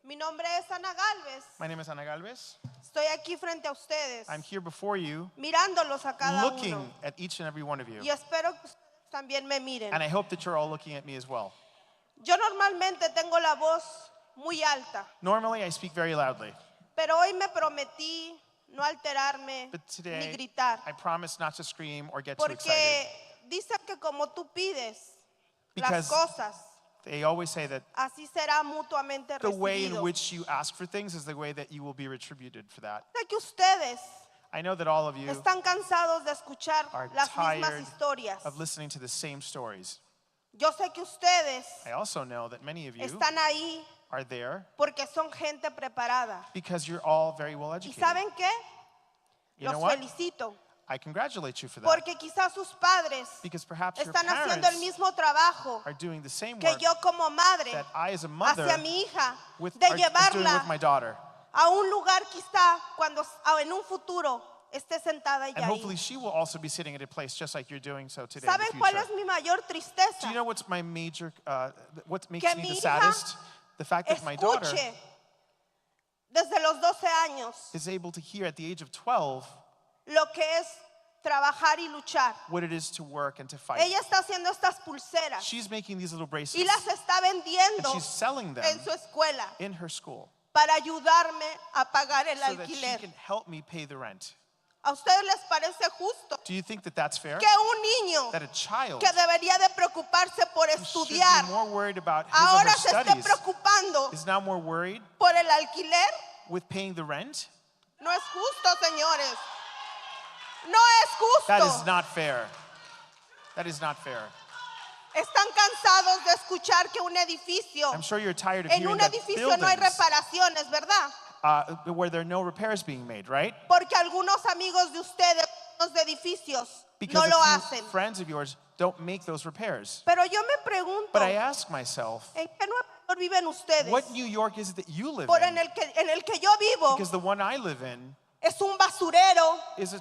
Mi nombre es Ana Galvez. My name is Ana Galvez. Estoy aquí frente a ustedes, I'm here before you, mirándolos a cada looking uno. at each and every one of you. Y espero que ustedes también me miren. And I hope that you're all looking at me as well. Yo normalmente tengo la voz muy alta, Normally, I speak very loudly, pero hoy me prometí no alterarme but ni today, gritar, I promise not to scream or get too excited. porque dicen que como tú pides Because las cosas, they always say that así será mutuamente the way in recibido. which you ask for things is the way that you will be retributed for that. Sé que ustedes I know that all of you están cansados de escuchar are las mismas tired historias. of listening to the same stories. Yo sé que ustedes I also know that many of you están ahí are there porque son gente preparada. because you're all very well ¿Y educated. saben qué? You know Los what? felicito. I congratulate you for that. Porque quizás sus padres Because perhaps your están haciendo el parents mismo trabajo are doing the same que work yo como madre that I as a mother hacia mi hija, is de doing with llevarla my daughter. a un lugar quizá cuando en un futuro esté sentada And ella hopefully ahí. she will also be sitting at a place just like you're doing so today in the ¿Saben cuál future. es mi mayor tristeza? Do you know what's my major, what makes Que me mi the hija saddest? The fact that my daughter Escuche desde los 12 años is able to hear at the age of 12 lo que es trabajar y luchar. what it is to work and to fight. Ella está haciendo estas pulseras She's making these little y bracelets las está and vendiendo she's selling them en su escuela in her school para ayudarme a pagar el so that she alquiler. can help me pay the rent. ¿A ustedes les parece justo Do you think that that's fair? que un niño That a child que debería de preocuparse por should estudiar be more worried about his or her ahora se esté studies preocupando is now more worried por el alquiler? with paying the rent? No es justo, señores. No es justo. That is not fair. That is not fair. Están cansados de escuchar que un edificio, I'm sure you're tired of en hearing un that edificio no hay buildings reparaciones, ¿verdad? where there are no repairs being made, right? Porque algunos amigos de ustedes, los de edificios, Because no lo a few hacen. friends of yours don't make those repairs. Pero yo me pregunto, But I ask myself, ¿en qué Nueva York viven ustedes? what New York is it that you live Por in? en el que yo vivo Because the one I live in es un basurero. is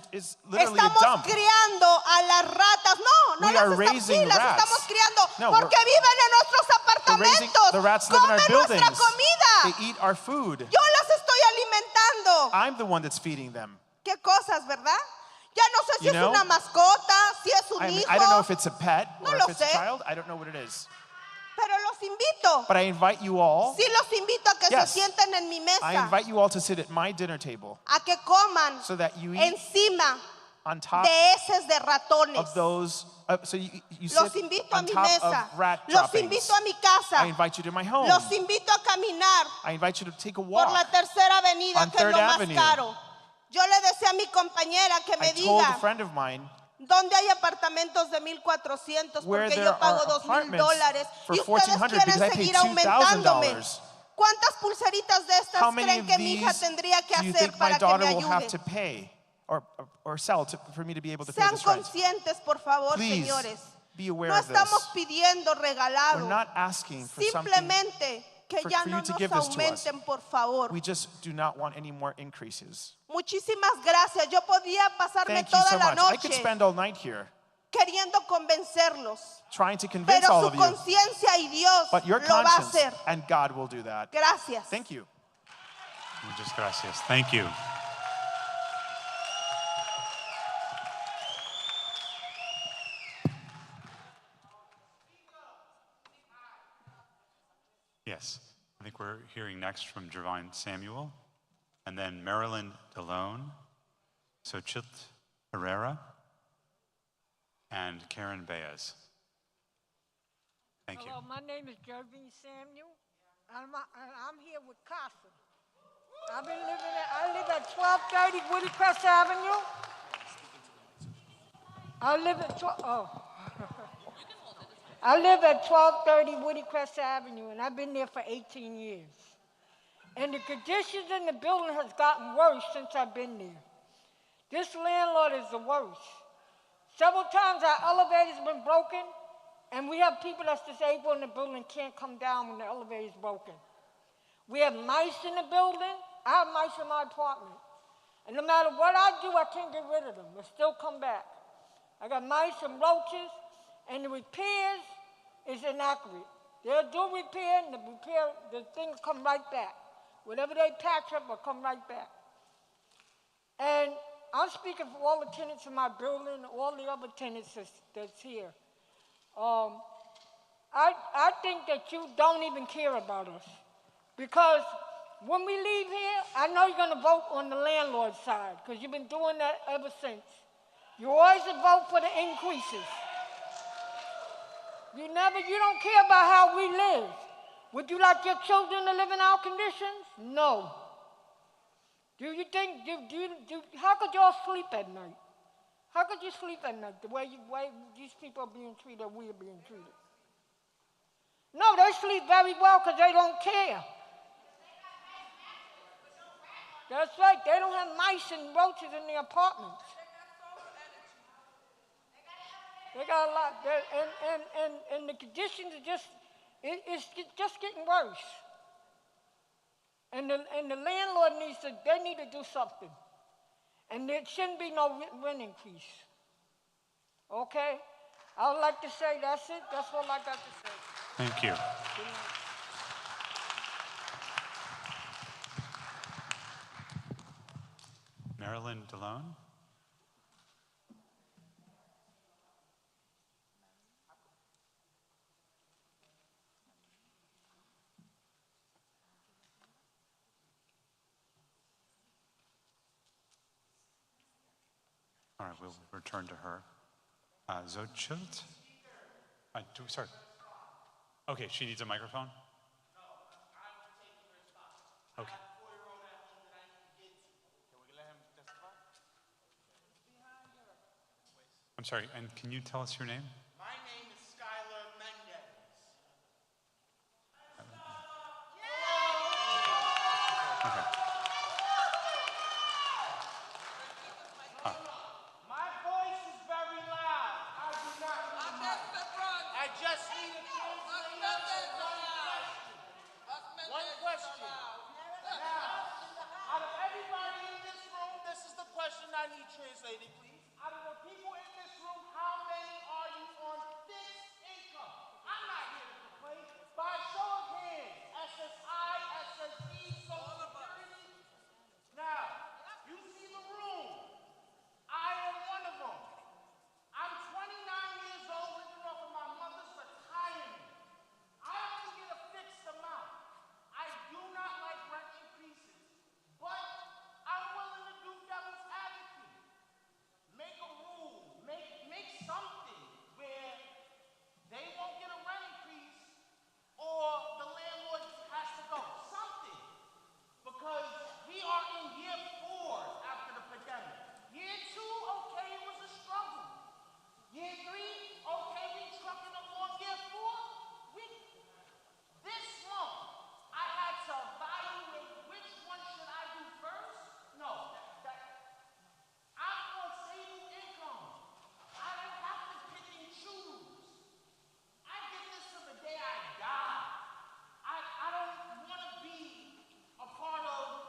literally a Estamos dump. criando a las ratas. No We las are estamos, raising sí, las rats. estamos criando No, porque viven en nuestros apartamentos. The rats live in our Comen buildings. nuestra comida. They eat our food. Yo las estoy alimentando. I'm the one that's feeding them. Qué cosas, ¿verdad? Ya no sé si You es know, una mascota, si es un hijo. I don't know if it's a pet No or lo if it's a sé. child. I don't know what it is. Pero los invito. But I invite you all. Sí los invito a que Yes. se sienten en mi I mesa. invite you all to sit at my dinner table A que coman so that you eat encima on top de heces de ratones. of those. So you Los sit invito a on mi top mesa. of rat Los droppings. invito a mi casa. I invite you to my home. Los invito a caminar I invite you to take a por walk. la tercera avenida, on que es Third lo más Avenue. caro. Yo le decía a mi compañera que me I told a diga friend of mine dónde hay apartamentos de 1,400 where porque there yo pago are $2,000 for y ustedes $1,400 quieren because I pay seguir aumentándome. $2,000. ¿Cuántas pulseritas de estas How many creen of que mi hija these tendría que do you hacer think my para que me daughter will have ayude? to pay or sell for me to be able to pay Sean this rent? conscientes, por favor, Please señores. be aware No of this. estamos pidiendo regalado. We're not asking for something. Simplemente que for- ya for no you to nos give this to us. aumenten, por favor. We just do not want any more increases. Muchísimas gracias. Yo podía pasarme Thank you toda so la much. I could noche spend all night here queriendo convencerlos, trying to convince pero all su of you, conciencia y Dios but your lo va a conscience hacer. and God will do that. Gracias. Thank you. Muchas gracias. Thank you. Yes, I think we're hearing next from Jervine Samuel, and then Marilyn DeLone, Xochitl Herrera, and Karen Baez. Thank you. Hello, my name is Jervine Samuel. I'm here with Casa. I live at 1230 Woody Crest Avenue. I live at 1230 Woody Crest Avenue, and I've been there for 18 years. And the conditions in the building has gotten worse since I've been there. This landlord is the worst. Several times our elevator's been broken, and we have people that's disabled in the building can't come down when the elevator's broken. We have mice in the building. I have mice in my apartment. And no matter what I do, I can't get rid of them. They still come back. I got mice and roaches, and the repairs is inaccurate. They'll do repair, and the things come right back. Whatever they patch up will come right back. And I'm speaking for all the tenants in my building, all the other tenants that's here. I think that you don't even care about us. Because when we leave here, I know you're going to vote on the landlord's side, because you've been doing that ever since. You always vote for the increases. You don't care about how we live. Would you like your children to live in our conditions? No. Do you think, how could y'all sleep at night? How could you sleep at night the way these people are being treated, we are being treated? No, they sleep very well because they don't care. That's right. They don't have mice and roaches in their apartments. They got a lot. And the conditions are just, it's just getting worse. And the landlord they need to do something. And there shouldn't be no rent increase. Okay? I would like to say that's it. That's all I got to say. Thank you. Marilyn DeLone. All right, we'll return to her. Zochilt? Sorry. Okay, she needs a microphone? Okay. I'm sorry, and can you tell us your name? My name is Skylar Mendez. Okay. My voice is very loud. I do not need a mic. I just need a translator. One question. Now, out of everybody in this room, this is the question I need translated, please. Out of the people in this room, how many are you on fixed income? I'm not here to complain. By show of hands, SSI, SSD, Social Security. Now, you see the room. I am one of them. I'm 29 years old, living off of my mother's retirement. I only get a fixed amount. I do not like rent increases, but I'm willing to do devil's advocate. Make a rule, make something where they won't get a rent increase or the landlord has to go. Something. Because we are in year 4 after the pandemic. Year 2, okay, it was a struggle. Year 3, okay, we trucking along. Year 4, this month, I had to evaluate which one should I do first. No, I'm on stable income. I don't have to pick and choose. I get this till the day I die. I don't want to be a part of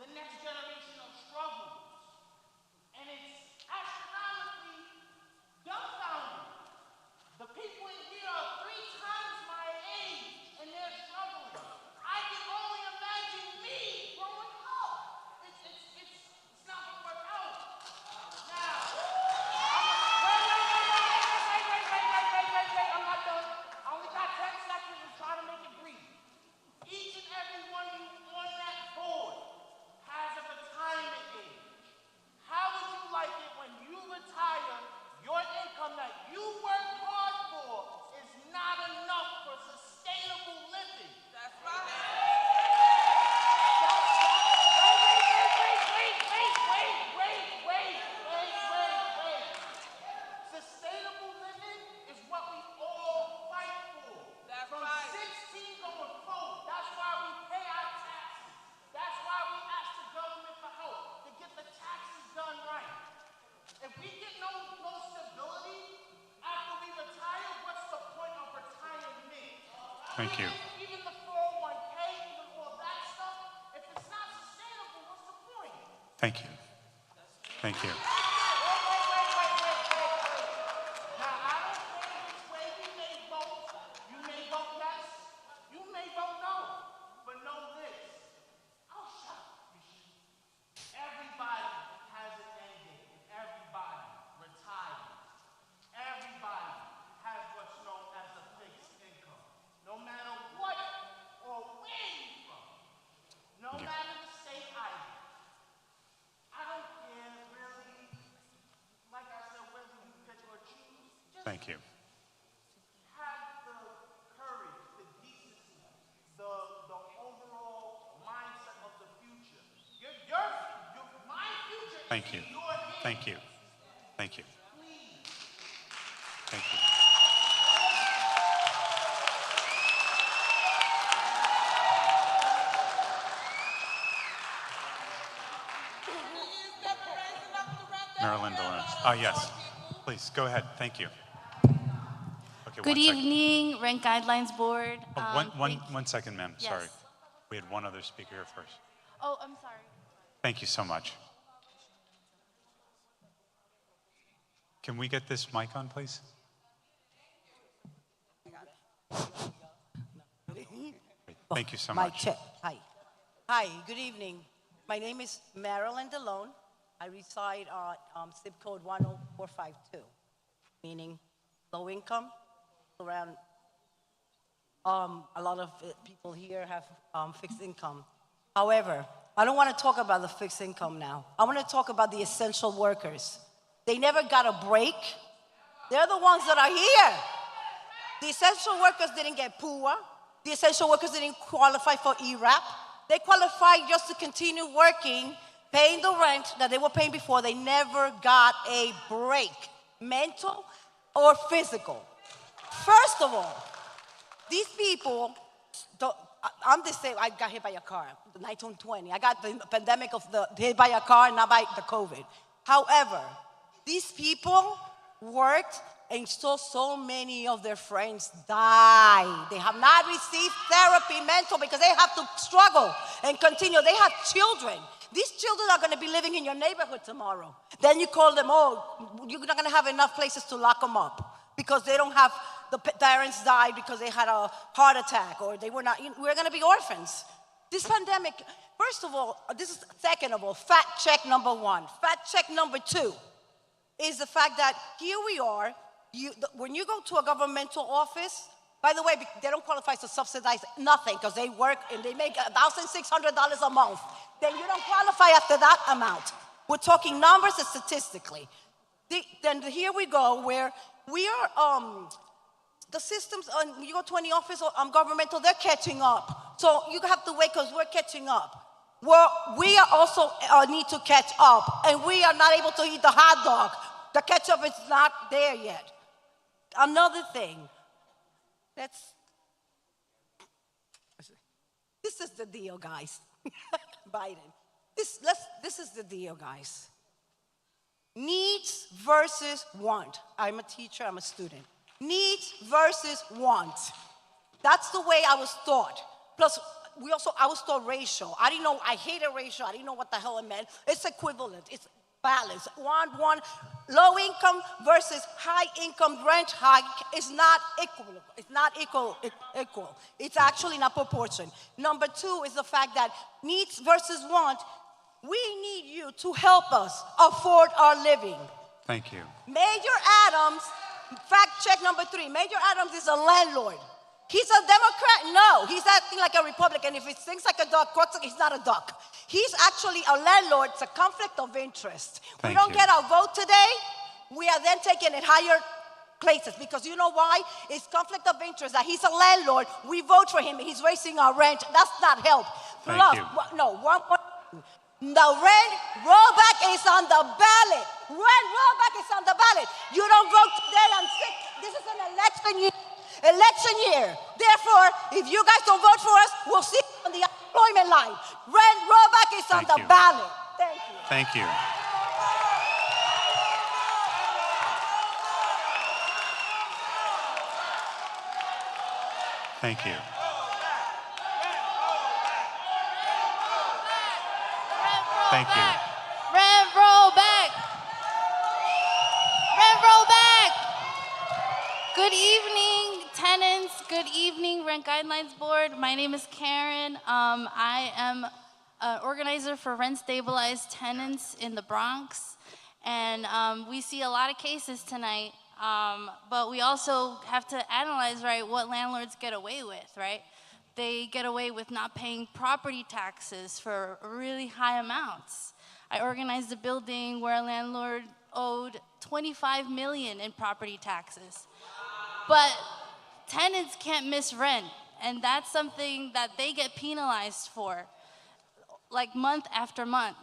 the next generation of struggles. And it's astronomically dumbfounding. The people in here are 3 times my age and they're struggling. I can only imagine me growing up. It's not going to work out. Now, wait, I'm not done. I only got 10 seconds to try to make it brief. Each and every one of you on that board has a retirement age. How would you like it when you retire, your income that you work hard for is not enough for sustainable living? That's right. Wait. Sustainable living is what we all fight for. That's from right. 16 going forward. That's why we pay our taxes. That's why we ask the government for help to get the taxes done right. If we get no stability after we retire, what's the point of retirement? Thank you. Even the 401k, even all that stuff, if it's not sustainable, what's the point? Thank you. Thank you. Now, I don't care which way we may vote. You may vote yes, you may vote no. But know this. Oh, shut up. Everybody has an end date. Everybody retires. Everybody has what's known as a fixed income. No matter what or where you're from. No matter the state either. I don't care really. Like I said, whether you pick or choose, just Thank you. have the courage, the decency, the overall mindset of the future. My future Thank you. is in your hands. Thank you. Thank you. Thank you. Yes, please, go ahead, thank you. Okay, Good 1 second. evening, Rent Guidelines Board. One second, ma'am, Yes. sorry. We had one other speaker here first. Oh, I'm sorry. Thank you so much. Can we get this mic on, please? Thank you so Mic much. check. Hi. Hi, good evening. My name is Marilyn DeLone. I reside on zip code 10452, meaning low income. Around a lot of people here have fixed income. However, I don't want to talk about the fixed income now. I want to talk about the essential workers. They never got a break. They're the ones that are here. The essential workers didn't get PUA. The essential workers didn't qualify for ERAP. They qualified just to continue working, paying the rent that they were paying before. They never got a break, mental or physical. First of all, these people, I'm disabled. I got hit by a car, 1920. I got the pandemic of the hit by a car, not by the COVID. However, these people worked and saw so many of their friends die. They have not received therapy, mental, because they have to struggle and continue. They have children. These children are going to be living in your neighborhood tomorrow. Then you call them, oh, you're not going to have enough places to lock them up because they don't have, the parents died because they had a heart attack or they were not, we're going to be orphans. This pandemic, first of all, second of all, fact check number one. Fact check number two is the fact that here we are, when you go to a governmental office, by the way, they don't qualify to subsidize nothing because they work and they make $1,600 a month. Then you don't qualify after that amount. We're talking numbers and statistically. Then here we go where we are, the systems, you go to any office or governmental, they're catching up. So you have to wait because we're catching up. Well, we are also need to catch up and we are not able to eat the hot dog. The ketchup is not there yet. Another thing, this is the deal, guys. Biden. This is the deal, guys. Needs versus want. I'm a teacher, I'm a student. Needs versus want. That's the way I was taught. Plus, I was taught racial. I didn't know, I hated racial. I didn't know what the hell it meant. It's equivalent, it's balance. One, low income versus high income rent hike is not equal. It's not equal. It's actually not proportion. Number two is the fact that needs versus want, we need you to help us afford our living. Thank you. Major Adams, fact check number three, Major Adams is a landlord. He's a Democrat? No, he's acting like a Republican. If he thinks like a duck, he's not a duck. He's actually a landlord. It's a conflict of interest. We don't get our vote today. We are then taken at higher places because you know why? It's conflict of interest that he's a landlord. We vote for him. He's raising our rent. That's not help. Plus, the rent rollback is on the ballot. Rent rollback is on the ballot. You don't vote today on 6. This is an election year. Therefore, if you guys don't vote for us, we'll see you on the unemployment line. Rent rollback is on the ballot. Thank you. Thank you. Thank you. Thank you. Rent roll back. Rent roll back. Good evening, tenants. Good evening, Rent Guidelines Board. My name is Karen. I am an organizer for rent stabilized tenants in the Bronx. And we see a lot of cases tonight, but we also have to analyze, right, what landlords get away with, right? They get away with not paying property taxes for really high amounts. I organized a building where a landlord owed $25 million in property taxes. But tenants can't miss rent, and that's something that they get penalized for, like month after month.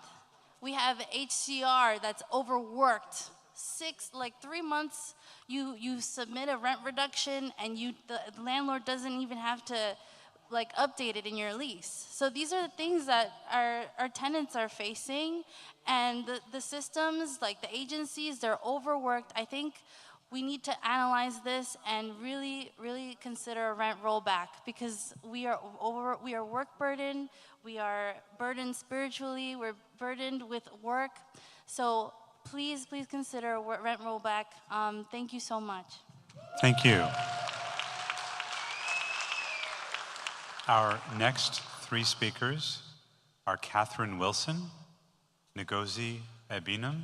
We have HCR that's overworked. 3 months, you submit a rent reduction, and the landlord doesn't even have to like updated in your lease. So these are the things that our tenants are facing, and the systems, like the agencies, they're overworked. I think we need to analyze this and really, really consider a rent rollback, because we are work burdened, we are burdened spiritually, we're burdened with work. So please, please consider a rent rollback. Thank you so much. Thank you. Our next three speakers are Catherine Wilson, Ngozi Ebinum,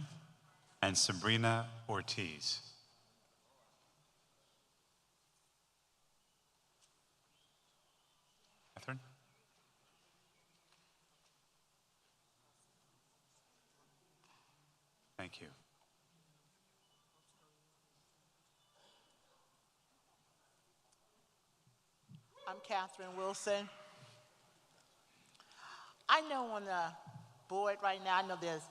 and Sabrina Ortiz. Catherine? Thank you. I'm Catherine Wilson. I know on the board right now, I know there's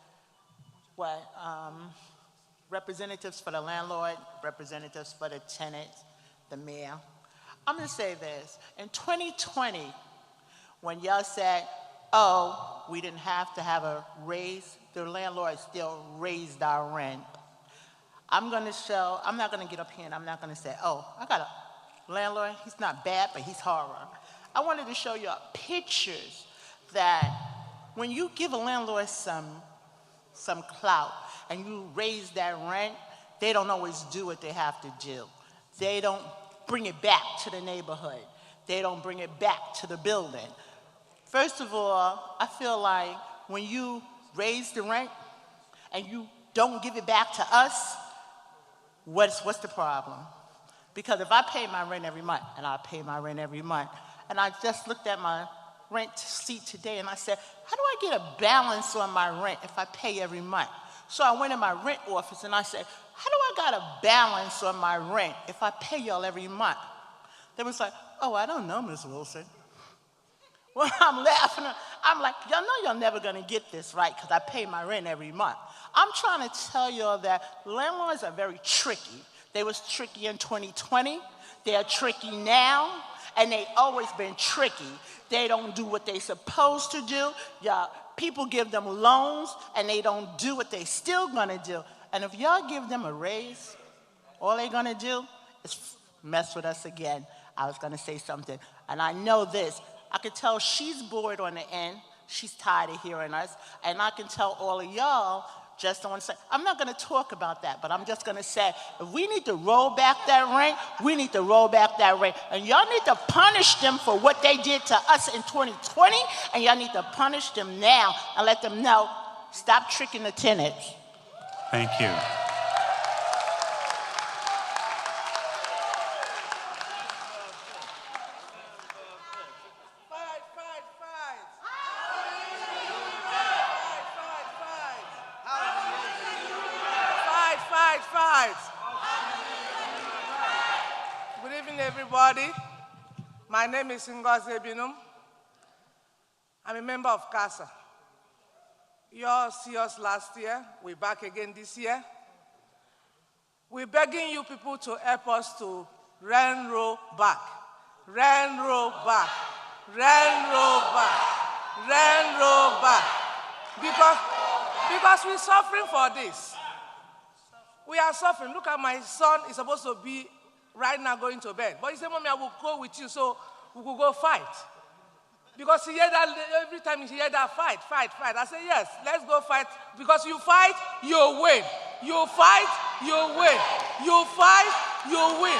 representatives for the landlord, representatives for the tenants, the mayor. I'm gonna say this, in 2020, when y'all said, oh, we didn't have to have a raise, the landlord still raised our rent. I'm not gonna get up here and I'm not gonna say, oh, I got a landlord, he's not bad, but he's horror. I wanted to show you pictures that when you give a landlord some clout and you raise that rent, they don't always do what they have to do. They don't bring it back to the neighborhood. They don't bring it back to the building. First of all, I feel like when you raise the rent and you don't give it back to us, what's the problem? Because if I pay my rent every month, and I pay my rent every month, and I just looked at my rent sheet today and I said, how do I get a balance on my rent if I pay every month? So I went in my rent office and I said, how do I got a balance on my rent if I pay y'all every month? They was like, oh, I don't know, Ms. Wilson. Well, I'm laughing. I'm like, y'all know y'all never gonna get this right because I pay my rent every month. I'm trying to tell y'all that landlords are very tricky. They was tricky in 2020. They're tricky now, and they always been tricky. They don't do what they supposed to do. Y'all, people give them loans, and they don't do what they still gonna do. And if y'all give them a raise, all they gonna do is mess with us again. I was gonna say something, and I know this. I could tell she's bored on the end. She's tired of hearing us. And I can tell all of y'all just don't want to say, I'm not going to talk about that, but I'm just going to say, if we need to roll back that rent, we need to roll back that rent. And y'all need to punish them for what they did to us in 2020, and y'all need to punish them now and let them know, stop tricking the tenants. Thank you. Good evening, everybody. My name is Ngozi Ebinum. I'm a member of CASA. You all see us last year. We're back again this year. We're begging you people to help us to rent roll back. Rent roll back. Rent roll back. Rent roll back. Because we're suffering for this. We are suffering. Look at my son, he's supposed to be right now going to bed. But he said, Mommy, I will go with you so we could go fight. Because he heard that every time he heard that fight. I said, yes, let's go fight. Because you fight, you win. You fight, you win. You fight, you win.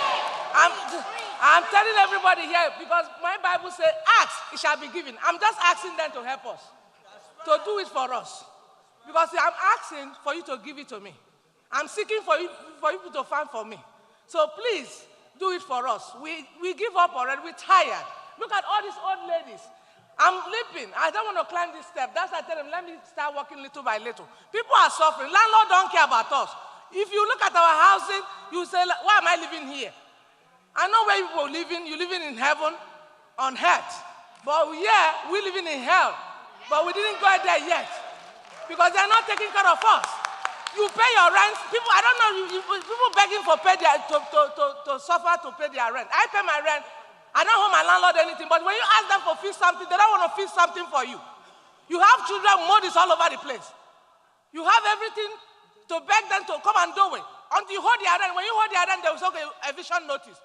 I'm telling everybody here, because my Bible says, ask, it shall be given. I'm just asking them to help us, to do it for us. Because I'm asking for you to give it to me. I'm seeking for you to find for me. So please, do it for us. We give up already. We're tired. Look at all these old ladies. I'm leaping. I don't want to climb this step. That's why I tell them, let me start walking little by little. People are suffering. Landlord don't care about us. If you look at our housing, you say, why am I living here? I know where people are living. You're living in heaven, on earth. But yeah, we're living in hell. But we didn't go there yet. Because they're not taking care of us. You pay your rent. People, I don't know, people begging for pay to suffer to pay their rent. I pay my rent. I don't owe my landlord anything, but when you ask them for fix something, they don't want to fix something for you. You have children, models all over the place. You have everything to beg them to come and do it. Until you hold their hand. When you hold their hand, they will say, okay, eviction notice.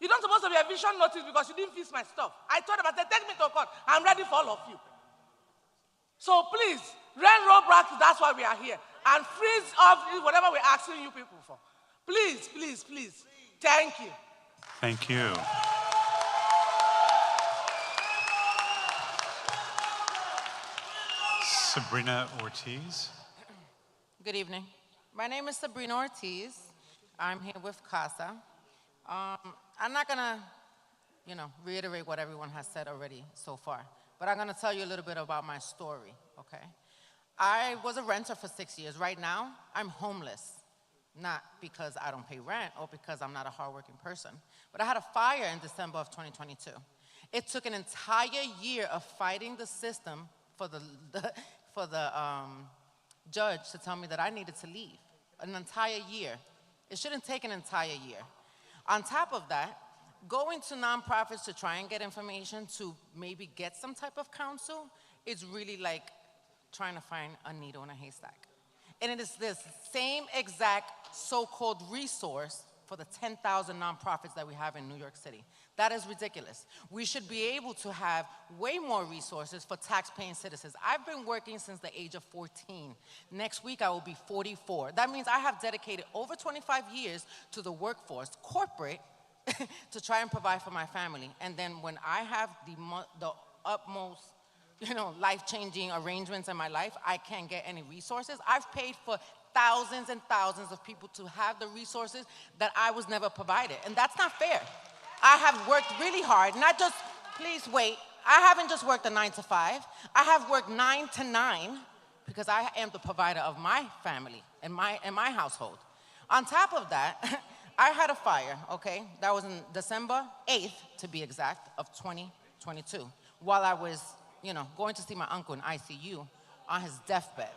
You don't supposed to be eviction notice because you didn't fix my stuff. I told them, I said, take me to court. I'm ready for all of you. So please, rent roll back, that's why we are here. And freeze off whatever we're asking you people for. Please, please, please. Thank you. Thank you. Sabrina Ortiz. Good evening. My name is Sabrina Ortiz. I'm here with CASA. I'm not gonna, reiterate what everyone has said already so far, but I'm gonna tell you a little bit about my story, okay? I was a renter for 6 years. Right now, I'm homeless, not because I don't pay rent or because I'm not a hardworking person, but I had a fire in December of 2022. It took an entire year of fighting the system for the judge to tell me that I needed to leave. An entire year. It shouldn't take an entire year. On top of that, going to nonprofits to try and get information to maybe get some type of counsel is really like trying to find a needle in a haystack. And it is this same exact so-called resource for the 10,000 nonprofits that we have in New York City. That is ridiculous. We should be able to have way more resources for tax-paying citizens. I've been working since the age of 14. Next week, I will be 44. That means I have dedicated over 25 years to the workforce, corporate, to try and provide for my family. And then when I have the utmost, life-changing arrangements in my life, I can't get any resources. I've paid for thousands and thousands of people to have the resources that I was never provided. And that's not fair. I have worked really hard, not just, please wait, I haven't just worked a 9 to 5. I have worked 9 to 9 because I am the provider of my family and my household. On top of that, I had a fire, okay? That was in December 8th, to be exact, of 2022, while I was, going to see my uncle in ICU on his deathbed.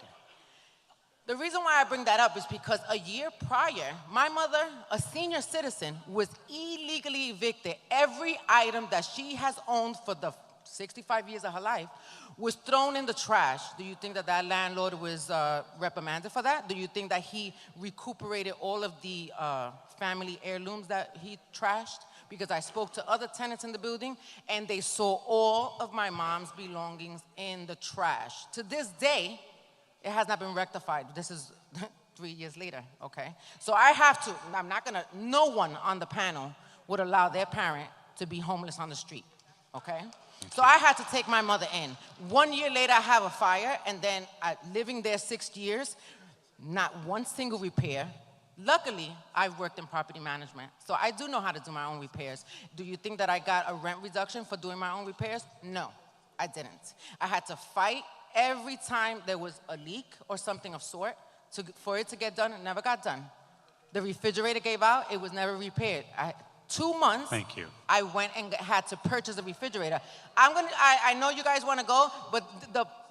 The reason why I bring that up is because a year prior, my mother, a senior citizen, was illegally evicted. Every item that she has owned for the 65 years of her life was thrown in the trash. Do you think that that landlord was reprimanded for that? Do you think that he recuperated all of the family heirlooms that he trashed? Because I spoke to other tenants in the building, and they saw all of my mom's belongings in the trash. To this day, it has not been rectified. This is 3 years later, okay? So I have to, I'm not gonna, no one on the panel would allow their parent to be homeless on the street, okay? So I had to take my mother in. 1 year later, I have a fire, and then living there 6 years, not one single repair. Luckily, I've worked in property management, so I do know how to do my own repairs. Do you think that I got a rent reduction for doing my own repairs? No, I didn't. I had to fight every time there was a leak or something of sort for it to get done. It never got done. The refrigerator gave out, it was never repaired. 2 months, Thank you. I went and had to purchase a refrigerator. I know you guys want to go, but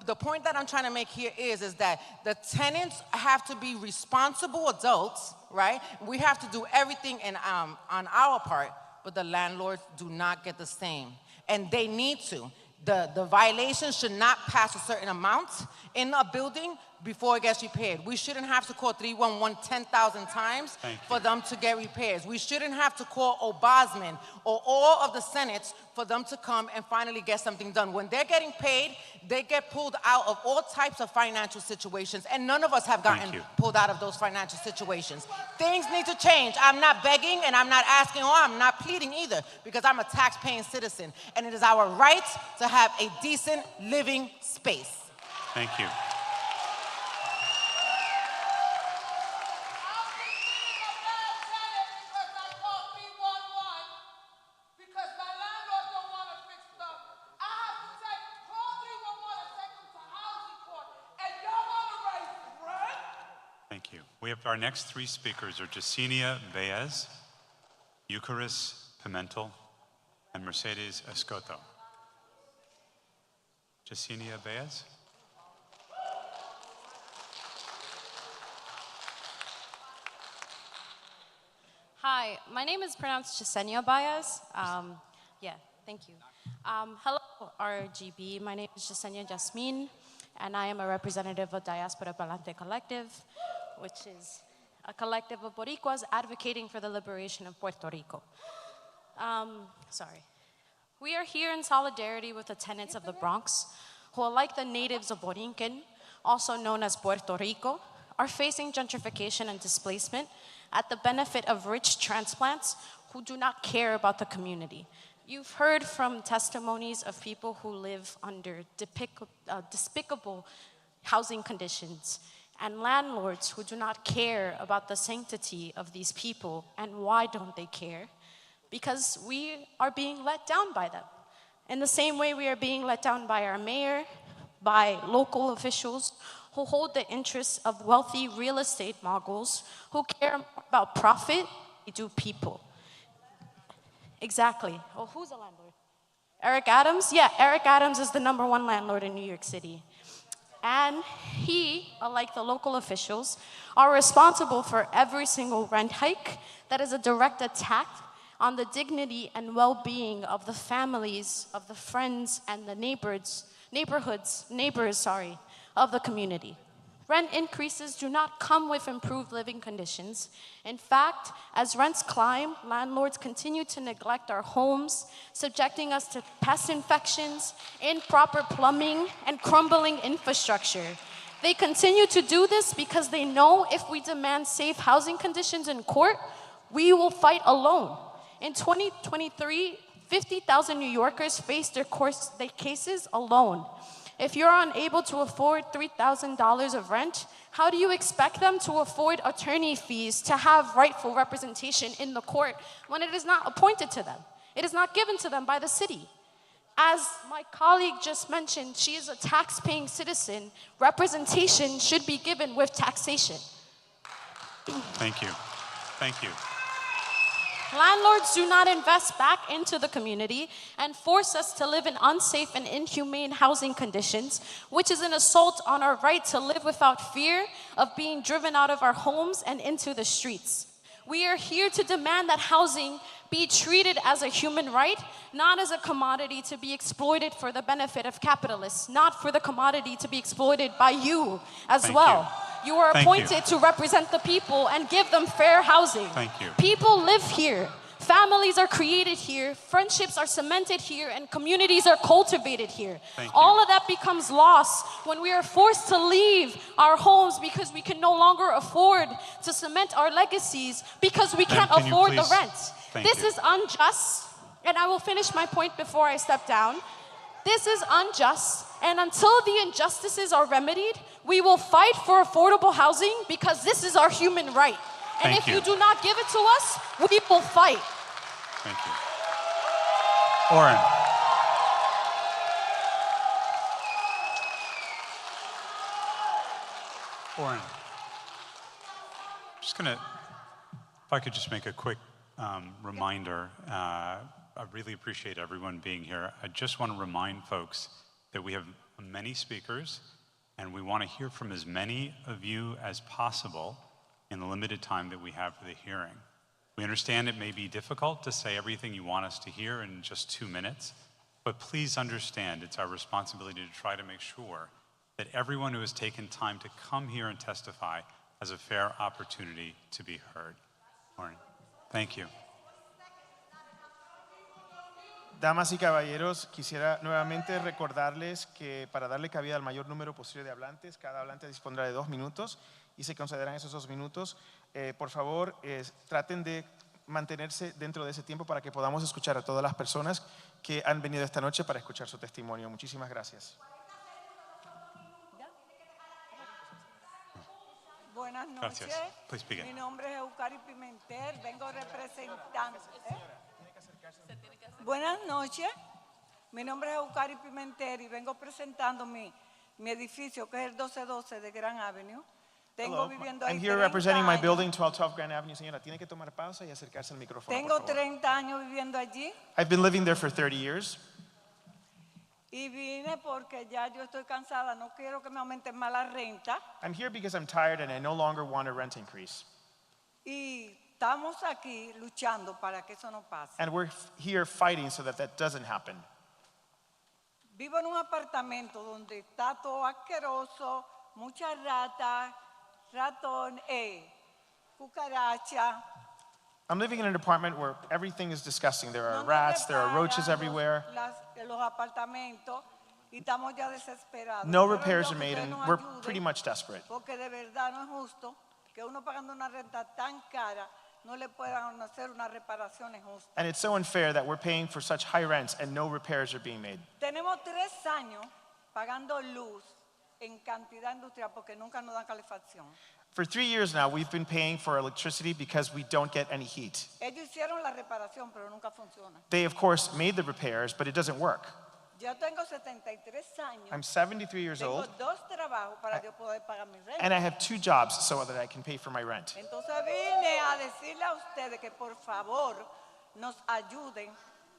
the point that I'm trying to make here is that the tenants have to be responsible adults, right? We have to do everything on our part, but the landlords do not get the same. And they need to. The violation should not pass a certain amount in a building before it gets repaired. We shouldn't have to call 311 10,000 times for them to get repairs. We shouldn't have to call Obasman or all of the Senates for them to come and finally get something done. When they're getting paid, they get pulled out of all types of financial situations, and none of us have gotten pulled out of those financial situations. Things need to change. I'm not begging, and I'm not asking, or I'm not pleading either, because I'm a tax-paying citizen, and it is our right to have a decent living space. Thank you. Thank you. We have our next three speakers are Jasenia Baez, Eucharis Pimentel, and Mercedes Escoto. Jasenia Baez. Hi, my name is pronounced Jasenia Baez. Yeah, thank you. Hello, RGB. My name is Yesenia Jasmine, and I am a representative of Diaspora Palante Collective, which is a collective of Boricuas advocating for the liberation of Puerto Rico. We are here in solidarity with the tenants of the Bronx, who, like the natives of Borinquen, also known as Puerto Rico, are facing gentrification and displacement at the benefit of rich transplants who do not care about the community. You've heard from testimonies of people who live under despicable housing conditions and landlords who do not care about the sanctity of these people. And why don't they care? Because we are being let down by them. In the same way we are being let down by our mayor, by local officials who hold the interests of wealthy real estate moguls who care more about profit than they do people. Exactly. Oh, who's the landlord? Eric Adams? Yeah, Eric Adams is the #1 landlord in New York City. And he, like the local officials, are responsible for every single rent hike that is a direct attack on the dignity and well-being of the families, of the friends, and the neighbors of the community. Rent increases do not come with improved living conditions. In fact, as rents climb, landlords continue to neglect our homes, subjecting us to pest infections, improper plumbing, and crumbling infrastructure. They continue to do this because they know if we demand safe housing conditions in court, we will fight alone. In 2023, 50,000 New Yorkers faced their cases alone. If you're unable to afford $3,000 of rent, how do you expect them to afford attorney fees to have rightful representation in the court when it is not appointed to them? It is not given to them by the city. As my colleague just mentioned, she is a tax-paying citizen. Representation should be given with taxation. Thank you. Thank you. Landlords do not invest back into the community and force us to live in unsafe and inhumane housing conditions, which is an assault on our right to live without fear of being driven out of our homes and into the streets. We are here to demand that housing be treated as a human right, not as a commodity to be exploited for the benefit of capitalists, not for the commodity to be exploited by you as well. You are appointed to represent the people and give them fair housing. Thank you. People live here. Families are created here. Friendships are cemented here. And communities are cultivated here. All of that becomes lost when we are forced to leave our homes because we can no longer afford to cement our legacies because we can't afford the rent. This is unjust. And I will finish my point before I step down. This is unjust. And until the injustices are remedied, we will fight for affordable housing because this is our human right. And if you do not give it to us, we will fight. Thank you. Oren. Oren. Just gonna, if I could just make a quick reminder, I really appreciate everyone being here. I just want to remind folks that we have many speakers and we want to hear from as many of you as possible in the limited time that we have for the hearing. We understand it may be difficult to say everything you want us to hear in just 2 minutes, but please understand it's our responsibility to try to make sure that everyone who has taken time to come here and testify has a fair opportunity to be heard. Maureen, thank you. Damas y caballeros, quisiera nuevamente recordarles que para darle cabida al mayor número posible de hablantes, cada hablante dispondrá de 2 minutos y se concederán esos 2 minutos. Por favor, traten de mantenerse dentro de ese tiempo para que podamos escuchar a todas las personas que han venido esta noche para escuchar su testimonio. Muchísimas gracias. Buenas noches. Mi nombre es Eucari Pimentel, vengo representando. Buenas noches. Mi nombre es Eucari Pimentel y vengo presentando mi edificio que es el 1212 de Grand Avenue. Tengo viviendo ahí I'm here representing my building, 1212 Grand Avenue. Señora, tiene que tomar pausa y acercarse al micrófono. Tengo 30 años viviendo allí. I've been living there for 30 years. Y vine porque ya yo estoy cansada, no quiero que me aumenten más la renta. I'm here because I'm tired and I no longer want a rent increase. Y estamos aquí luchando para que eso no pase. And we're here fighting so that that doesn't happen. Vivo en un apartamento donde está todo asqueroso, muchas ratas, ratón, cucaracha. I'm living in an apartment where everything is disgusting. There are rats, there are roaches everywhere. Los apartamentos y estamos ya desesperados. No Pero repairs yo are que made ustedes and nos we're ayuden, pretty much desperate. Porque de verdad no es justo que uno pagando una renta tan cara no le puedan hacer unas reparaciones justas. And it's so unfair that we're paying for such high rents and no repairs are being made. Tenemos 3 años pagando luz en cantidad industrial porque nunca nos dan calefacción. For 3 years now, we've been paying for electricity because we don't get any heat. Ellos hicieron la reparación, pero nunca funciona. They, of course, made the repairs, but it doesn't work. Yo tengo 73 años. I'm 73 years Tengo old, 2 trabajos para yo poder pagar mi renta. and I have 2 jobs so that I can pay for my rent. Entonces vine a decirle a ustedes que por favor nos ayuden,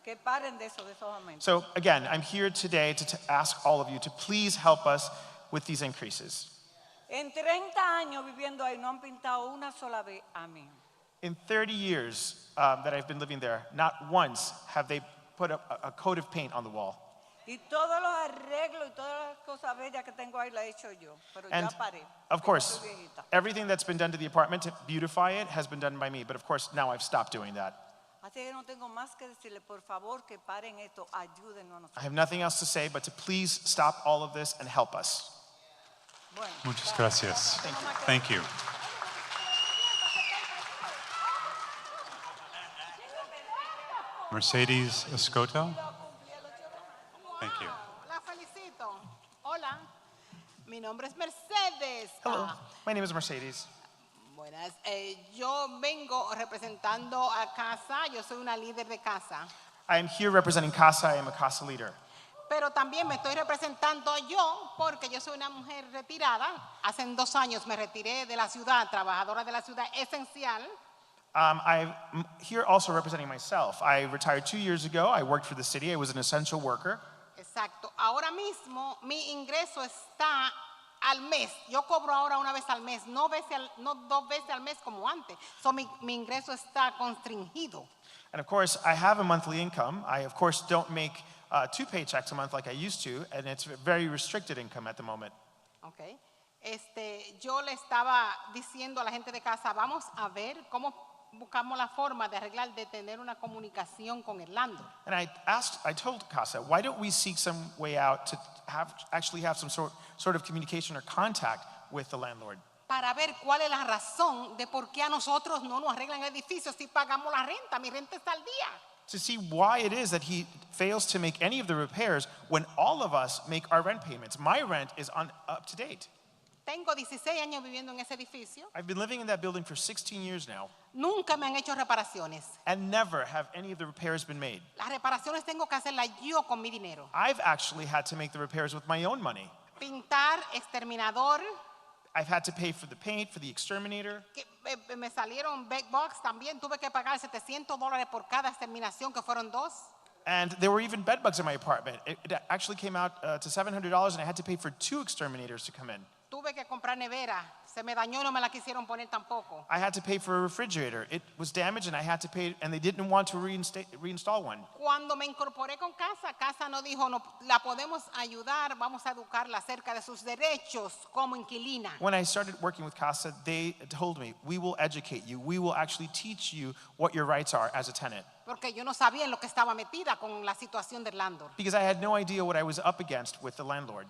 que paren de esos aumentos. So again, I'm here today to ask all of you to please help us with these increases. En 30 años viviendo ahí no han pintado una sola vez a mí. In 30 years that I've been living there, not once have they put up a coat of paint on the wall. Y todos los arreglos y todas las cosas bellas que tengo ahí las he hecho yo, pero And ya paré. of course, Soy viejita. everything that's been done to the apartment to beautify it has been done by me, but of course now I've stopped doing that. Así que no tengo más que decirle, por favor, que paren esto, ayúdenos a nosotros. I have nothing else to say but to please stop all of this and help us. Bueno, Muchas gracias. Thank you. Mercedes Escoto. Thank you. La felicito. Hola, mi nombre es Mercedes. Hello, my name is Mercedes. Buenas. Yo vengo representando a casa. Yo soy una líder de casa. I am here representing CASA. I am a CASA leader. Pero también me estoy representando yo porque yo soy una mujer retirada. Hace 2 años me retiré de la ciudad, trabajadora de la ciudad esencial. I'm here also representing myself. I retired 2 years ago. I worked for the city. I was an essential worker. Exacto. Ahora mismo mi ingreso está al mes. Yo cobro ahora una vez al mes, no 2 veces al mes como antes. So mi ingreso está constringido. And of course, I have a monthly income. I, of course, don't make 2 paychecks a month like I used to, and it's a very restricted income at the moment. Okay. Yo le estaba diciendo a la gente de casa, vamos a ver cómo buscamos la forma de arreglar, de tener una comunicación con el landlord. And I told CASA, why don't we seek some way out to actually have some sort of communication or contact with the landlord? Para ver cuál es la razón de por qué a nosotros no nos arreglan el edificio si pagamos la renta. Mi renta está al día. To see why it is that he fails to make any of the repairs when all of us make our rent payments. My rent is up to date. Tengo 16 años viviendo en ese edificio. I've been living in that building for 16 years now. Nunca me han hecho reparaciones. And never have any of the repairs been made. Las reparaciones tengo que hacerlas yo con mi dinero. I've actually had to make the repairs with my own money. Pintar, exterminador. I've had to pay for the paint, for the exterminator. Me salieron bed bugs también. Tuve que pagar $700 por cada exterminación, que fueron 2. And there were even bed bugs in my apartment. It actually came out to $700, and I had to pay for 2 exterminators to come in. Tuve que comprar nevera. Se me dañó y no me la quisieron poner tampoco. I had to pay for a refrigerator. It was damaged, and I had to pay, and they didn't want to reinstall one. Cuando me incorporé con casa no dijo, no, la podemos ayudar, vamos a educarla acerca de sus derechos como inquilina. When I started working with CASA, they told me, we will educate you. We will actually teach you what your rights are as a tenant. Porque yo no sabía en lo que estaba metida con la situación del landlord. Because I had no idea what I was up against with the landlord.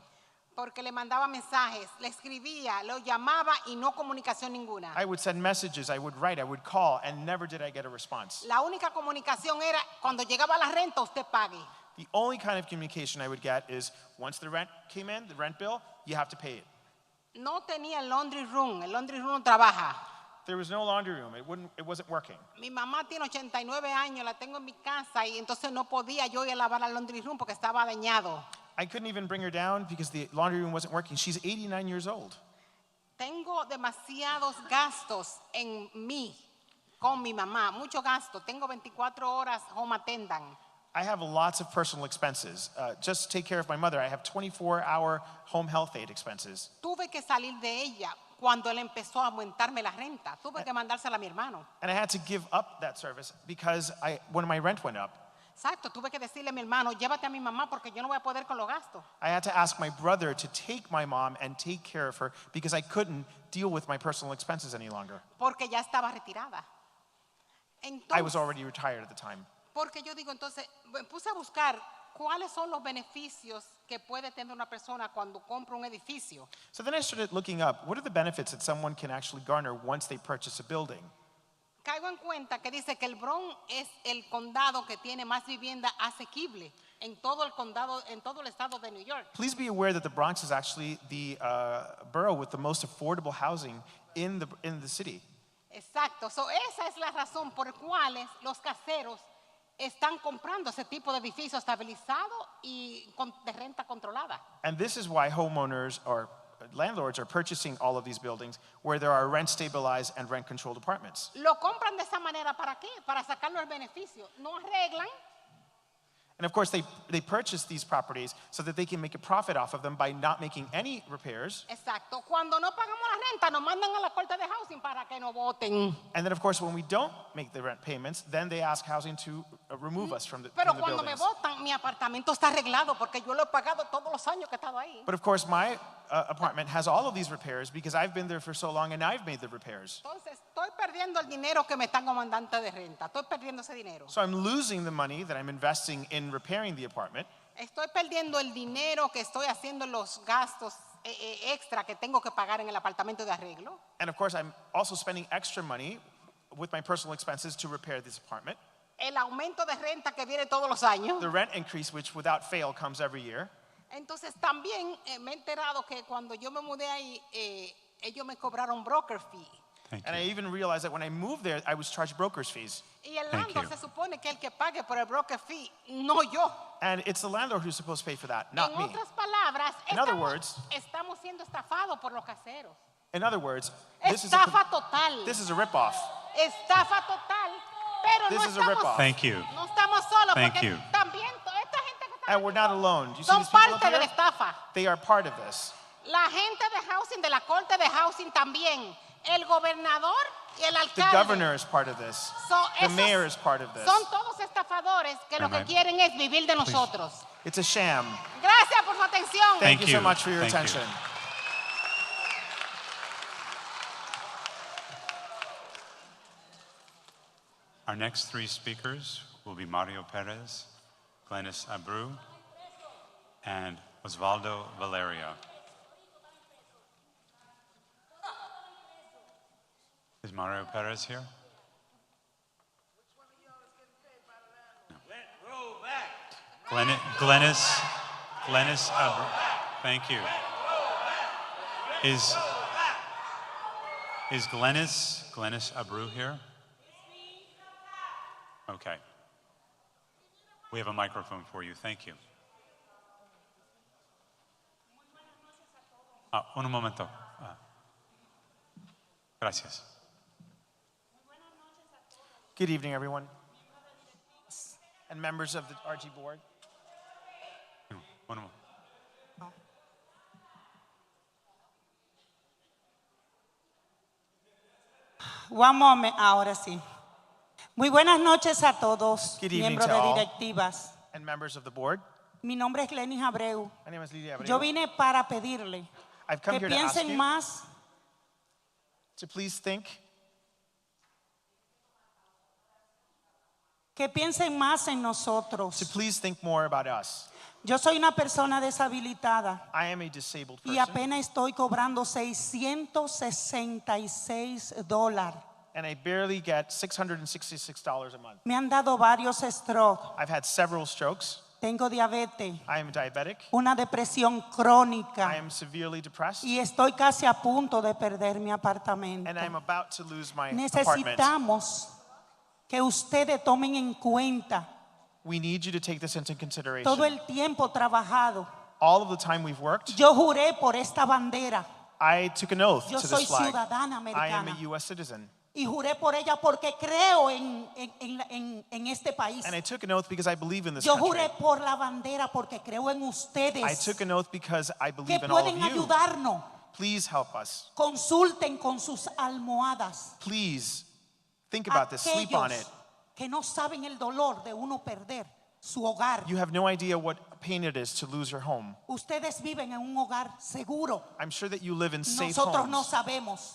Porque le mandaba mensajes, le escribía, lo llamaba y no comunicación ninguna. I would send messages, I would write, I would call, and never did I get a response. La única comunicación era cuando llegaba la renta usted pague. The only kind of communication I would get is once the rent came in, the rent bill, you have to pay it. No tenía el laundry room no trabaja. There was no laundry room. It wasn't working. Mi mamá tiene 89 años, la tengo en mi casa y entonces no podía yo ir a lavar al laundry room porque estaba dañado. I couldn't even bring her down because the laundry room wasn't working. She's 89 years old. Tengo demasiados gastos en mí, con mi mamá, mucho gasto. Tengo 24 horas home attendant. I have lots of personal expenses. Just to take care of my mother, I have 24-hour home health aid expenses. Tuve que salir de ella cuando él empezó a aumentarme la renta. Tuve que mandársela a mi hermano. And I had to give up that service because when my rent went up, Exacto, tuve que decirle a mi hermano, llévate a mi mamá porque yo no voy a poder con los gastos. I had to ask my brother to take my mom and take care of her because I couldn't deal with my personal expenses any longer. Porque ya estaba retirada. I was already retired at the time. Porque yo digo, entonces, me puse a buscar cuáles son los beneficios que puede tener una persona cuando compra un edificio. So then I started looking up, what are the benefits that someone can actually garner once they purchase a building? Caigo en cuenta que dice que el Bronx es el condado que tiene más vivienda asequible en todo el condado, en todo el estado de New York. Please be aware that the Bronx is actually the borough with the most affordable housing in the city. Exacto, so esa es la razón por cuales los caseros están comprando ese tipo de edificio estabilizado y de renta controlada. And this is why homeowners or landlords are purchasing all of these buildings where there are rent stabilized and rent controlled apartments. Lo compran de esa manera, ¿para qué? Para sacarlo el beneficio. No arreglan. And of course, they purchase these properties so that they can make a profit off of them by not making any repairs. Exacto. Cuando no pagamos la renta, nos mandan a la corte de housing para que no voten. And then, of course, when we don't make the rent payments, then they ask housing to remove us from the Pero buildings. cuando me votan, mi apartamento está arreglado porque yo lo he pagado todos los años que he estado ahí. But of course, my apartment has all of these repairs because I've been there for so long and I've made the repairs. Entonces, estoy perdiendo el dinero que me están mandando de renta. Estoy perdiendo ese dinero. So I'm losing the money that I'm investing in repairing the apartment. Estoy perdiendo el dinero que estoy haciendo los gastos extra que tengo que pagar en el apartamento de arreglo. And of course, I'm also spending extra money with my personal expenses to repair this apartment. El aumento de renta que viene todos los años. The rent increase, which without fail comes every year. Entonces también me he enterado que cuando yo me mudé ahí, ellos me cobraron broker fee. And I even realized that when I moved there, I was charged broker's fees. Y el landlord se supone que el que pague por el broker fee, no yo. And it's the landlord who's supposed to pay for that, not En me. otras palabras, In other words, estamos siendo estafados por los caseros. In other words, Estafa total. this is a ripoff. Estafa total. Pero This no is a estamos, ripoff. Thank you. no estamos solos Thank porque you. también esta gente que está And we're not alone. Do you see son these people up parte de la here? estafa. They are part of this. La gente de housing, de la corte de housing también. El gobernador y el The alcalde. governor is part of this. The esos mayor is part of this. Son todos estafadores que lo que quieren es vivir de nosotros. It's a sham. Gracias por su atención. Thank you so much for your Thank you. attention. Our next three speakers will be Mario Perez, Glenis Abreu, and Osvaldo Valeria. Is Mario Perez here? Glenis Abreu. Thank you. Is Glenis Abreu here? Okay. We have a microphone for you. Thank you. Un momento. Gracias. Good evening, everyone. And members of the RG board. One moment. One moment, ahora sí. Muy buenas noches a todos, Good evening miembros to de all. directivas. And members of the board. Mi nombre es Glenis Abreu. My name is Lidia Abreu. Yo vine para pedirle I've come que here to ask piensen you más to please think, en nosotros. to please think more about us. Yo soy una persona deshabilitada I am a disabled y person, apenas estoy cobrando $666. and I barely get $666 a month. Me han dado varios strokes. I've had several strokes. Tengo diabetes, I am diabetic. una depresión I crónica am severely depressed, y estoy casi a punto de perder mi apartamento. and I'm about to lose my apartment. Necesitamos que ustedes tomen en cuenta We need you to take this into consideration. todo el tiempo trabajado. All of the time we've worked, Yo juré por esta bandera I took an oath Yo to soy this flag. ciudadana I am americana. a U.S. citizen. y juré por ella porque creo en este país. And I took an oath because I believe in this Yo country. juré por la bandera porque creo en I ustedes took an oath because I que believe in all of pueden you. ayudarnos. Please help us. Consulten con sus almohadas. Please think about this. Sleep on it. Que no saben el dolor de uno perder su hogar. You have no idea what pain it is to lose your home. Ustedes viven en un hogar seguro. I'm sure that you live in safe Nosotros no homes. sabemos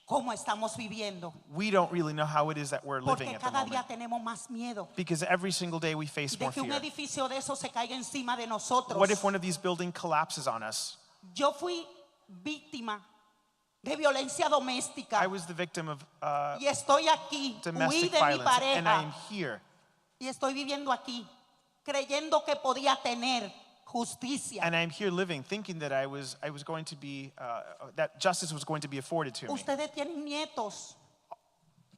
cómo estamos viviendo. We don't really know how it is that we're living Porque at the cada moment. día tenemos más miedo Because every single day we face de more que un fear. edificio de esos se caiga encima de nosotros. What if one of these buildings collapses on us? Yo fui víctima de violencia doméstica I was the victim of y estoy aquí, huí domestic de mi violence, and I am pareja here. y estoy viviendo aquí, creyendo que podía tener justicia. And I'm here living, thinking that I was going to be, that justice was going to be afforded to me. Ustedes tienen nietos,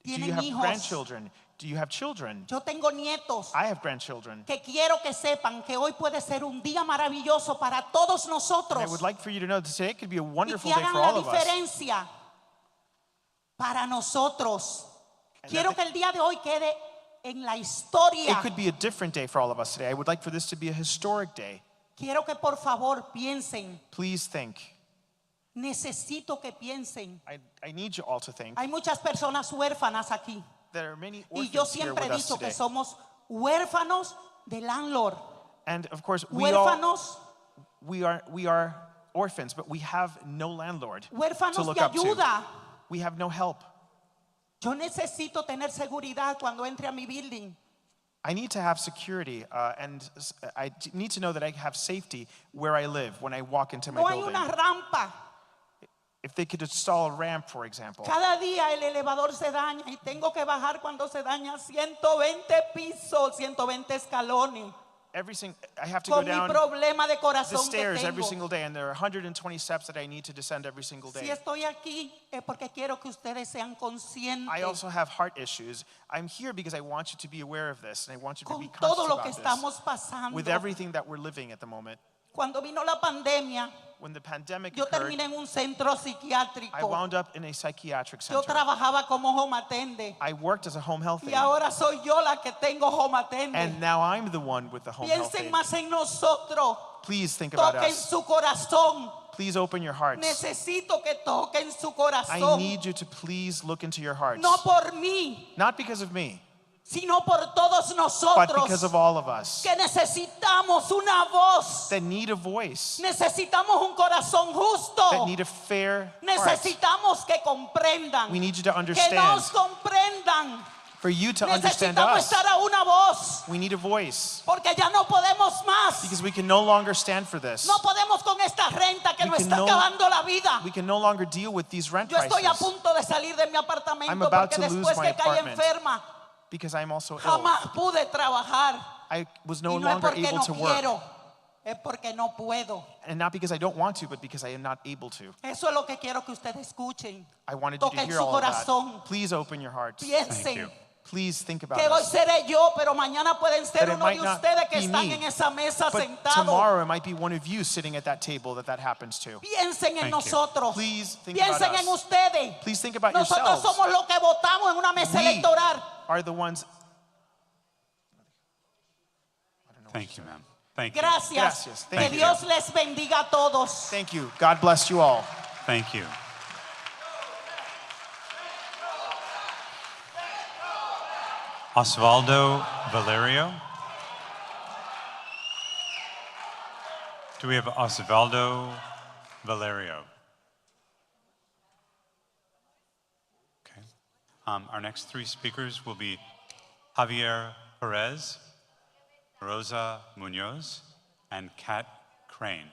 Do you tienen have hijos. grandchildren? Do you have children? Yo tengo nietos I have grandchildren. que quiero que sepan que hoy puede ser un día maravilloso para todos And I nosotros would like for you to know that today could be a y wonderful que day hagan for la all of us. diferencia para nosotros. Quiero que el día de hoy quede en la historia. It could be a different day for all of us today. I would like for this to be a historic day. Quiero que por favor piensen. Please think. Necesito que piensen. I need you all to think. Hay muchas personas huérfanas aquí. There are many Y yo orphans here siempre with he us dicho que today. somos huérfanos de landlord. And of course, Huérfanos, we are orphans, but we have no landlord to huérfanos look de up to. ayuda. We have no help. Yo necesito tener seguridad cuando entre a mi building. I need to have security, and I need to know that I have safety where I live when I walk into my No hay building. una rampa. If they could install a ramp, for example. Cada día el elevador se daña y tengo que bajar cuando se daña 120 pisos, 120 escalones. I have to go Con mi down problema de the corazón que stairs every tengo. single day, and there are 120 steps that I need to descend every single Si day. estoy aquí es porque quiero que ustedes sean conscientes I also have heart issues. I'm here because I want you to be aware of this, and I want you to be con todo conscious lo que about estamos this. pasando. With everything that we're living at the moment. Cuando vino la pandemia, When the pandemic yo occurred, terminé en un centro I psiquiátrico. wound up in a psychiatric Yo center. trabajaba como home attendant I worked as a home health y aide, ahora soy yo la que tengo home attendant. and now I'm the one with the home health Piensen aide. más en nosotros. Please think about Toquen us. su corazón. Please open your hearts. Necesito que toquen su I corazón. need you to please look into your hearts. No por mí, Not because of me, sino por todos but nosotros because of all of us que necesitamos una voz. that need a voice, Necesitamos un corazón justo. that need a fair heart. Necesitamos que comprendan. We need you to Que understand. nos comprendan. For you to understand Necesitamos us, estar a una voz. we need a voice. Porque ya no podemos más. Because we can no longer stand for this. No podemos con esta renta que We nos can está no- acabando la vida. We can no longer deal with these rent Yo estoy a prices. punto de salir de mi I'm apartamento about porque to lose después my que caí apartment. enferma, Because I'm also ill. jamás pude trabajar. I was no Y no es longer porque able no to work. quiero, es porque no puedo. And not because I don't want to, but because I am not able to. Eso es lo que quiero que ustedes escuchen. I wanted you to Toquen hear su all of that. corazón. Please open your hearts. Piensen Please think about que hoy us. seré yo, pero mañana pueden ser That it uno might de not ustedes que be están me, en esa mesa but sentados. tomorrow it might be one of you sitting at that table that happens to. Piensen en Thank you. nosotros. Please think about Piensen en us. ustedes. Please think about Nosotros yourselves. somos los que votamos en una mesa We electoral. are the ones. Thank you, ma'am. Thank you. Gracias. Gracias. Que Thank you. Dios les bendiga a todos. Thank you. God bless you all. Thank you. Osvaldo Valerio. Do we have Osvaldo Valerio? Okay. Our next three speakers will be Javier Perez, Rosa Munoz, and Kat Crane.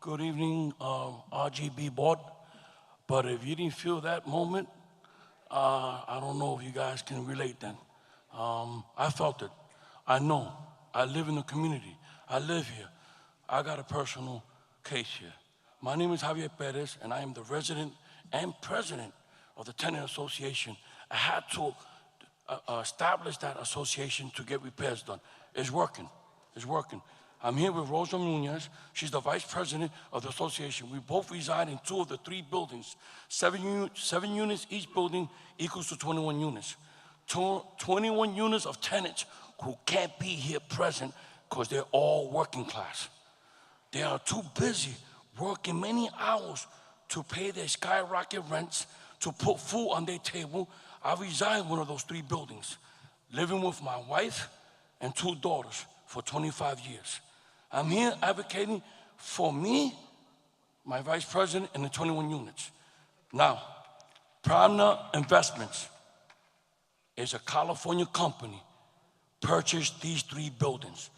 Good evening, RGB board. But if you didn't feel that moment, I don't know if you guys can relate then. I felt it. I know. I live in the community. I live here. I got a personal case here. My name is Javier Perez, and I am the resident and president of the Tenant Association. I had to establish that association to get repairs done. It's working. It's working. I'm here with Rosa Munoz. She's the vice president of the association. We both reside in 2 of the 3 buildings. 7 units each building equals to 21 units. 21 units of tenants who can't be here present because they're all working class. They are too busy working many hours to pay their skyrocket rents, to put food on their table. I reside in one of those 3 buildings, living with my wife and 2 daughters for 25 years. I'm here advocating for me, my vice president, and the 21 units. Now, Prana Investments is a California company, purchased these 3 buildings.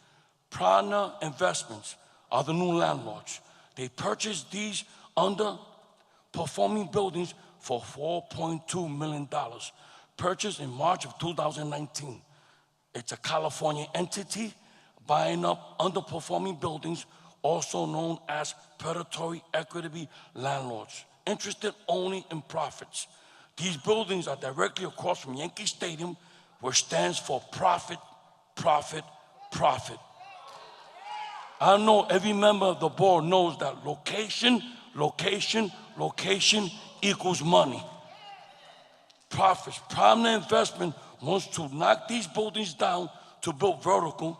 Prana Investments are the new landlords. They purchased these underperforming buildings for $4.2 million, purchased in March of 2019. It's a California entity buying up underperforming buildings, also known as predatory equity landlords, interested only in profits. These buildings are directly across from Yankee Stadium, which stands for profit, profit, profit. I know every member of the board knows that location, location, location equals money. Profits. Prominent investment wants to knock these buildings down to build vertical,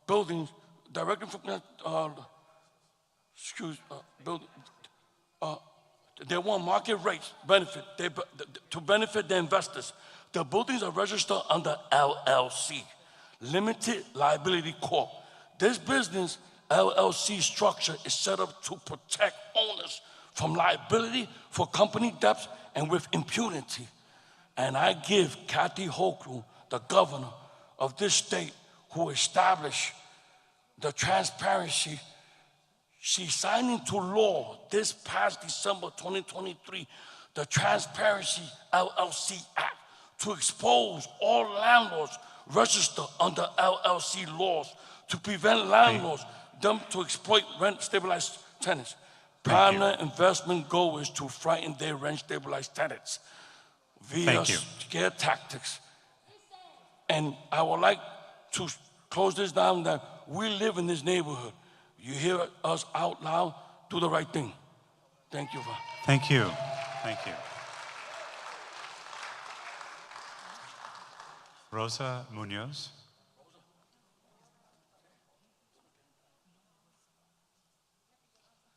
buildings directly from they want market rates benefit to benefit the investors. The buildings are registered under LLC, Limited Liability Corp. This business LLC structure is set up to protect owners from liability for company debts and with impunity. And I give Kathy Hochul, the governor of this state, who established the transparency. She signed into law this past December 2023, the Transparency LLC Act, to expose all landlords registered under LLC laws to prevent landlords them to exploit rent-stabilized tenants. Primary investment goal is to frighten their rent-stabilized tenants via scare tactics. And I would like to close this down that we live in this neighborhood. You hear us out loud, do the right thing. Thank you. Thank you. Thank you. Rosa Munoz.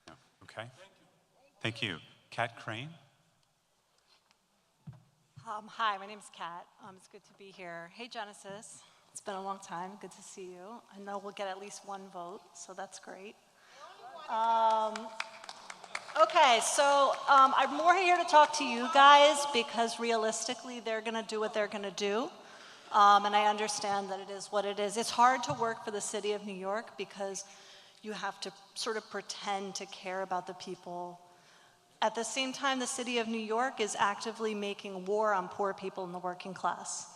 No. Okay. Thank you. Kat Crane. Hi, my name's Kat. It's good to be here. Hey, Genesis. It's been a long time. Good to see you. I know we'll get at least 1 vote, so that's great. Okay, so I'm more here to talk to you guys because realistically, they're going to do what they're going to do. And I understand that it is what it is. It's hard to work for the city of New York because you have to sort of pretend to care about the people. At the same time, the city of New York is actively making war on poor people in the working class.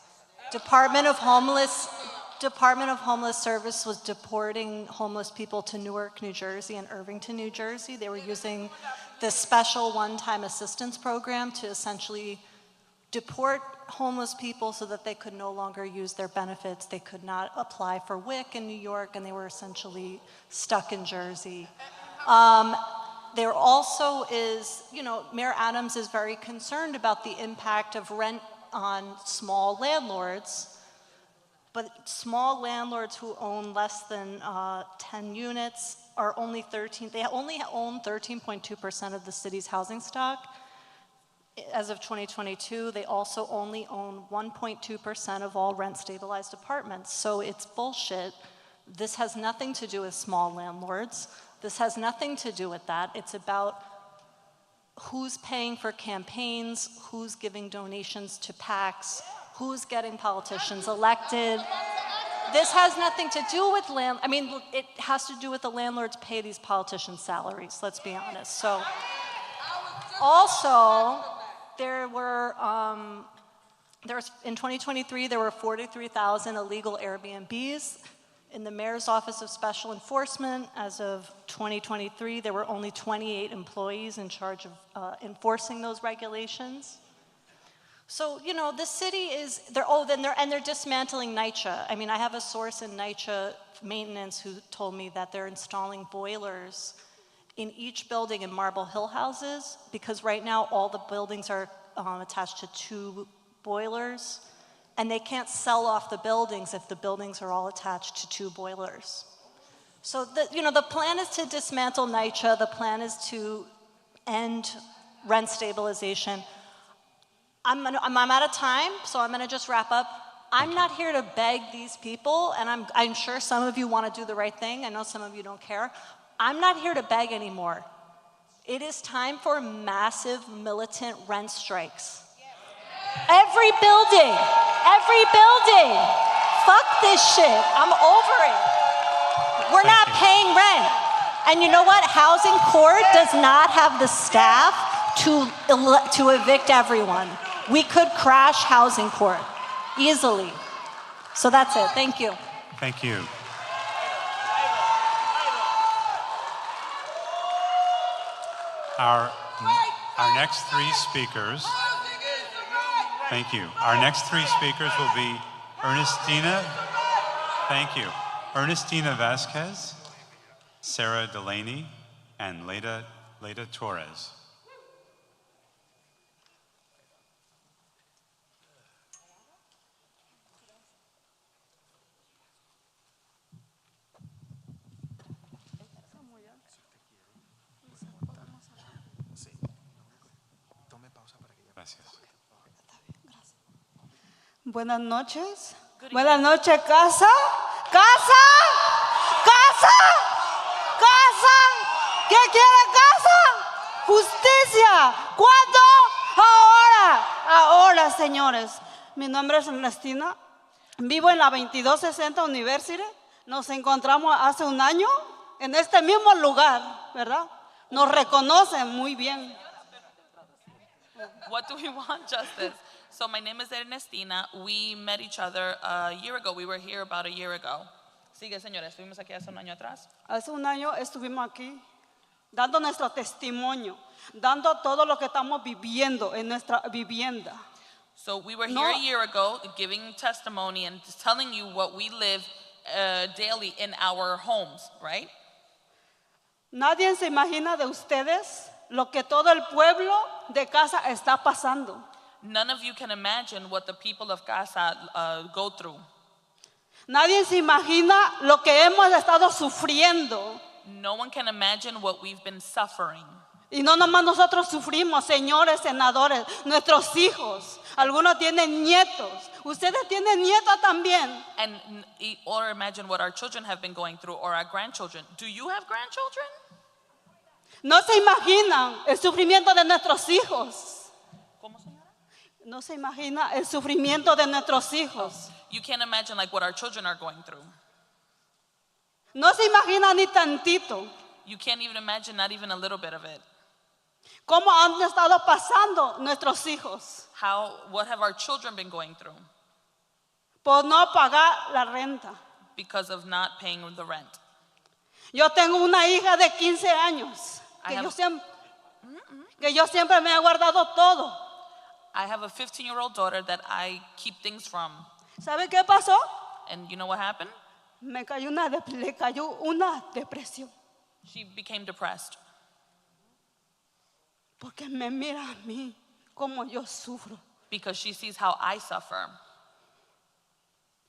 Department of Homeless Service was deporting homeless people to Newark, New Jersey and Irvington, New Jersey. They were using the special one-time assistance program to essentially deport homeless people so that they could no longer use their benefits. They could not apply for WIC in New York, and they were essentially stuck in Jersey. There also is, Mayor Adams is very concerned about the impact of rent on small landlords, but small landlords who own less than 10 units are only they only own 13.2% of the city's housing stock. As of 2022, they also only own 1.2% of all rent-stabilized apartments. So it's bullshit. This has nothing to do with small landlords. This has nothing to do with that. It's about who's paying for campaigns, who's giving donations to PACs, who's getting politicians elected. This has nothing to do with it has to do with the landlords pay these politicians' salaries, let's be honest. So, also, in 2023, there were 43,000 illegal Airbnbs. In the Mayor's Office of Special Enforcement, as of 2023, there were only 28 employees in charge of enforcing those regulations. So, the city is, they're dismantling NYCHA. I mean, I have a source in NYCHA maintenance who told me that they're installing boilers in each building in Marble Hill houses, because right now all the buildings are attached to 2 boilers, and they can't sell off the buildings if the buildings are all attached to 2 boilers. So the plan is to dismantle NYCHA. The plan is to end rent stabilization. I'm out of time, so I'm gonna just wrap up. I'm not here to beg these people, and I'm sure some of you want to do the right thing. I know some of you don't care. I'm not here to beg anymore. It is time for massive militant rent strikes. Every building. Fuck this shit. I'm over it. We're not paying rent. And you know what? Housing court does not have the staff to evict everyone. We could crash housing court easily. So that's it. Thank you. Thank you. Our next 3 speakers, thank you. Our next 3 speakers will be Ernestina Vasquez, Sarah Delaney, and Leda Torres. Buenas noches. Buenas noches, casa. ¡Casa! ¿Qué quiere casa? Justicia. ¿Cuándo? Ahora, señores. Mi nombre es Ernestina. Vivo en la 2260 University. Nos encontramos hace un año en este mismo lugar, ¿verdad? Nos reconocen muy bien. What do we want? Justice. So my name is Ernestina. We met each other a year ago. We were here about a year ago. Sigue, señora. Estuvimos aquí hace un año atrás. Hace un año estuvimos aquí dando nuestro testimonio, dando todo lo que estamos viviendo en nuestra vivienda. So we were here a year ago giving testimony and telling you what we live daily in our homes, right? Nadie se imagina de ustedes lo que todo el pueblo de casa está pasando. None of you can imagine what the people of Gaza go through. Nadie se imagina lo que hemos estado sufriendo. No one can imagine what we've been suffering. Y no nomás nosotros sufrimos, señores senadores, nuestros hijos. Algunos tienen nietos. Ustedes tienen nietos también. Or imagine what our children have been going through, or our grandchildren. Do you have grandchildren? No se imaginan el sufrimiento de nuestros hijos. No se imagina el sufrimiento de nuestros hijos. You can't imagine like what our children are going through. No se imagina ni tantito. You can't even imagine not even a little bit of it. ¿Cómo han estado pasando nuestros hijos? What have our children been going through? Por no pagar la renta. Because of not paying the rent. Yo tengo una hija de 15 años que yo siempre me he guardado todo. I have a 15-year-old daughter that I keep things from. ¿Sabe qué pasó? And you know what happened? Le cayó una depresión. She became depressed. Porque me mira a mí como yo sufro. Because she sees how I suffer.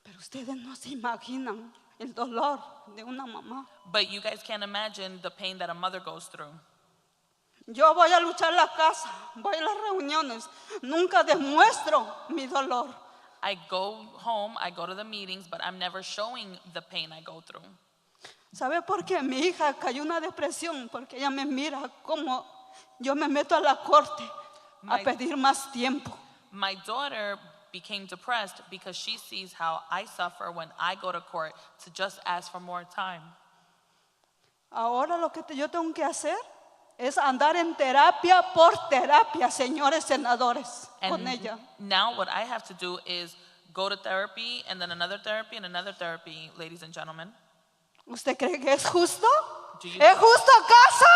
Pero ustedes no se imaginan el dolor de una mamá. But you guys can't imagine the pain that a mother goes through. Yo voy a luchar la casa, voy a las reuniones, nunca demuestro mi dolor. I go home, I go to the meetings, but I'm never showing the pain I go through. ¿Sabe por qué mi hija cayó una depresión? Porque ella me mira como yo me meto a la corte a pedir más tiempo. My daughter became depressed because she sees how I suffer when I go to court to just ask for more time. Ahora lo que yo tengo que hacer es andar en terapia por terapia, señores senadores, con ella. Now what I have to do is go to therapy and then another therapy and another therapy, ladies and gentlemen. ¿Usted cree que es justo? ¿Es justo, casa?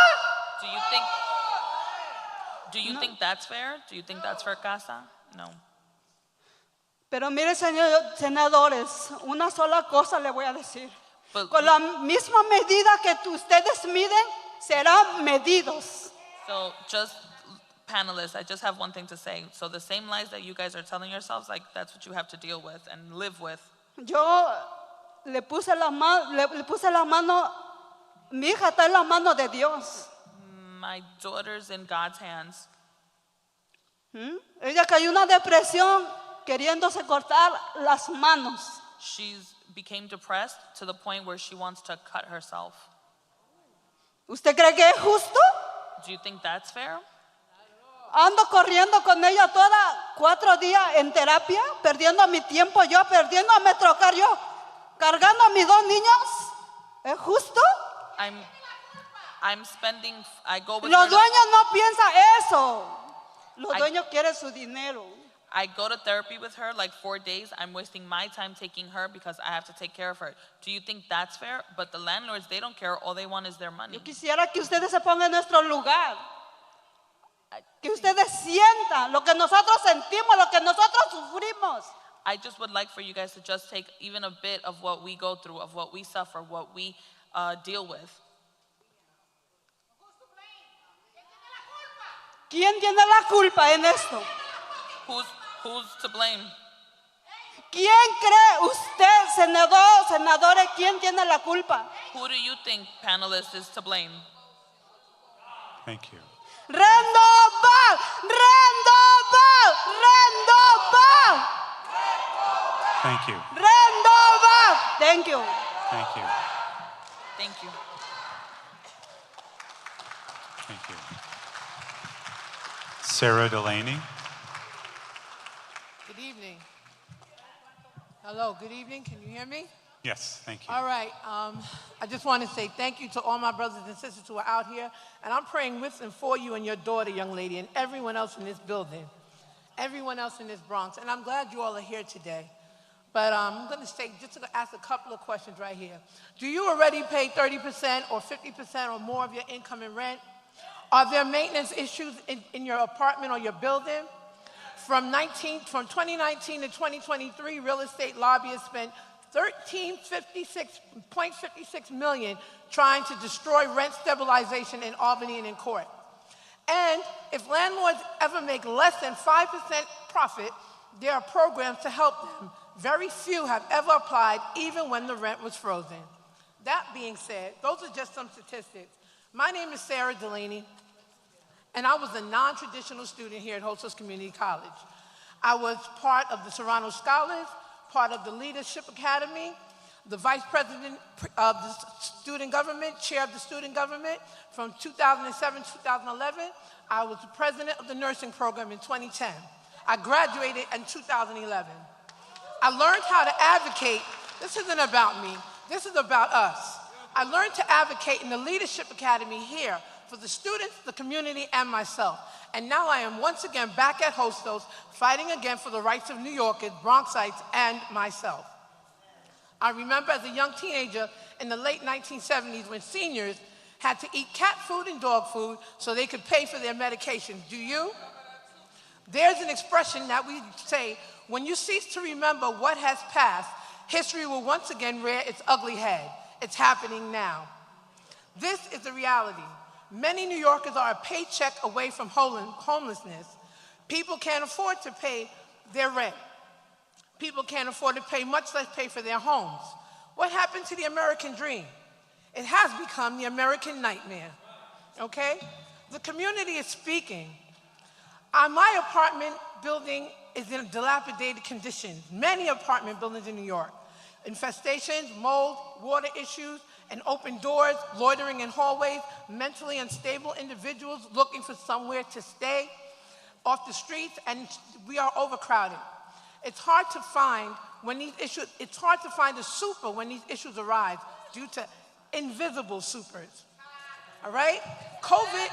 Do you think that's fair? Do you think that's fair, casa? No. Pero mire, señores senadores, una sola cosa le voy a decir. Con la misma medida que ustedes miden, serán medidos. So just panelists, I just have one thing to say. So the same lies that you guys are telling yourselves, like that's what you have to deal with and live with. Yo le puse la mano, mi hija está en la mano de Dios. My daughter's in God's hands. Ella cayó en una depresión queriéndose cortar las manos. She became depressed to the point where she wants to cut herself. ¿Usted cree que es justo? Do you think that's fair? Ando corriendo con ella toda 4 días en terapia, perdiendo mi tiempo yo, perdiéndome trocar yo, cargando a mis 2 niños. ¿Es justo? I go with Los her. dueños no piensan eso. Los dueños quieren su dinero. I go to therapy with her like 4 days. I'm wasting my time taking her because I have to take care of her. Do you think that's fair? But the landlords, they don't care. All they want is their money. Yo quisiera que ustedes se pongan en nuestro lugar. Que ustedes sientan lo que nosotros sentimos, lo que nosotros sufrimos. I just would like for you guys to just take even a bit of what we go through, of what we suffer, what we deal with. ¿Quién tiene la culpa en esto? Who's to blame? ¿Quién cree usted, senadores, quién tiene la culpa? Who do you think, panelists, is to blame? Thank you. Renovar, renovar, renovar. Thank you. Renovar. Thank you. Thank you. Thank you. Thank you. Sarah Delaney. Good evening. Hello, good evening. Can you hear me? Yes, thank you. All right. I just want to say thank you to all my brothers and sisters who are out here. And I'm praying with and for you and your daughter, young lady, and everyone else in this building, everyone else in this Bronx. And I'm glad you all are here today. But I'm going to say, just to ask a couple of questions right here. Do you already pay 30% or 50% or more of your income in rent? Are there maintenance issues in your apartment or your building? From 2019 to 2023, real estate lobbyists spent $13.56 million trying to destroy rent stabilization in Albany and in court. And if landlords ever make less than 5% profit, there are programs to help them. Very few have ever applied, even when the rent was frozen. That being said, those are just some statistics. My name is Sarah Delaney, and I was a non-traditional student here at Hostos Community College. I was part of the Serrano Scholars, part of the Leadership Academy, the vice president of the student government, chair of the student government from 2007 to 2011. I was the president of the nursing program in 2010. I graduated in 2011. I learned how to advocate. This isn't about me. This is about us. I learned to advocate in the Leadership Academy here for the students, the community, and myself. And now I am once again back at Hostos, fighting again for the rights of New Yorkers, Bronxites, and myself. I remember as a young teenager in the late 1970s when seniors had to eat cat food and dog food so they could pay for their medications. Do you? There's an expression that we say, when you cease to remember what has passed, history will once again rear its ugly head. It's happening now. This is the reality. Many New Yorkers are a paycheck away from homelessness. People can't afford to pay their rent. People can't afford to pay, much less pay for their homes. What happened to the American dream? It has become the American nightmare, okay? The community is speaking. My apartment building is in dilapidated conditions. Many apartment buildings in New York. Infestations, mold, water issues, and open doors, loitering in hallways, mentally unstable individuals looking for somewhere to stay off the streets, and we are overcrowded. It's hard to find a super when these issues arise due to invisible supers. All right? COVID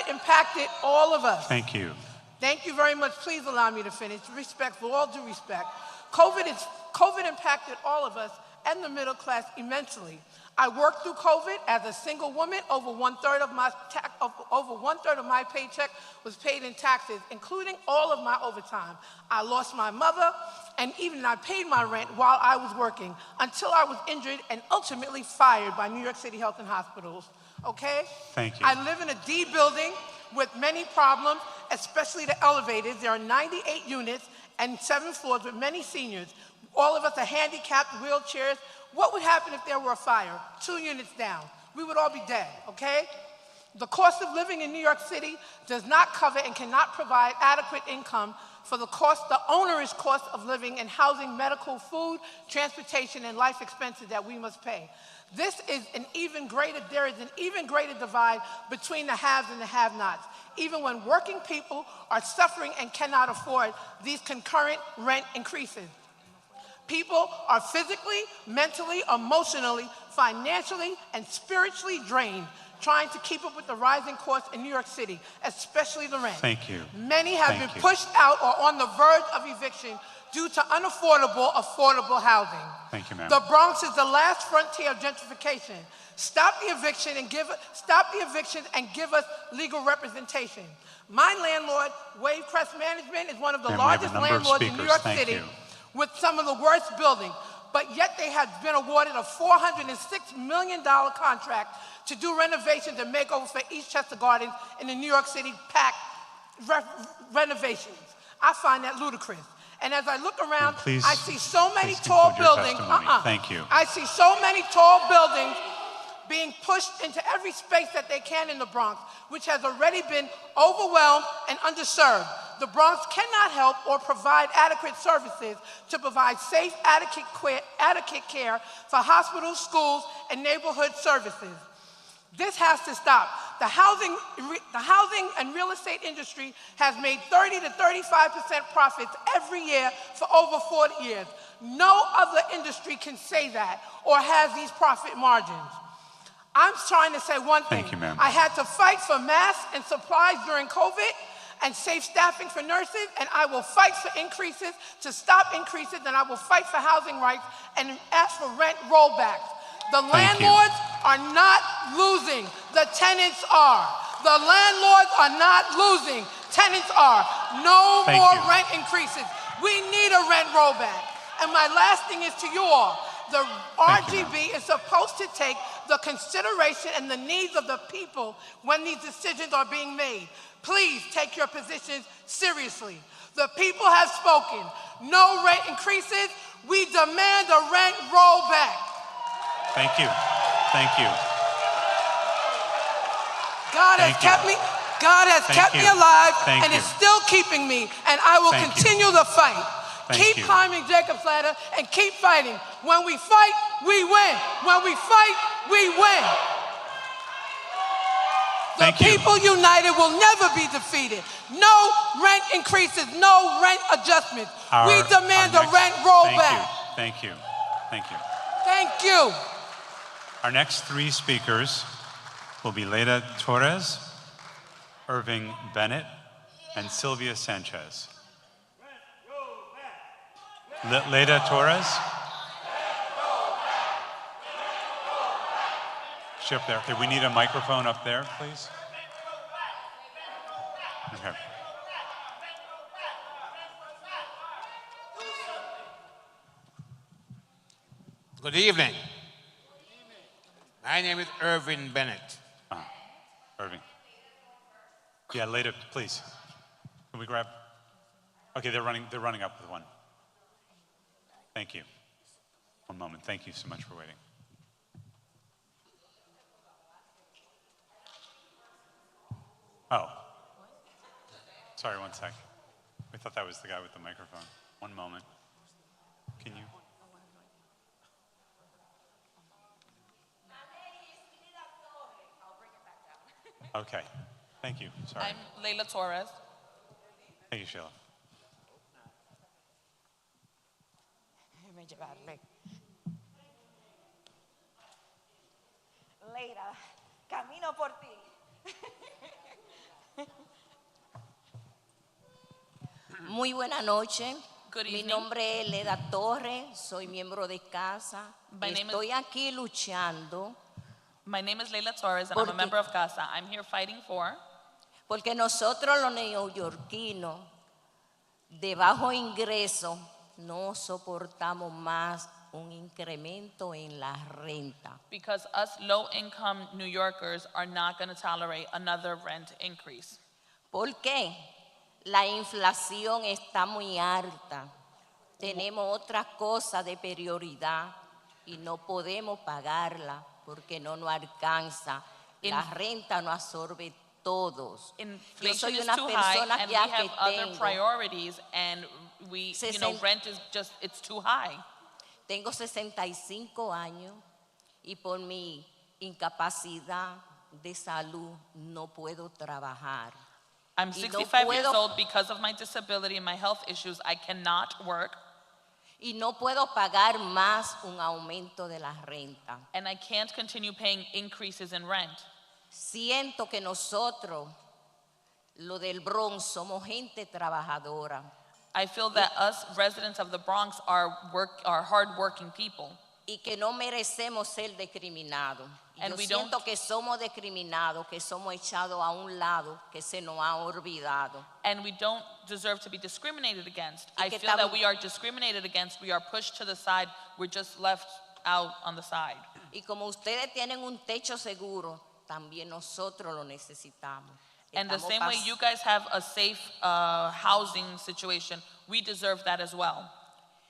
impacted all of us. Thank you. Thank you very much. Please allow me to finish. Respect, for all due respect. COVID impacted all of us, and the middle class immensely. I worked through COVID as a single woman. Over one-third of my paycheck was paid in taxes, including all of my overtime. I lost my mother, and even I paid my rent while I was working until I was injured and ultimately fired by New York City Health and Hospitals. Okay? Thank you. I live in a D building with many problems, especially the elevators. There are 98 units and 7 floors with many seniors. All of us are handicapped, wheelchairs. What would happen if there were a fire 2 units down? We would all be dead, okay? The cost of living in New York City does not cover and cannot provide adequate income for the onerous cost of living and housing, medical, food, transportation, and life expenses that we must pay. There is an even greater divide between the haves and the have-nots, even when working people are suffering and cannot afford these concurrent rent increases. People are physically, mentally, emotionally, financially, and spiritually drained trying to keep up with the rising costs in New York City, especially the rent. Thank you. Many have been pushed out or on the verge of eviction due to affordable housing. Thank you, ma'am. The Bronx is the last frontier of gentrification. Stop the evictions and give us legal representation. My landlord, Wavecrest Management, is one of the largest landlords in New York City with some of the worst buildings, but yet they have been awarded a $406 million contract to do renovations and makeovers for Eastchester Gardens in the New York City PAC renovations. I find that ludicrous. And as I look around, I see so many tall buildings. Thank you. I see so many tall buildings being pushed into every space that they can in the Bronx, which has already been overwhelmed and underserved. The Bronx cannot help or provide adequate services to provide safe, adequate care for hospitals, schools, and neighborhood services. This has to stop. The housing and real estate industry has made 30 to 35% profits every year for over 40 years. No other industry can say that or has these profit margins. I'm trying to say one thing. Thank you, ma'am. I had to fight for masks and supplies during COVID and safe staffing for nurses, and I will fight for increases, to stop increases, and I will fight for housing rights and ask for rent rollbacks. The landlords are not losing. The tenants are. The landlords are not losing. Tenants are. No more rent increases. We need a rent rollback. And my last thing is to you all. The RGB is supposed to take the consideration and the needs of the people when these decisions are being made. Please take your positions seriously. The people have spoken. No rent increases. We demand a rent rollback. Thank you. Thank you. God has kept me alive and is still keeping me, and I will continue the fight. Keep climbing Jacob's ladder and keep fighting. When we fight, we win. When we fight, we win. The people united will never be defeated. No rent increases, no rent adjustments. We demand a rent rollback. Thank you. Thank you. Thank you. Our next 3 speakers will be Leda Torres, Irving Bennett, and Sylvia Sanchez. Leda Torres. She up there. Okay, we need a microphone up there, please. Okay. Good evening. My name is Irving Bennett. Irving. Yeah, Leda, please. Can we grab? Okay, they're running up with one. Thank you. One moment. Thank you so much for waiting. Oh. Sorry, one sec. We thought that was the guy with the microphone. One moment. Can you? Okay. Thank you. Sorry. I'm Leda Torres. Thank you, Sheila. Leda, camino por ti. Muy buena noche. Good Mi evening. nombre es Leda Torres, soy miembro de casa. My name Estoy aquí luchando My name is Leila Torres, and I'm a member of CASA. I'm here fighting for porque nosotros los neoyorquinos de bajo ingreso no soportamos más un incremento en la renta. because us low-income New Yorkers are not going to tolerate another rent increase. ¿Por qué? La inflación está muy alta. Tenemos otras cosas de prioridad y no podemos pagarla porque no nos alcanza. La renta no absorbe todos. Yo Inflation soy is una too high, persona and we ya have que other tengo priorities, and rent is just, it's too high. Tengo 65 años y por mi incapacidad de salud no puedo trabajar. I'm Y no 65 years puedo- old because of my disability and my health issues. I cannot work, Y no puedo pagar más un aumento de la renta. and I can't continue paying increases in rent. Siento que nosotros, lo del Bronx, somos gente trabajadora. I feel that us residents of the Bronx are hardworking people. Y que no merecemos ser discriminados. Y And yo we siento que somos discriminados, que somos echados a un lado, que se nos ha olvidado. And we don't deserve to be discriminated against. Y I que feel that we are discriminated against. We are pushed to the side. We're just left out on the side. Y como ustedes tienen un techo seguro, también nosotros lo necesitamos. And the Estamos same way you guys have a safe housing situation, we deserve that as well.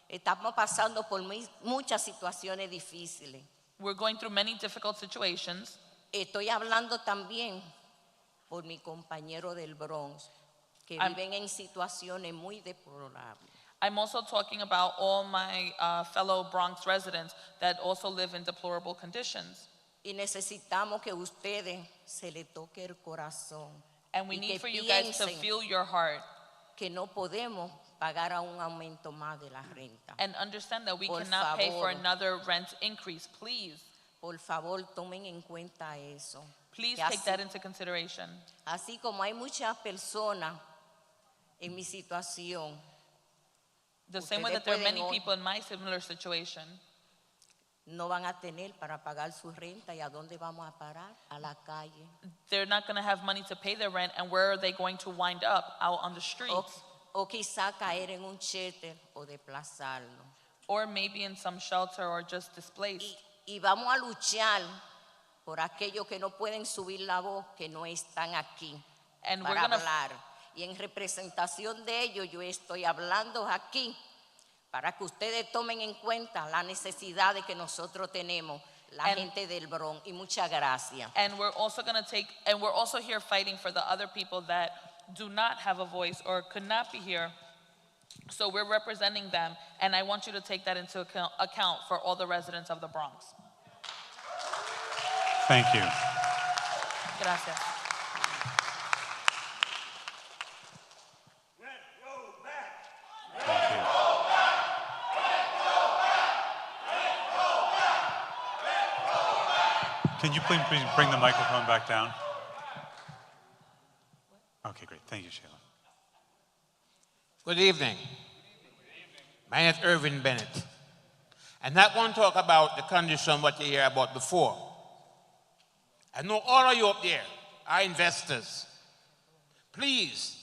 Estamos pasando por muchas situaciones difíciles. We're going through many difficult situations. Estoy hablando también por mi compañero del Bronx, que viven en situaciones muy deplorables. I'm also talking about all my fellow Bronx residents that also live in deplorable conditions. Y necesitamos que ustedes se le toque el corazón. And we y need que for you guys to piensen feel your heart que no podemos pagar a un aumento más de la renta. and understand that we Por cannot pay for favor. another rent increase. Please, Por favor, tomen en cuenta eso. please Que take that into consideration. Así como hay muchas personas en mi situación, The same way Ustedes that there are many pueden hoy- people in my similar situation, no van a tener para pagar su renta, y a dónde vamos a parar, a la calle. they're not going to have money to pay their rent, and where are they going to wind up? Out on the streets. O quizá caer en un shelter o desplazarlo. Or maybe in some shelter or just displaced. Y vamos a luchar por aquellos que no pueden subir la voz, que no están aquí And we're para gonna- hablar. Y en representación de ellos yo estoy hablando aquí para que ustedes tomen en cuenta las necesidades que nosotros tenemos, la And- gente del Bronx. Y muchas gracias. And we're also going to take, and we're also here fighting for the other people that do not have a voice or could not be here. So we're representing them, and I want you to take that into account for all the residents of the Bronx. Thank you. Gracias. Can you please bring the microphone back down? Okay, great. Thank you, Sheila. Good evening. My name is Irvin Bennett. And I want to talk about the condition what you hear about before. I know all of you up there are investors. Please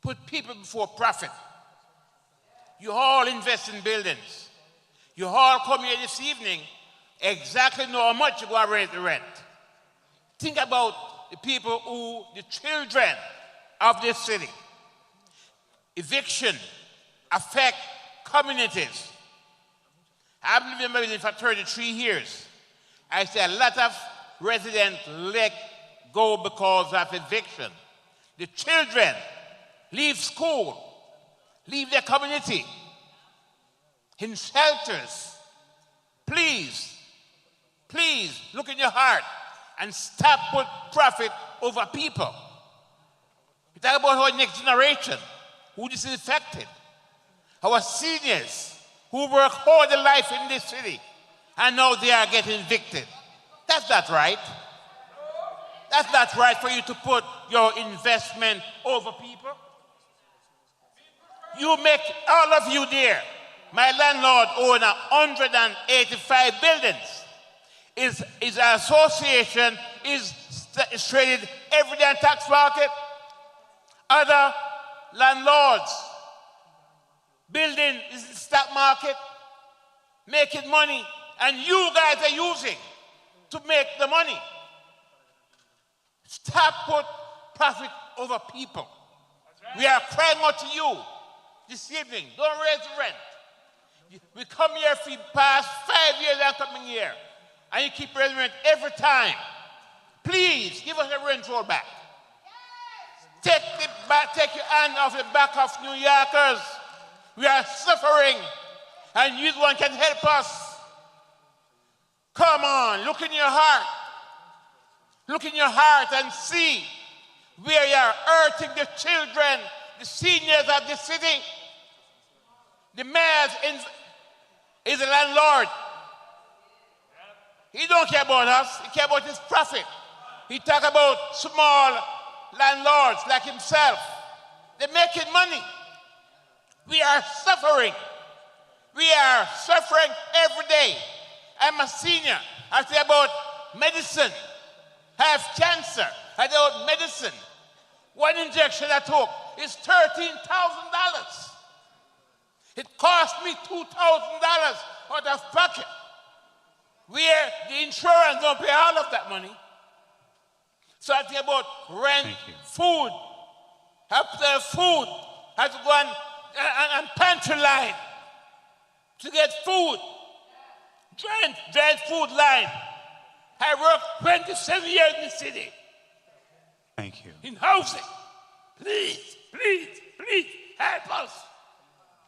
put people before profit. You all invest in buildings. You all come here this evening exactly know how much you're going to raise the rent. Think about the people who, the children of this city. Eviction affect communities. I've lived in my building for 33 years. I see a lot of residents let go because of eviction. The children leave school, leave their community in shelters. Please, please look in your heart and stop put profit over people. We talk about our next generation, who this is affected. Our seniors who work all their life in this city and now they are getting evicted. That's not right. That's not right for you to put your investment over people. You make all of you there. My landlord owns 185 buildings. His association is traded every day on tax market. Other landlords building is the stock market, making money, and you guys are using to make the money. Stop put profit over people. We are crying out to you this evening. Don't raise the rent. We come here for the past 5 years and coming here, and you keep raising rent every time. Please give us a rent roll back. Take your hand off the back of New Yorkers. We are suffering, and you one can help us. Come on, look in your heart. Look in your heart and see where you are hurting the children, the seniors of the city. The mayor is a landlord. He don't care about us. He cares about his profit. He talk about small landlords like himself. They're making money. We are suffering. We are suffering every day. I'm a senior. I say about medicine. I have cancer. I say about medicine. One injection I took is $13,000. It cost me $2,000 out of pocket. Where the insurance don't pay all of that money. So I think about rent, food. After food, I have to go on pantry line to get food. Giant food line. I worked 27 years in the city. Thank you. In housing. Please, please, please help us.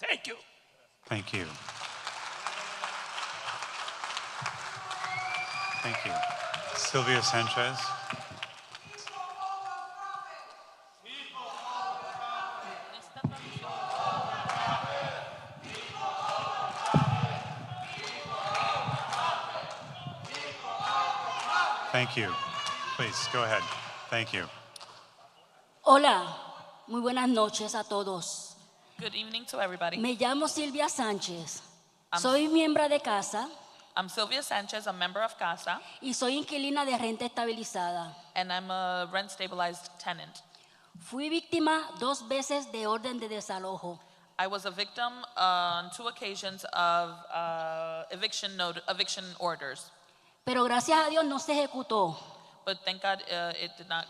Thank you. Thank you. Thank you. Sylvia Sanchez. Thank you. Please, go ahead. Thank you. Hola, muy buenas noches a todos. Good evening to everybody. Me llamo Silvia Sánchez. Soy miembro de casa. I'm Sylvia Sanchez, a member of CASA. Y soy inquilina de renta estabilizada. And I'm a rent-stabilized tenant. Fui víctima 2 veces de orden de desalojo. I was a victim on 2 occasions of eviction orders. Pero gracias a Dios no se ejecutó. But thank God it did not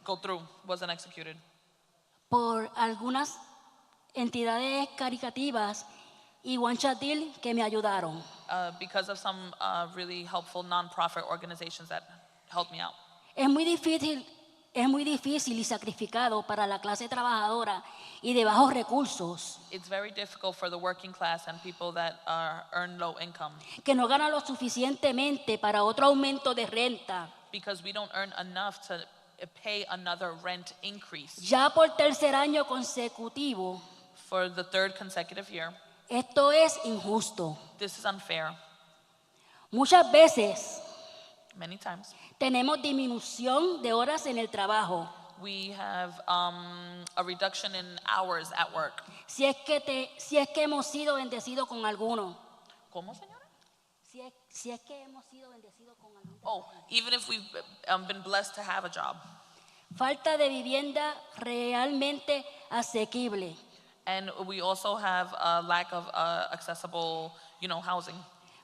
go through, wasn't executed. Por algunas entidades caritativas y One Shot Deal que me ayudaron. Because of some really helpful non-profit organizations that helped me out. Es muy difícil y sacrificado para la clase trabajadora y de bajos recursos. It's very difficult for the working class and people that earn low income. Que no ganan lo suficientemente para otro aumento de renta. Because we don't earn enough to pay another rent increase. Ya por tercer año consecutivo. For the 3rd consecutive year. Esto es injusto. This is unfair. Muchas veces Many times. Tenemos disminución de horas en el trabajo. We have a reduction in hours at work. Si es que hemos sido bendecidos con alguno. ¿Cómo, señora? Si es que hemos sido bendecidos con alguno. Oh, even if we've been blessed to have a job. Falta de vivienda realmente asequible. And we also have a lack of accessible, housing.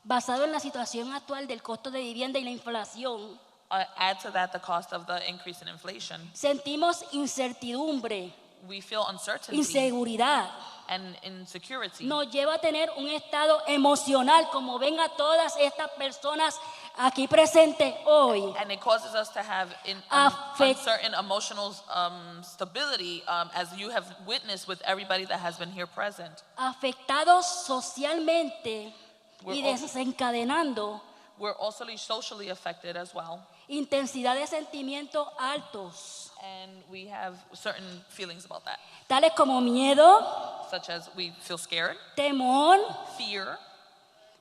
Basado en la situación actual del costo de vivienda y la inflación. Add to that the cost of the increase in inflation. Sentimos incertidumbre. We feel uncertainty. Inseguridad. And insecurity. Nos lleva a tener un estado emocional como ven a todas estas personas aquí presentes hoy. And it causes us to have uncertain emotional stability as you have witnessed with everybody that has been here present. Afectados socialmente y desencadenando. We're also socially affected as well. Intensidad de sentimientos altos. And we have certain feelings about that. Tales como miedo. Such as we feel scared. Temor. Fear.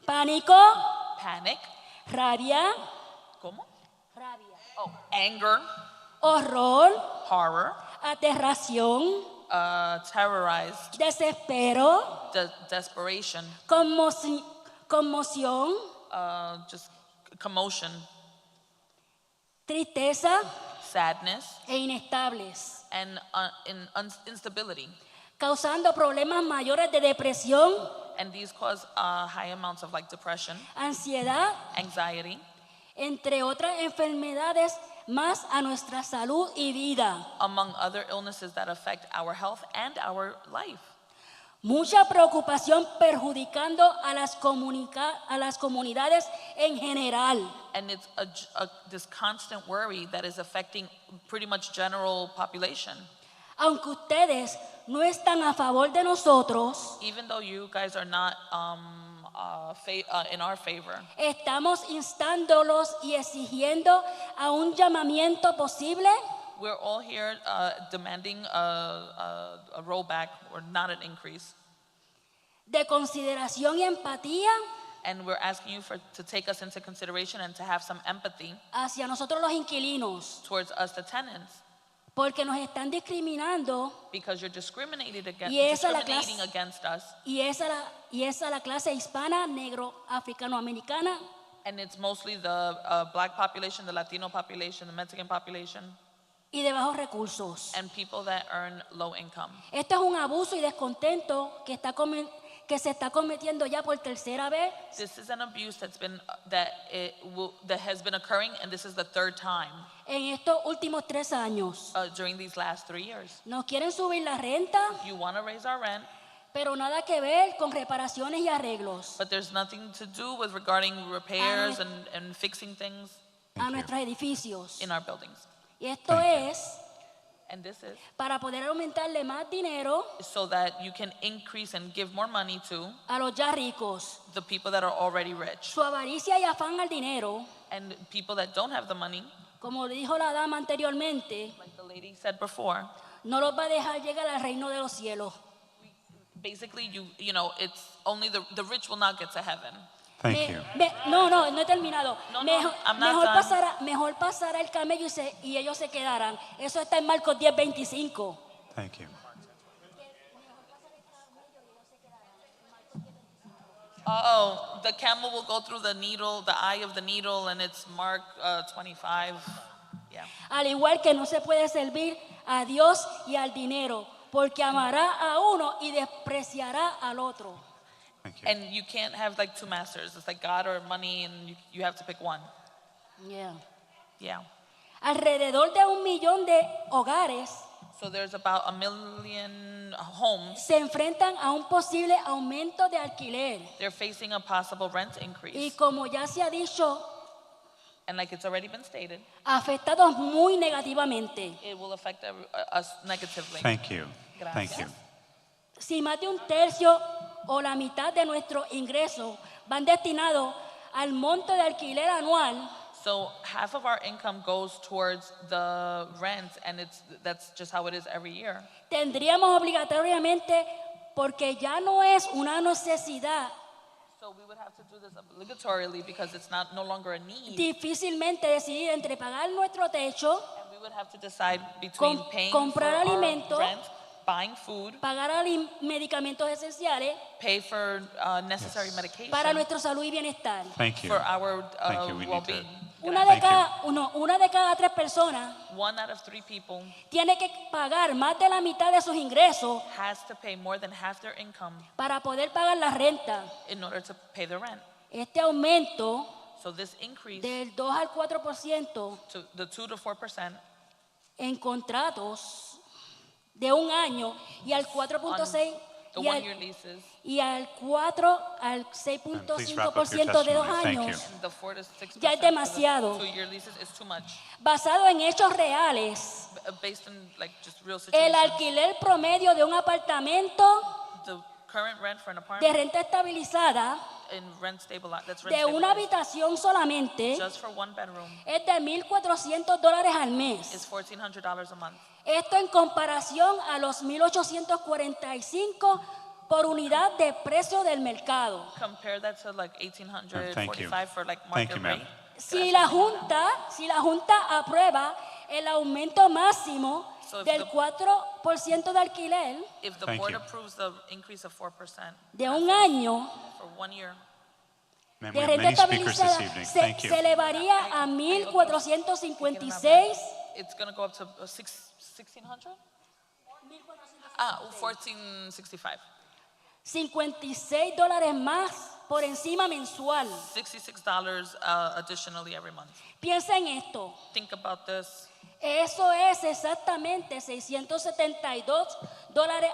Pánico. Panic. Rabia. ¿Cómo? Rabia. Oh, anger. Horror. Horror. Aterración. terrorized, desespero, desperation, conmoción, just commotion, tristeza sadness, e inestables, and instability. causando problemas mayores de depresión, And these cause high amounts of like depression, ansiedad, anxiety, entre otras enfermedades más a nuestra salud y vida. among other illnesses that affect our health and our life. Mucha preocupación perjudicando a las comunidades en general. And it's this constant worry that is affecting pretty much general population. Aunque ustedes no están a favor de nosotros, Even though you guys are not in our favor, estamos instándolos y exigiendo a un llamamiento posible we're all here demanding a rollback or not an increase. de consideración y empatía And we're asking you to take us into consideration and to have some empathy hacia nosotros los inquilinos, towards us, the tenants, porque nos están discriminando because you're discriminating Y esa la against us. y esa la clase hispana, negro, africanoamericana, And it's mostly the black population, the Latino population, the Mexican population, y de bajos recursos. and people that earn low income. Esto es un abuso y descontento que se está cometiendo ya por tercera vez. This is an abuse that has been occurring, and this is the third time En estos últimos 3 años. during these last 3 years. Nos quieren subir la renta, You want to raise our rent, pero nada que ver con reparaciones y arreglos but there's nothing to do with regarding repairs and fixing things a nuestros edificios. in our buildings. Y esto es And this is para poder aumentarle más dinero so that you can increase and give more money to a los ya ricos. the people that are already rich. Su avaricia y afán al dinero, And people that don't have the money, como dijo la dama anteriormente, like the lady said before, no los va a dejar llegar al reino de los cielos. basically you know, it's only the rich will not get to heaven. Thank you. No he terminado. No, I'm not mejor, done. mejor pasará el camello y ellos se quedarán. Eso está en Marcos 10:25. Thank you. The camel will go through the needle, the eye of the needle, and it's Mark 25. Yeah. Al igual que no se puede servir a Dios y al dinero, porque amará a uno y despreciará al otro. And you can't have like two masters. It's like God or money, and you have to pick one. Yeah. Yeah. Alrededor de 1 millón de hogares So there's about 1 million homes. se enfrentan a un posible aumento de alquiler. They're facing a possible rent increase. Y como ya se ha dicho, And like it's already been stated, afectados muy negativamente. it will affect us negatively. Thank you. Gracias. Thank you. Si más de 1/3 o la mitad de nuestros ingresos van destinados al monto de alquiler anual, So half of our income goes towards the rent, and that's just how it is every year. tendríamos obligatoriamente, porque ya no es una necesidad, So we would have to do this obligatorily because it's no longer a need. difícilmente decidir entre pagar nuestro techo, And we would have to decide between paying comprar for alimentos, our rent, buying food, pagar medicamentos esenciales pay for necessary medication para nuestra salud y bienestar. Thank you. for our Thank you. We need to. well-being. Una de cada 3 personas 1 out of 3 people tiene que pagar más de la mitad de sus ingresos has to pay more than half their income para poder pagar la renta. in order to pay the rent. Este aumento So this increase del 2 al 4% to the 2 to 4% en contratos de 1 año y al 4.6 the y al, 1-year leases, y al 4 al Please wrap up your 6.5% de 2 testimony. Thank años, and the 4 to 6% ya es demasiado. for the 2-year leases is too much. Basado en hechos reales, Based on like just real el situations. alquiler promedio de un apartamento The current rent for an de apartment renta estabilizada in rent stabilized, that's rent de una stabilized, habitación solamente just for 1 bedroom es de $1,400 al mes. is $1,400 a month. Esto en comparación a los 1,845 por unidad de precio del mercado. Compare that to like Thank you. $1,845 for like Thank market you, ma'am. rate. Si la Junta aprueba el aumento máximo So if del the- 4% de alquiler If the Thank board you. approves the increase of 4% de un año for 1 year, Man, de we have renta many speakers this estabilizada evening. se, Thank you. se elevaría a 1.456 it's going to go up to 1,600? 1,465. $56 más por encima mensual. $66 additionally every month. Piensa en esto. Think about this. Eso es exactamente $672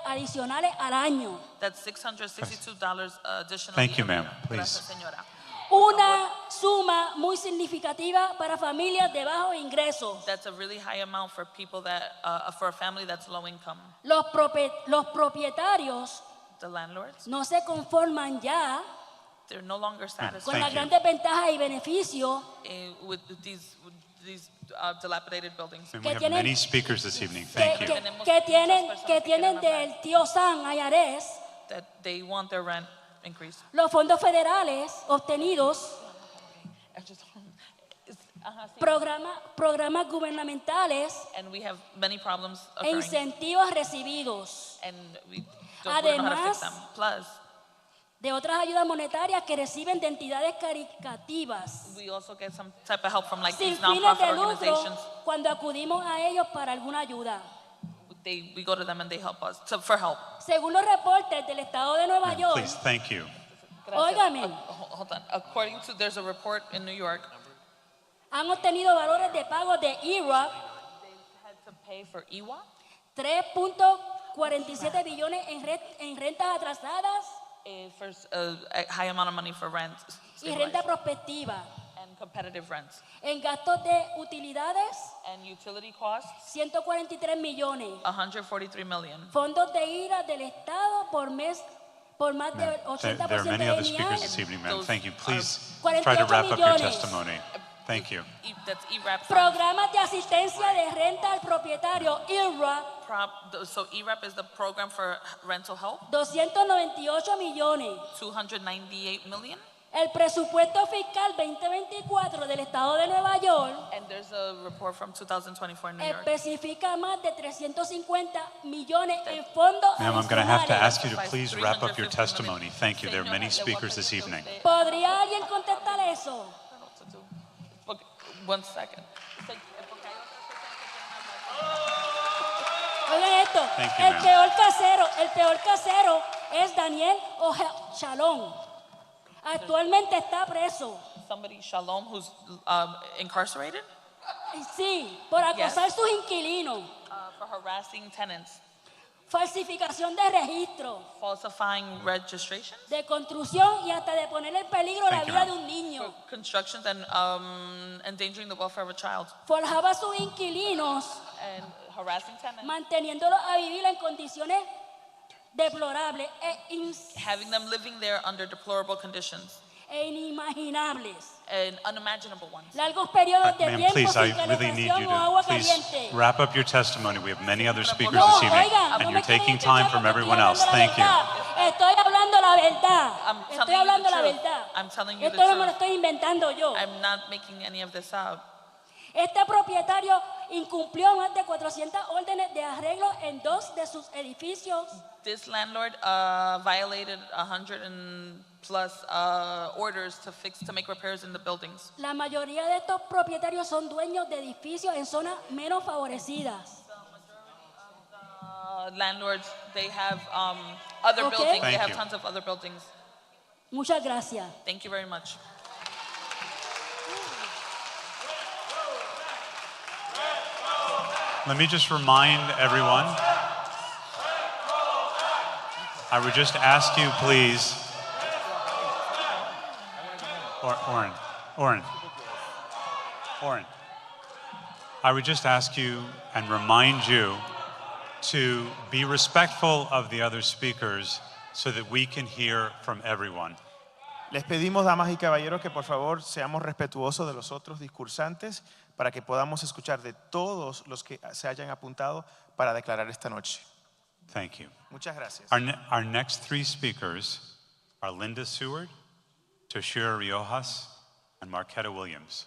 adicionales al año. That's $662 additionally. Thank you, every ma'am. year. Please. Gracias, señora. Una suma muy significativa para familias de bajos ingresos. That's a really high amount for people that, for a family that's low income. Los propietarios The landlords, no se conforman ya they're no longer satisfied con las grandes ventajas y beneficios with these dilapidated buildings. And we have many speakers this evening. Thank you. que tienen del tío San IRS, That they want their rent increased. los fondos federales obtenidos, programas gubernamentales And we have many problems e occurring. incentivos recibidos, And we don't know how to fix Además, them. Plus, de otras ayudas monetarias que reciben de entidades caritativas, we also get some type of help from like sin these fines nonprofit de lucro, organizations. cuando acudimos a ellos para alguna ayuda. We go to them and they help us for help. Según los reportes del estado de Nueva York, Please, thank you. óigame, Hold on. According to, there's a report in New York. han obtenido valores de pago de ERAP Had to pay for EWA. 3.47 billones en rentas atrasadas For a high amount of money for rent. y renta prospectiva. And competitive rents. En gastos de utilidades, And utility costs, 143 millones. 143 million. Fondos de IRA del Estado por mes por más del There 80% are many de other mi speakers año. this evening, ma'am. Thank you. Please 48 try to wrap up your millones. testimony. Thank you. That's ERAP. Programas de asistencia de renta al propietario, IRA, So ERAP is the program for rental help. 298 millones. 298 million. El presupuesto fiscal 2024 del Estado de Nueva York And there's a report from 2024 in New York. especifica más de 350 millones en fondos Ma'am, I'm going to have to adicionales. ask you to please wrap up your testimony. Thank you. There are many speakers this evening. ¿Podría alguien contestar eso? Okay, 1 second. Oigan esto, Thank you, el ma'am. peor casero es Daniel Shalom. Actualmente está preso. Somebody, Shalom, who's incarcerated Sí, por acosar sus inquilinos, for harassing tenants, falsificación de registro, falsifying registrations, de construcción y hasta de poner en peligro la Thank you, vida ma'am. de un niño. constructions, and endangering the welfare of a child, Forjaba a sus inquilinos, and harassing tenants, manteniéndolos a vivir en condiciones deplorables having them living there under deplorable conditions inimaginables. and unimaginable ones. Largos periodos de Ma'am, tiempo please, I sin really need calefacción you o agua to please caliente. wrap up your testimony. We have many other speakers No, this evening, oigan, no and me you're quieren taking escuchar time from porque everyone estoy else. hablando Thank you. la verdad. Estoy hablando la verdad. I'm Estoy telling you hablando the la truth. verdad. I'm telling you the Esto no me lo truth. estoy inventando yo. I'm not making any of this out. Este propietario incumplió más de 400 órdenes de arreglo en 2 de sus edificios. This landlord violated 100 and plus orders to make repairs in the buildings. La mayoría de estos propietarios son dueños de edificios en zonas menos favorecidas. Landlords, they have other Okay. buildings. They Thank have you. tons of other buildings. Muchas gracias. Thank you very much. Let me just remind everyone. I would just ask you, please. Oren. I would just ask you and remind you to be respectful of the other speakers so that we can hear from everyone. Les pedimos, damas y caballeros, que por favor seamos respetuosos de los otros discursantes para que podamos escuchar de todos los que se hayan apuntado para declarar esta noche. Thank you. Muchas gracias. Our next 3 speakers are Linda Seward, Toshira Riojas, and Marquetta Williams.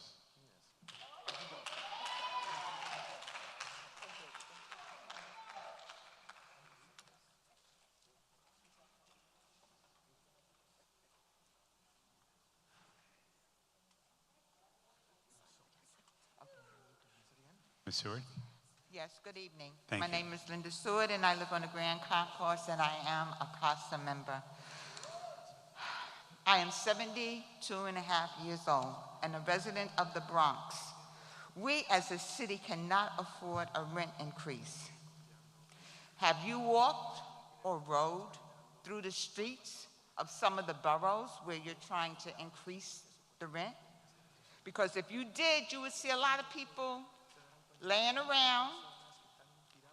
Ms. Seward? Yes, good evening. Thank My you. name is Linda Seward, and I live on the Grand Concourse, and I am a CASA member. I am 72 and a half years old and a resident of the Bronx. We as a city cannot afford a rent increase. Have you walked or rode through the streets of some of the boroughs where you're trying to increase the rent? Because if you did, you would see a lot of people laying around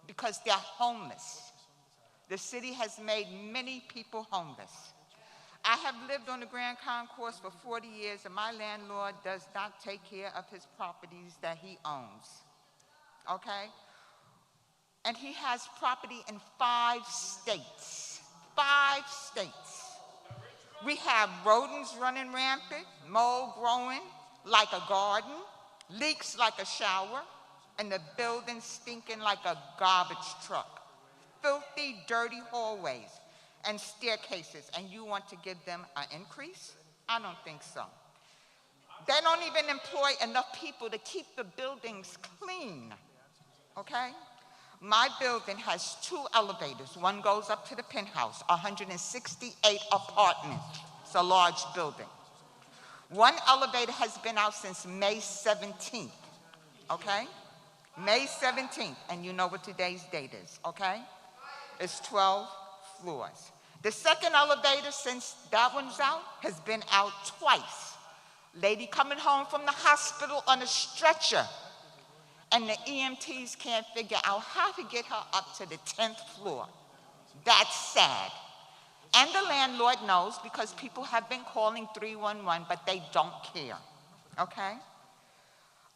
because they're homeless. The city has made many people homeless. I have lived on the Grand Concourse for 40 years, and my landlord does not take care of his properties that he owns, okay? And he has property in 5 states, 5 states. We have rodents running rampant, mold growing like a garden, leaks like a shower, and the building stinking like a garbage truck. Filthy, dirty hallways and staircases, and you want to give them an increase? I don't think so. They don't even employ enough people to keep the buildings clean, okay? My building has 2 elevators. One goes up to the penthouse, 168 apartments. It's a large building. One elevator has been out since May 17th, okay? May 17th, and you know what today's date is, okay? It's 12 floors. The second elevator, since that one's out, has been out twice. Lady coming home from the hospital on a stretcher, and the EMTs can't figure out how to get her up to the 10th floor. That's sad. And the landlord knows because people have been calling 311, but they don't care, okay?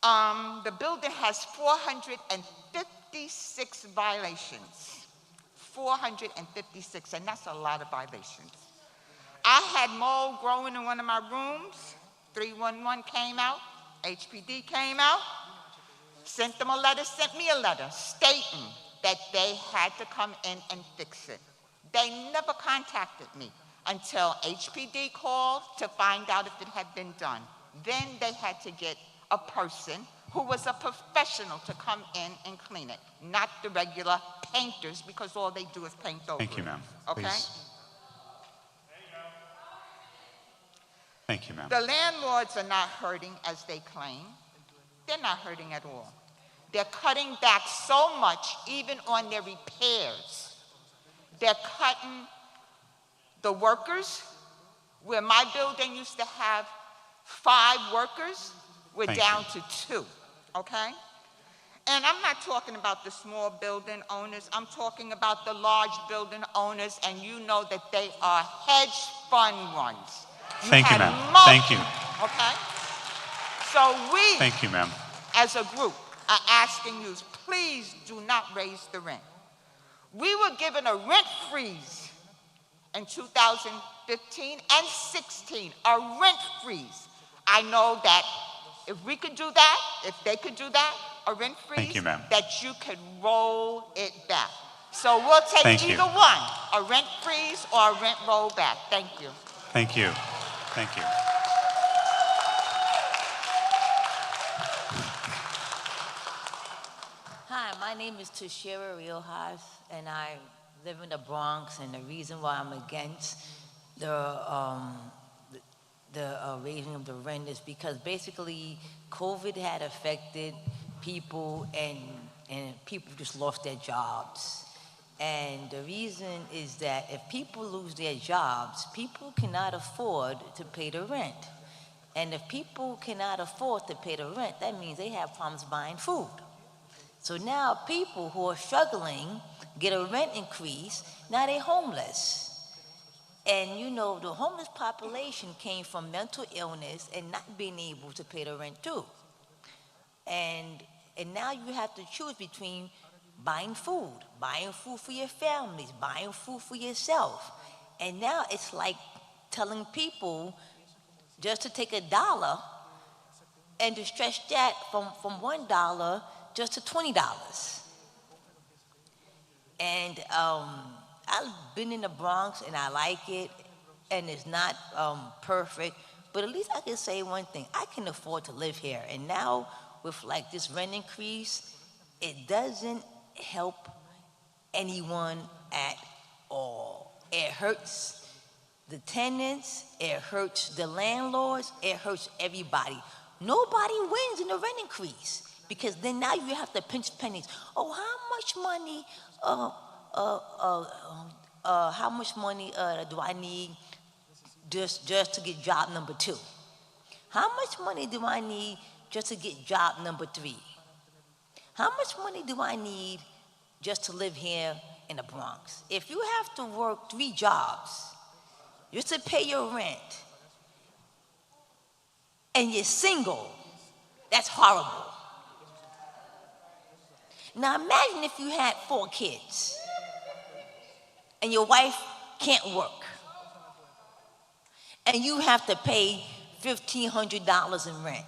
The building has 456 violations. 456, and that's a lot of violations. I had mold growing in one of my rooms. 311 came out, HPD came out, sent them a letter, sent me a letter stating that they had to come in and fix it. They never contacted me until HPD called to find out if it had been done. Then they had to get a person who was a professional to come in and clean it, not the regular painters, because all they do is paint over Thank you, it. ma'am. Okay? Please. Thank you, ma'am. The landlords are not hurting as they claim. They're not hurting at all. They're cutting back so much, even on their repairs. They're cutting the workers. Where my building used to have 5 workers, we're Thank down to 2, okay? And I'm not talking about the small building owners. I'm talking about the large building owners, and you know that they are hedge fund ones. Thank you, ma'am. Thank you. Okay? So we, Thank you, ma'am. as a group, are asking you, please do not raise the rent. We were given a rent freeze in 2015 and 16, a rent freeze. I know that if we could do that, if they could do that, a rent freeze, Thank you, ma'am. that you could roll it back. So we'll take Thank you. either one, a rent freeze or a rent roll back. Thank you. Thank you. Thank you. Hi, my name is Tushira Riojas, and I live in the Bronx, and the reason why I'm against the raising of the rent is because basically COVID had affected people, and people just lost their jobs. And the reason is that if people lose their jobs, people cannot afford to pay the rent. And if people cannot afford to pay the rent, that means they have problems buying food. So now people who are struggling get a rent increase, now they're homeless. And you know, the homeless population came from mental illness and not being able to pay the rent too. And now you have to choose between buying food for your families, buying food for yourself. And now it's like telling people just to take $1 and to stretch that from $1 just to $20. And I've been in the Bronx and I like it, and it's not perfect, but at least I can say one thing: I can afford to live here. And now with like this rent increase, it doesn't help anyone at all. It hurts the tenants, it hurts the landlords, it hurts everybody. Nobody wins in the rent increase because then now you have to pinch pennies. Oh, how much money do I need just to get job number 2? How much money do I need just to get job number 3? How much money do I need just to live here in the Bronx? If you have to work 3 jobs just to pay your rent, and you're single, that's horrible. Now imagine if you had 4 kids, and your wife can't work, and you have to pay $1,500 in rent,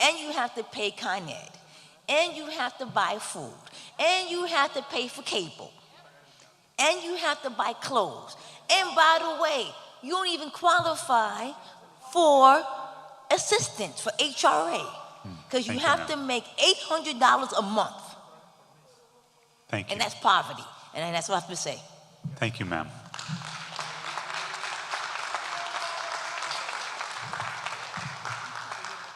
and you have to pay Con Ed, and you have to buy food, and you have to pay for cable, and you have to buy clothes. And by the way, you don't even qualify for assistance, for HRA, because you have to make $800 a month. Thank you. And that's poverty. And that's what I have to say. Thank you, ma'am.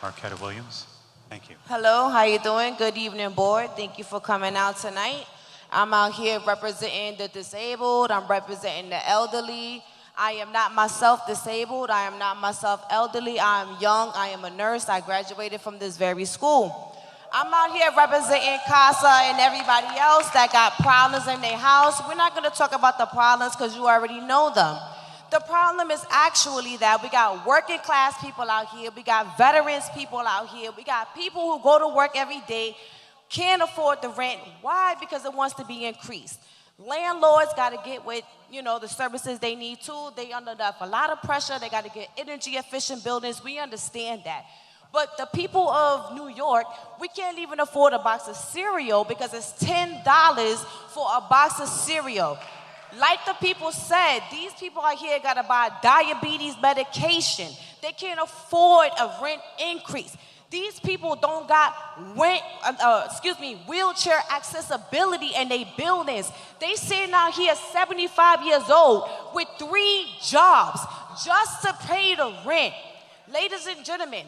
Marquetta Williams, thank you. Hello, how you doing? Good evening, board. Thank you for coming out tonight. I'm out here representing the disabled. I'm representing the elderly. I am not myself disabled. I am not myself elderly. I am young. I am a nurse. I graduated from this very school. I'm out here representing CASA and everybody else that got problems in their house. We're not going to talk about the problems because you already know them. The problem is actually that we got working class people out here. We got veterans people out here. We got people who go to work every day, can't afford the rent. Why? Because it wants to be increased. Landlords got to get with, the services they need too. They under a lot of pressure. They got to get energy efficient buildings. We understand that. But the people of New York, we can't even afford a box of cereal because it's $10 for a box of cereal. Like the people said, these people out here got to buy diabetes medication. They can't afford a rent increase. These people don't got wheelchair accessibility in their buildings. They sitting out here 75 years old with 3 jobs just to pay the rent. Ladies and gentlemen,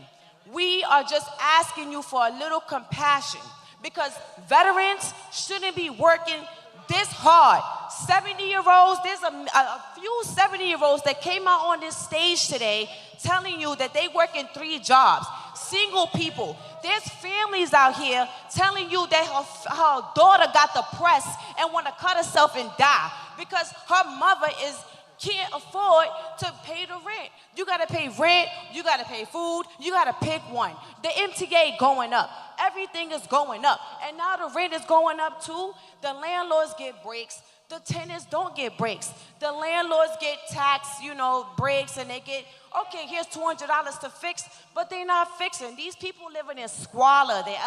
we are just asking you for a little compassion because veterans shouldn't be working this hard. 70-year-olds, there's a few 70-year-olds that came out on this stage today telling you that they work in 3 jobs. Single people. There's families out here telling you that her daughter got depressed and want to cut herself and die because her mother can't afford to pay the rent. You got to pay rent, you got to pay food, you got to pick one. The MTA going up. Everything is going up. And now the rent is going up too. The landlords get breaks. The tenants don't get breaks. The landlords get tax, breaks, and they get, okay, here's $200 to fix, but they're not fixing. These people living in squalor. Their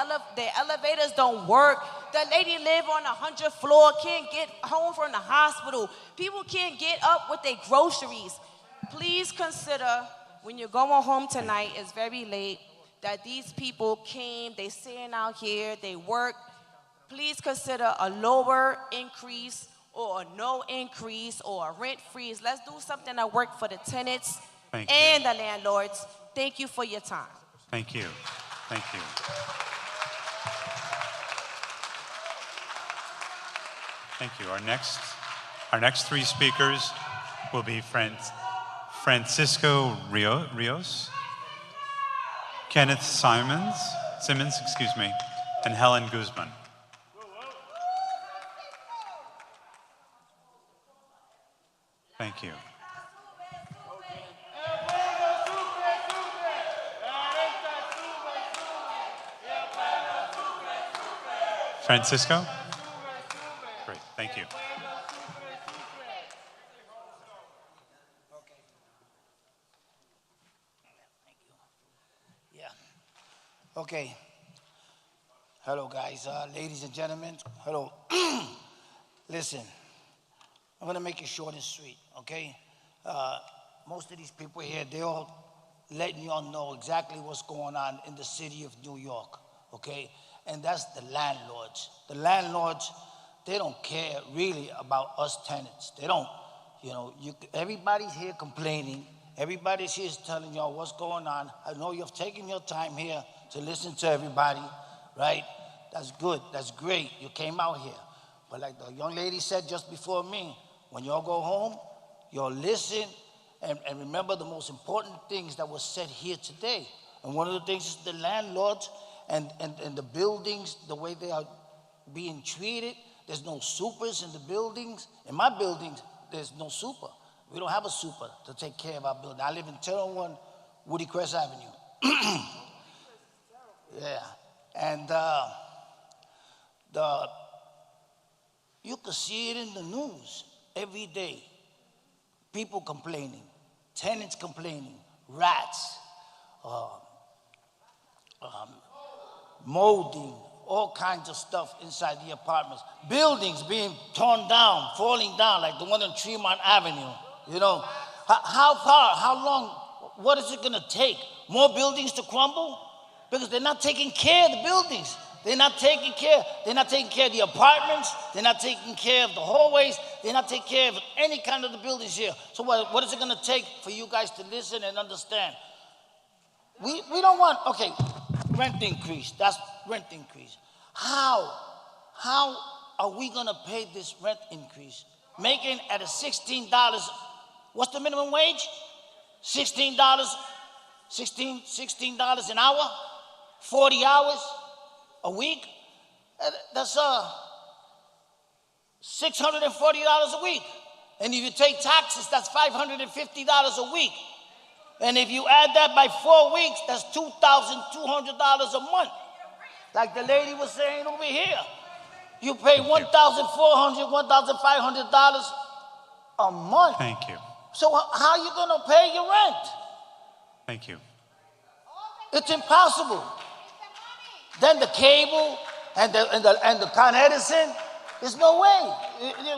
elevators don't work. The lady live on the 100th floor, can't get home from the hospital. People can't get up with their groceries. Please consider when you're going home tonight, it's very late, that these people came, they sitting out here, they work. Please consider a lower increase or a no increase or a rent freeze. Let's do something that works for the tenants and the landlords. Thank you for your time. Thank you. Thank you. Thank you. Our next 3 speakers will be Francisco Rios, Kenneth Simmons, and Helen Guzman. Thank you. Francisco? Great, thank you. Okay. Hello, guys. Ladies and gentlemen, hello. Listen, I'm going to make it short and sweet, okay? Most of these people here, they're all letting y'all know exactly what's going on in the city of New York, okay? and that's the landlords. The landlords, they don't care really about us tenants. They don't, everybody's here complaining. Everybody's here is telling y'all what's going on. I know you've taken your time here to listen to everybody, right? That's good, that's great. You came out here. But like the young lady said just before me, when y'all go home, you'll listen and remember the most important things that were said here today. And one of the things is the landlords and the buildings, the way they are being treated. There's no supers in the buildings. In my buildings, there's no super. We don't have a super to take care of our building. I live in 1001 Woody Crest Avenue. Yeah. And you could see it in the news every day. People complaining, tenants complaining, rats, molding, all kinds of stuff inside the apartments. Buildings being torn down, falling down, like the one on Tremont Avenue. How far, how long, what is it gonna take? More buildings to crumble? Because they're not taking care of the buildings. They're not taking care of the apartments. They're not taking care of the hallways. They're not taking care of any kind of the buildings here. So what is it gonna take for you guys to listen and understand? We don't want, okay, rent increase, that's rent increase. How are we gonna pay this rent increase? Making at a $16, what's the minimum wage? $16 an hour, 40 hours a week. That's $640 a week. And if you take taxes, that's $550 a week. And if you add that by 4 weeks, that's $2,200 a month. Like the lady was saying over here. You pay $1,400, $1,500 a month. Thank you. So how are you gonna pay your rent? Thank you. It's impossible. Then the cable and the Con Edison, there's no way.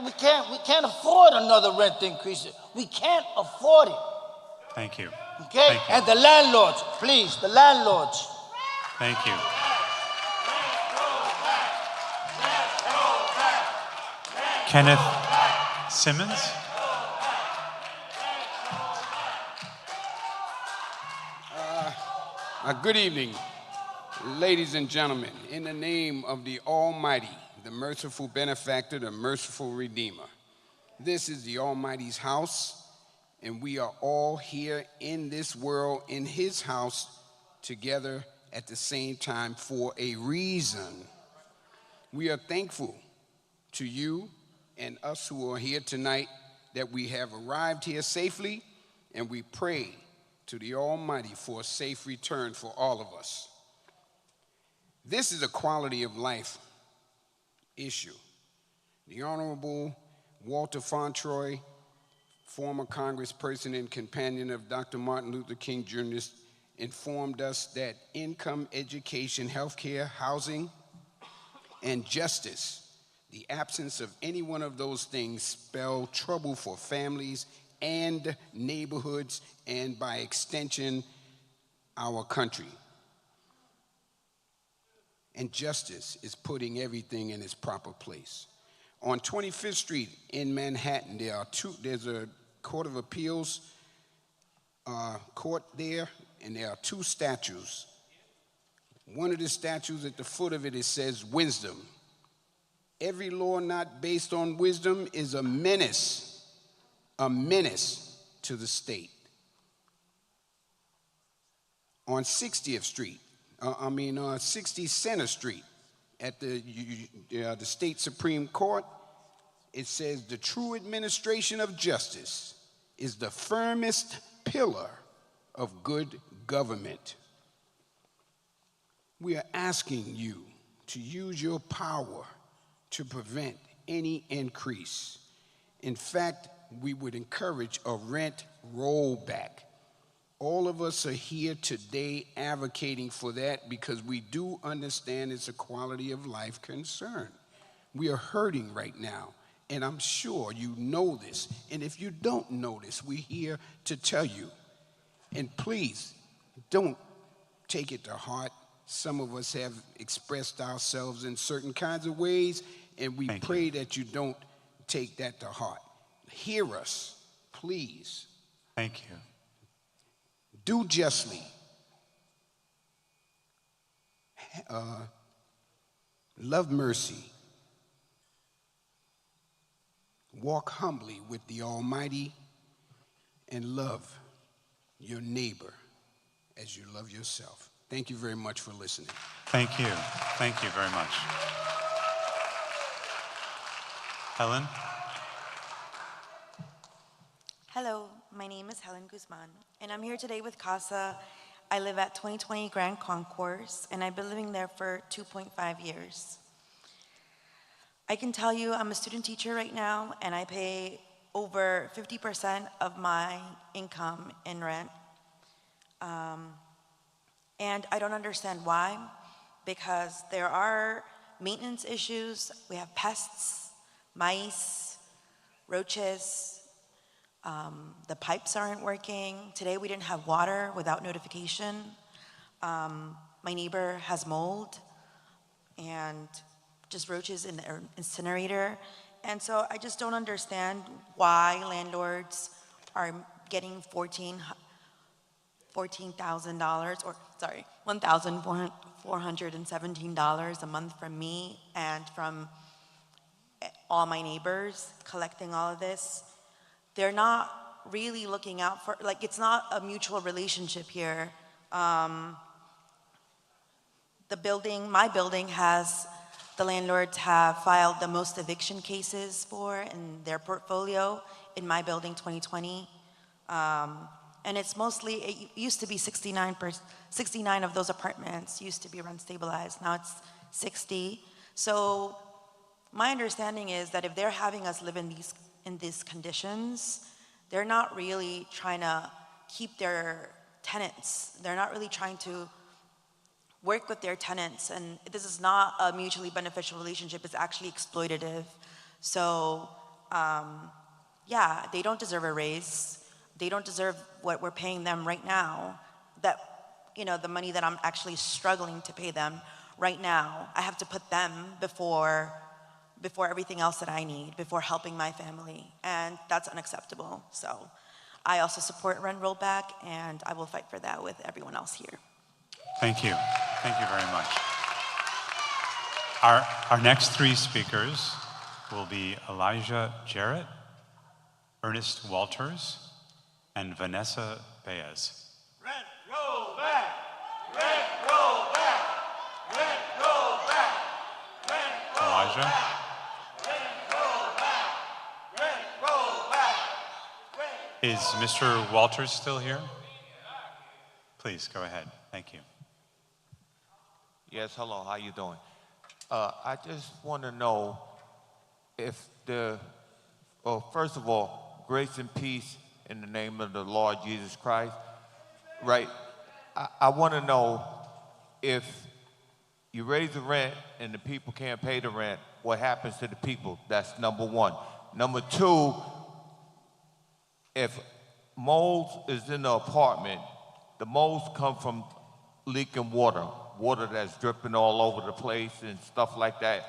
We can't afford another rent increase. We can't afford it. Thank you. Okay? Thank you. And the landlords, please, the landlords. Thank you. Kenneth Simmons. Good evening, ladies and gentlemen. In the name of the Almighty, the merciful benefactor, the merciful Redeemer. This is the Almighty's house, and we are all here in this world, in His house, together at the same time for a reason. We are thankful to you and us who are here tonight that we have arrived here safely, and we pray to the Almighty for a safe return for all of us. This is a quality of life issue. The Honorable Walter Fauntroy, former congressperson and companion of Dr. Martin Luther King Jr., informed us that income, education, healthcare, housing, and justice, the absence of any one of those things spell trouble for families and neighborhoods, and by extension, our country. And justice is putting everything in its proper place. On 25th Street in Manhattan, there's a Court of Appeals court there, and there are two statues. One of the statues at the foot of it says wisdom. Every law not based on wisdom is a menace to the state. On 60th Street, 60 Center Street at the state Supreme Court, it says the true administration of justice is the firmest pillar of good government. We are asking you to use your power to prevent any increase. In fact, we would encourage a rent rollback. All of us are here today advocating for that because we do understand it's a quality of life concern. We are hurting right now, and I'm sure you know this. And if you don't know this, we're here to tell you. And please, don't take it to heart. Some of us have expressed ourselves in certain kinds of ways, and we pray that you don't take that to heart. Hear us, please. Thank you. Do justly. Love mercy. Walk humbly with the Almighty, and love your neighbor as you love yourself. Thank you very much for listening. Thank you. Thank you very much. Helen? Hello, my name is Helen Guzman, and I'm here today with CASA. I live at 2020 Grand Concourse, and I've been living there for 2.5 years. I can tell you I'm a student teacher right now, and I pay over 50% of my income in rent. And I don't understand why, because there are maintenance issues. We have pests, mice, roaches. The pipes aren't working. Today we didn't have water without notification. My neighbor has mold and just roaches in the incinerator. And so I just don't understand why landlords are getting $1,417 a month from me and from all my neighbors collecting all of this. They're not really looking out for, like, it's not a mutual relationship here. My building has, the landlords have filed the most eviction cases for in their portfolio in my building 2020. And it's mostly, it used to be 69 of those apartments used to be rent stabilized. Now it's 60. So my understanding is that if they're having us live in these conditions, they're not really trying to keep their tenants. They're not really trying to work with their tenants, and this is not a mutually beneficial relationship. It's actually exploitative. So, yeah, they don't deserve a raise. They don't deserve what we're paying them right now. That, you know, the money that I'm actually struggling to pay them right now. I have to put them before everything else that I need, before helping my family, and that's unacceptable. So I also support rent rollback, and I will fight for that with everyone else here. Thank you. Thank you very much. Our next three speakers will be Elijah Jarrett, Ernest Walters, and Vanessa Baez. Rent roll back! Rent roll back! Rent roll back! Rent roll Elijah? back! Is Mr. Walters still here? Please, go ahead. Thank you. Yes, hello, how you doing? I just want to know if first of all, grace and peace in the name of the Lord Jesus Christ, right? I want to know if you raise the rent and the people can't pay the rent, what happens to the people? That's number one. Number two, if mold is in the apartment, the molds come from leaking water that's dripping all over the place and stuff like that.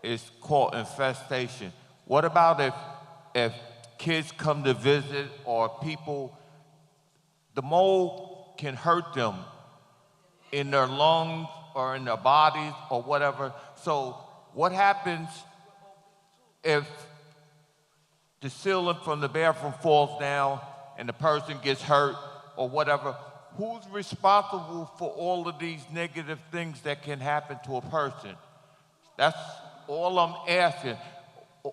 It's called infestation. What about if kids come to visit or people, the mold can hurt them in their lungs or in their bodies or whatever. So what happens if the ceiling from the bathroom falls down and the person gets hurt or whatever? Who's responsible for all of these negative things that can happen to a person? That's all I'm asking.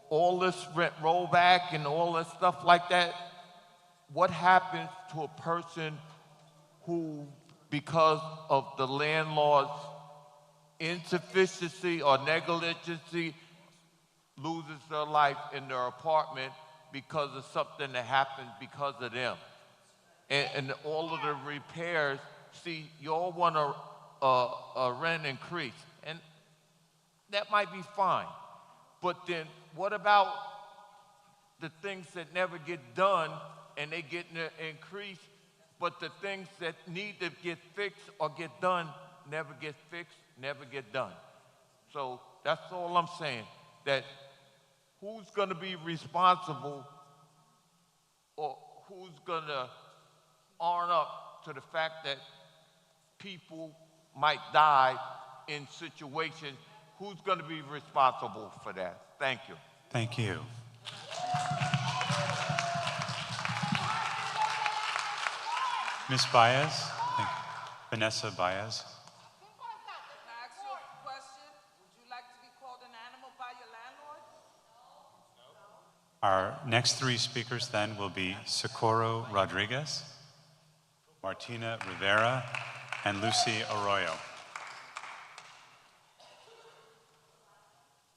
All this rent rollback and all that stuff like that, what happens to a person who, because of the landlord's insufficiency or negligence, loses their life in their apartment because of something that happened because of them? And all of the repairs, see, you all want a rent increase, and that might be fine. But then what about the things that never get done and they get an increase, but the things that need to get fixed or get done, never get fixed, never get done. So that's all I'm saying, that who's going to be responsible or who's going to own up to the fact that people might die in situations? Who's going to be responsible for that? Thank you. Thank you. Ms. Baez, Vanessa Baez. Our next three speakers then will be Socorro Rodriguez, Martina Rivera, and Lucy Arroyo.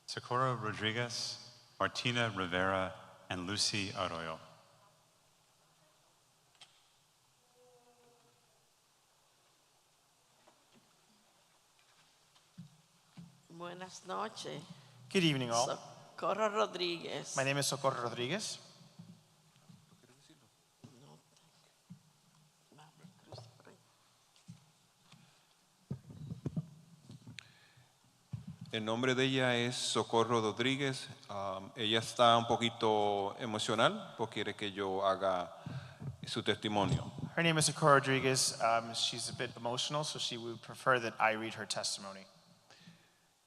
Socorro Rodriguez, Martina Rivera, and Lucy Arroyo. Buenas noches. Good evening, all. Socorro Rodriguez. My name is Socorro Rodriguez. El nombre de ella es Socorro Rodríguez. Ella está un poquito emocional porque quiere que yo haga su testimonio. Her name is Socorro Rodriguez. She's a bit emotional, so she would prefer that I read her testimony.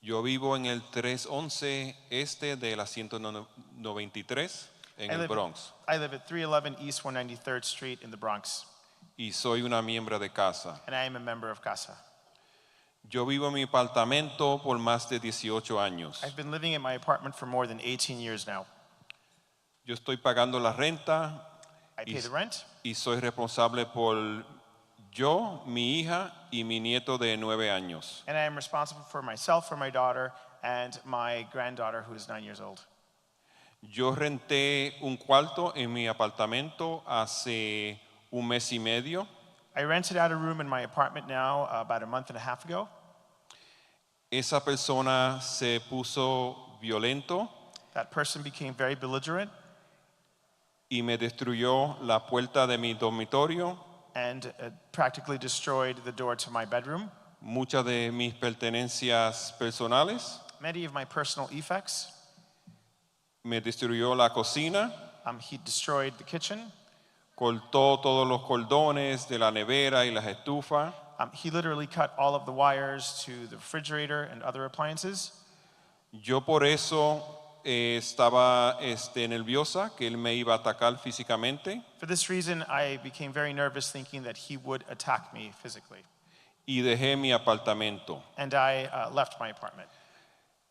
Yo vivo en el 311 este de la 193 en el Bronx. I live at 311 East 193rd Street in the Bronx. Y soy una miembro de casa. And I am a member of CASA. Yo vivo en mi apartamento por más de 18 años. I've been living in my apartment for more than 18 years now. Yo estoy pagando la renta. I pay the rent. Y soy responsable por yo, mi hija y mi nieto de 9 años. And I am responsible for myself, for my daughter, and my granddaughter who is 9 years old. Yo renté un cuarto en mi apartamento hace un mes y medio. I rented out a room in my apartment now about a month and a half ago. Esa persona se puso violento. That person became very belligerent. Y me destruyó la puerta de mi dormitorio. And practically destroyed the door to my bedroom. Muchas de mis pertenencias personales. Many of my personal effects. Me destruyó la cocina. He destroyed the kitchen. Cortó todos los cordones de la nevera y las estufas. He literally cut all of the wires to the refrigerator and other appliances. Yo por eso estaba nerviosa que él me iba a atacar físicamente. For this reason, I became very nervous thinking that he would attack me physically. Y dejé mi apartamento. And I left my apartment.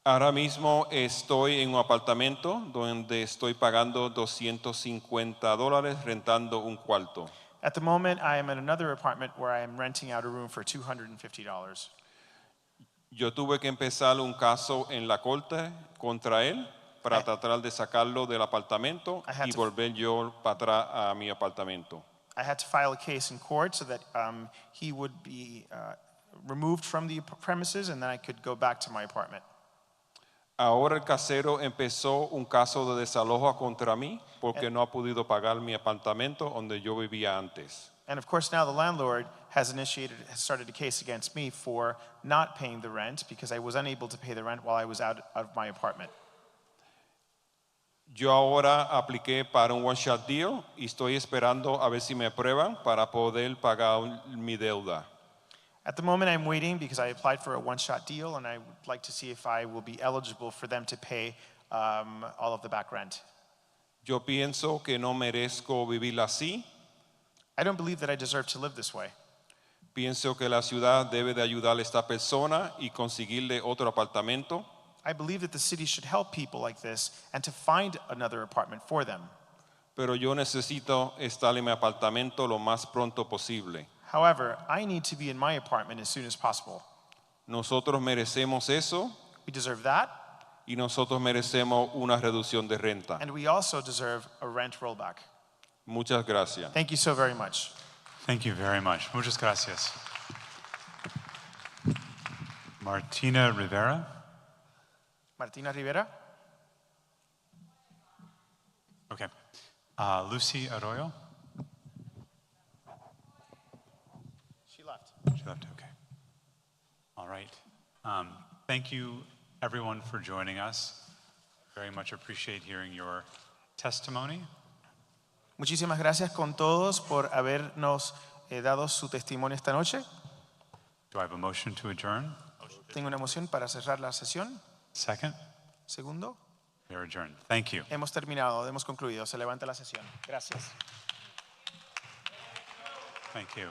Ahora mismo estoy en un apartamento donde estoy pagando $250 rentando un cuarto. At the moment, I am in another apartment where I am renting out a room for $250. Yo tuve que empezar un caso en la corte contra él para tratar de sacarlo del apartamento y volver yo para atrás a mi apartamento. I had to file a case in court so that he would be removed from the premises and then I could go back to my apartment. Ahora el casero empezó un caso de desalojo contra mí porque no ha podido pagar mi apartamento donde yo vivía antes. And of course now the landlord has started a case against me for not paying the rent because I was unable to pay the rent while I was out of my apartment. Yo ahora apliqué para un one-shot deal y estoy esperando a ver si me aprueban para poder pagar mi deuda. At the moment, I'm waiting because I applied for a one-shot deal, and I would like to see if I will be eligible for them to pay all of the back rent. Yo pienso que no merezco vivir así. I don't believe that I deserve to live this way. Pienso que la ciudad debe de ayudar a esta persona y conseguirle otro apartamento. I believe that the city should help people like this and to find another apartment for them. Pero yo necesito estar en mi apartamento lo más pronto posible. However, I need to be in my apartment as soon as possible. Nosotros merecemos eso. We deserve that. Y nosotros merecemos una reducción de renta. And we also deserve a rent rollback. Muchas gracias. Thank you so very much. Thank you very much. Muchas gracias. Martina Rivera. Martina Rivera. Okay. Lucy Arroyo. She left. She left, okay. Thank you, everyone, for joining us. Very much appreciate hearing your testimony. Muchísimas gracias con todos por habernos dado su testimonio esta noche. Do I have a motion to adjourn? Tengo una moción para cerrar la sesión. Second? Segundo. We are adjourned. Thank you. Hemos terminado, hemos concluido. Se levanta la sesión. Gracias. Thank you.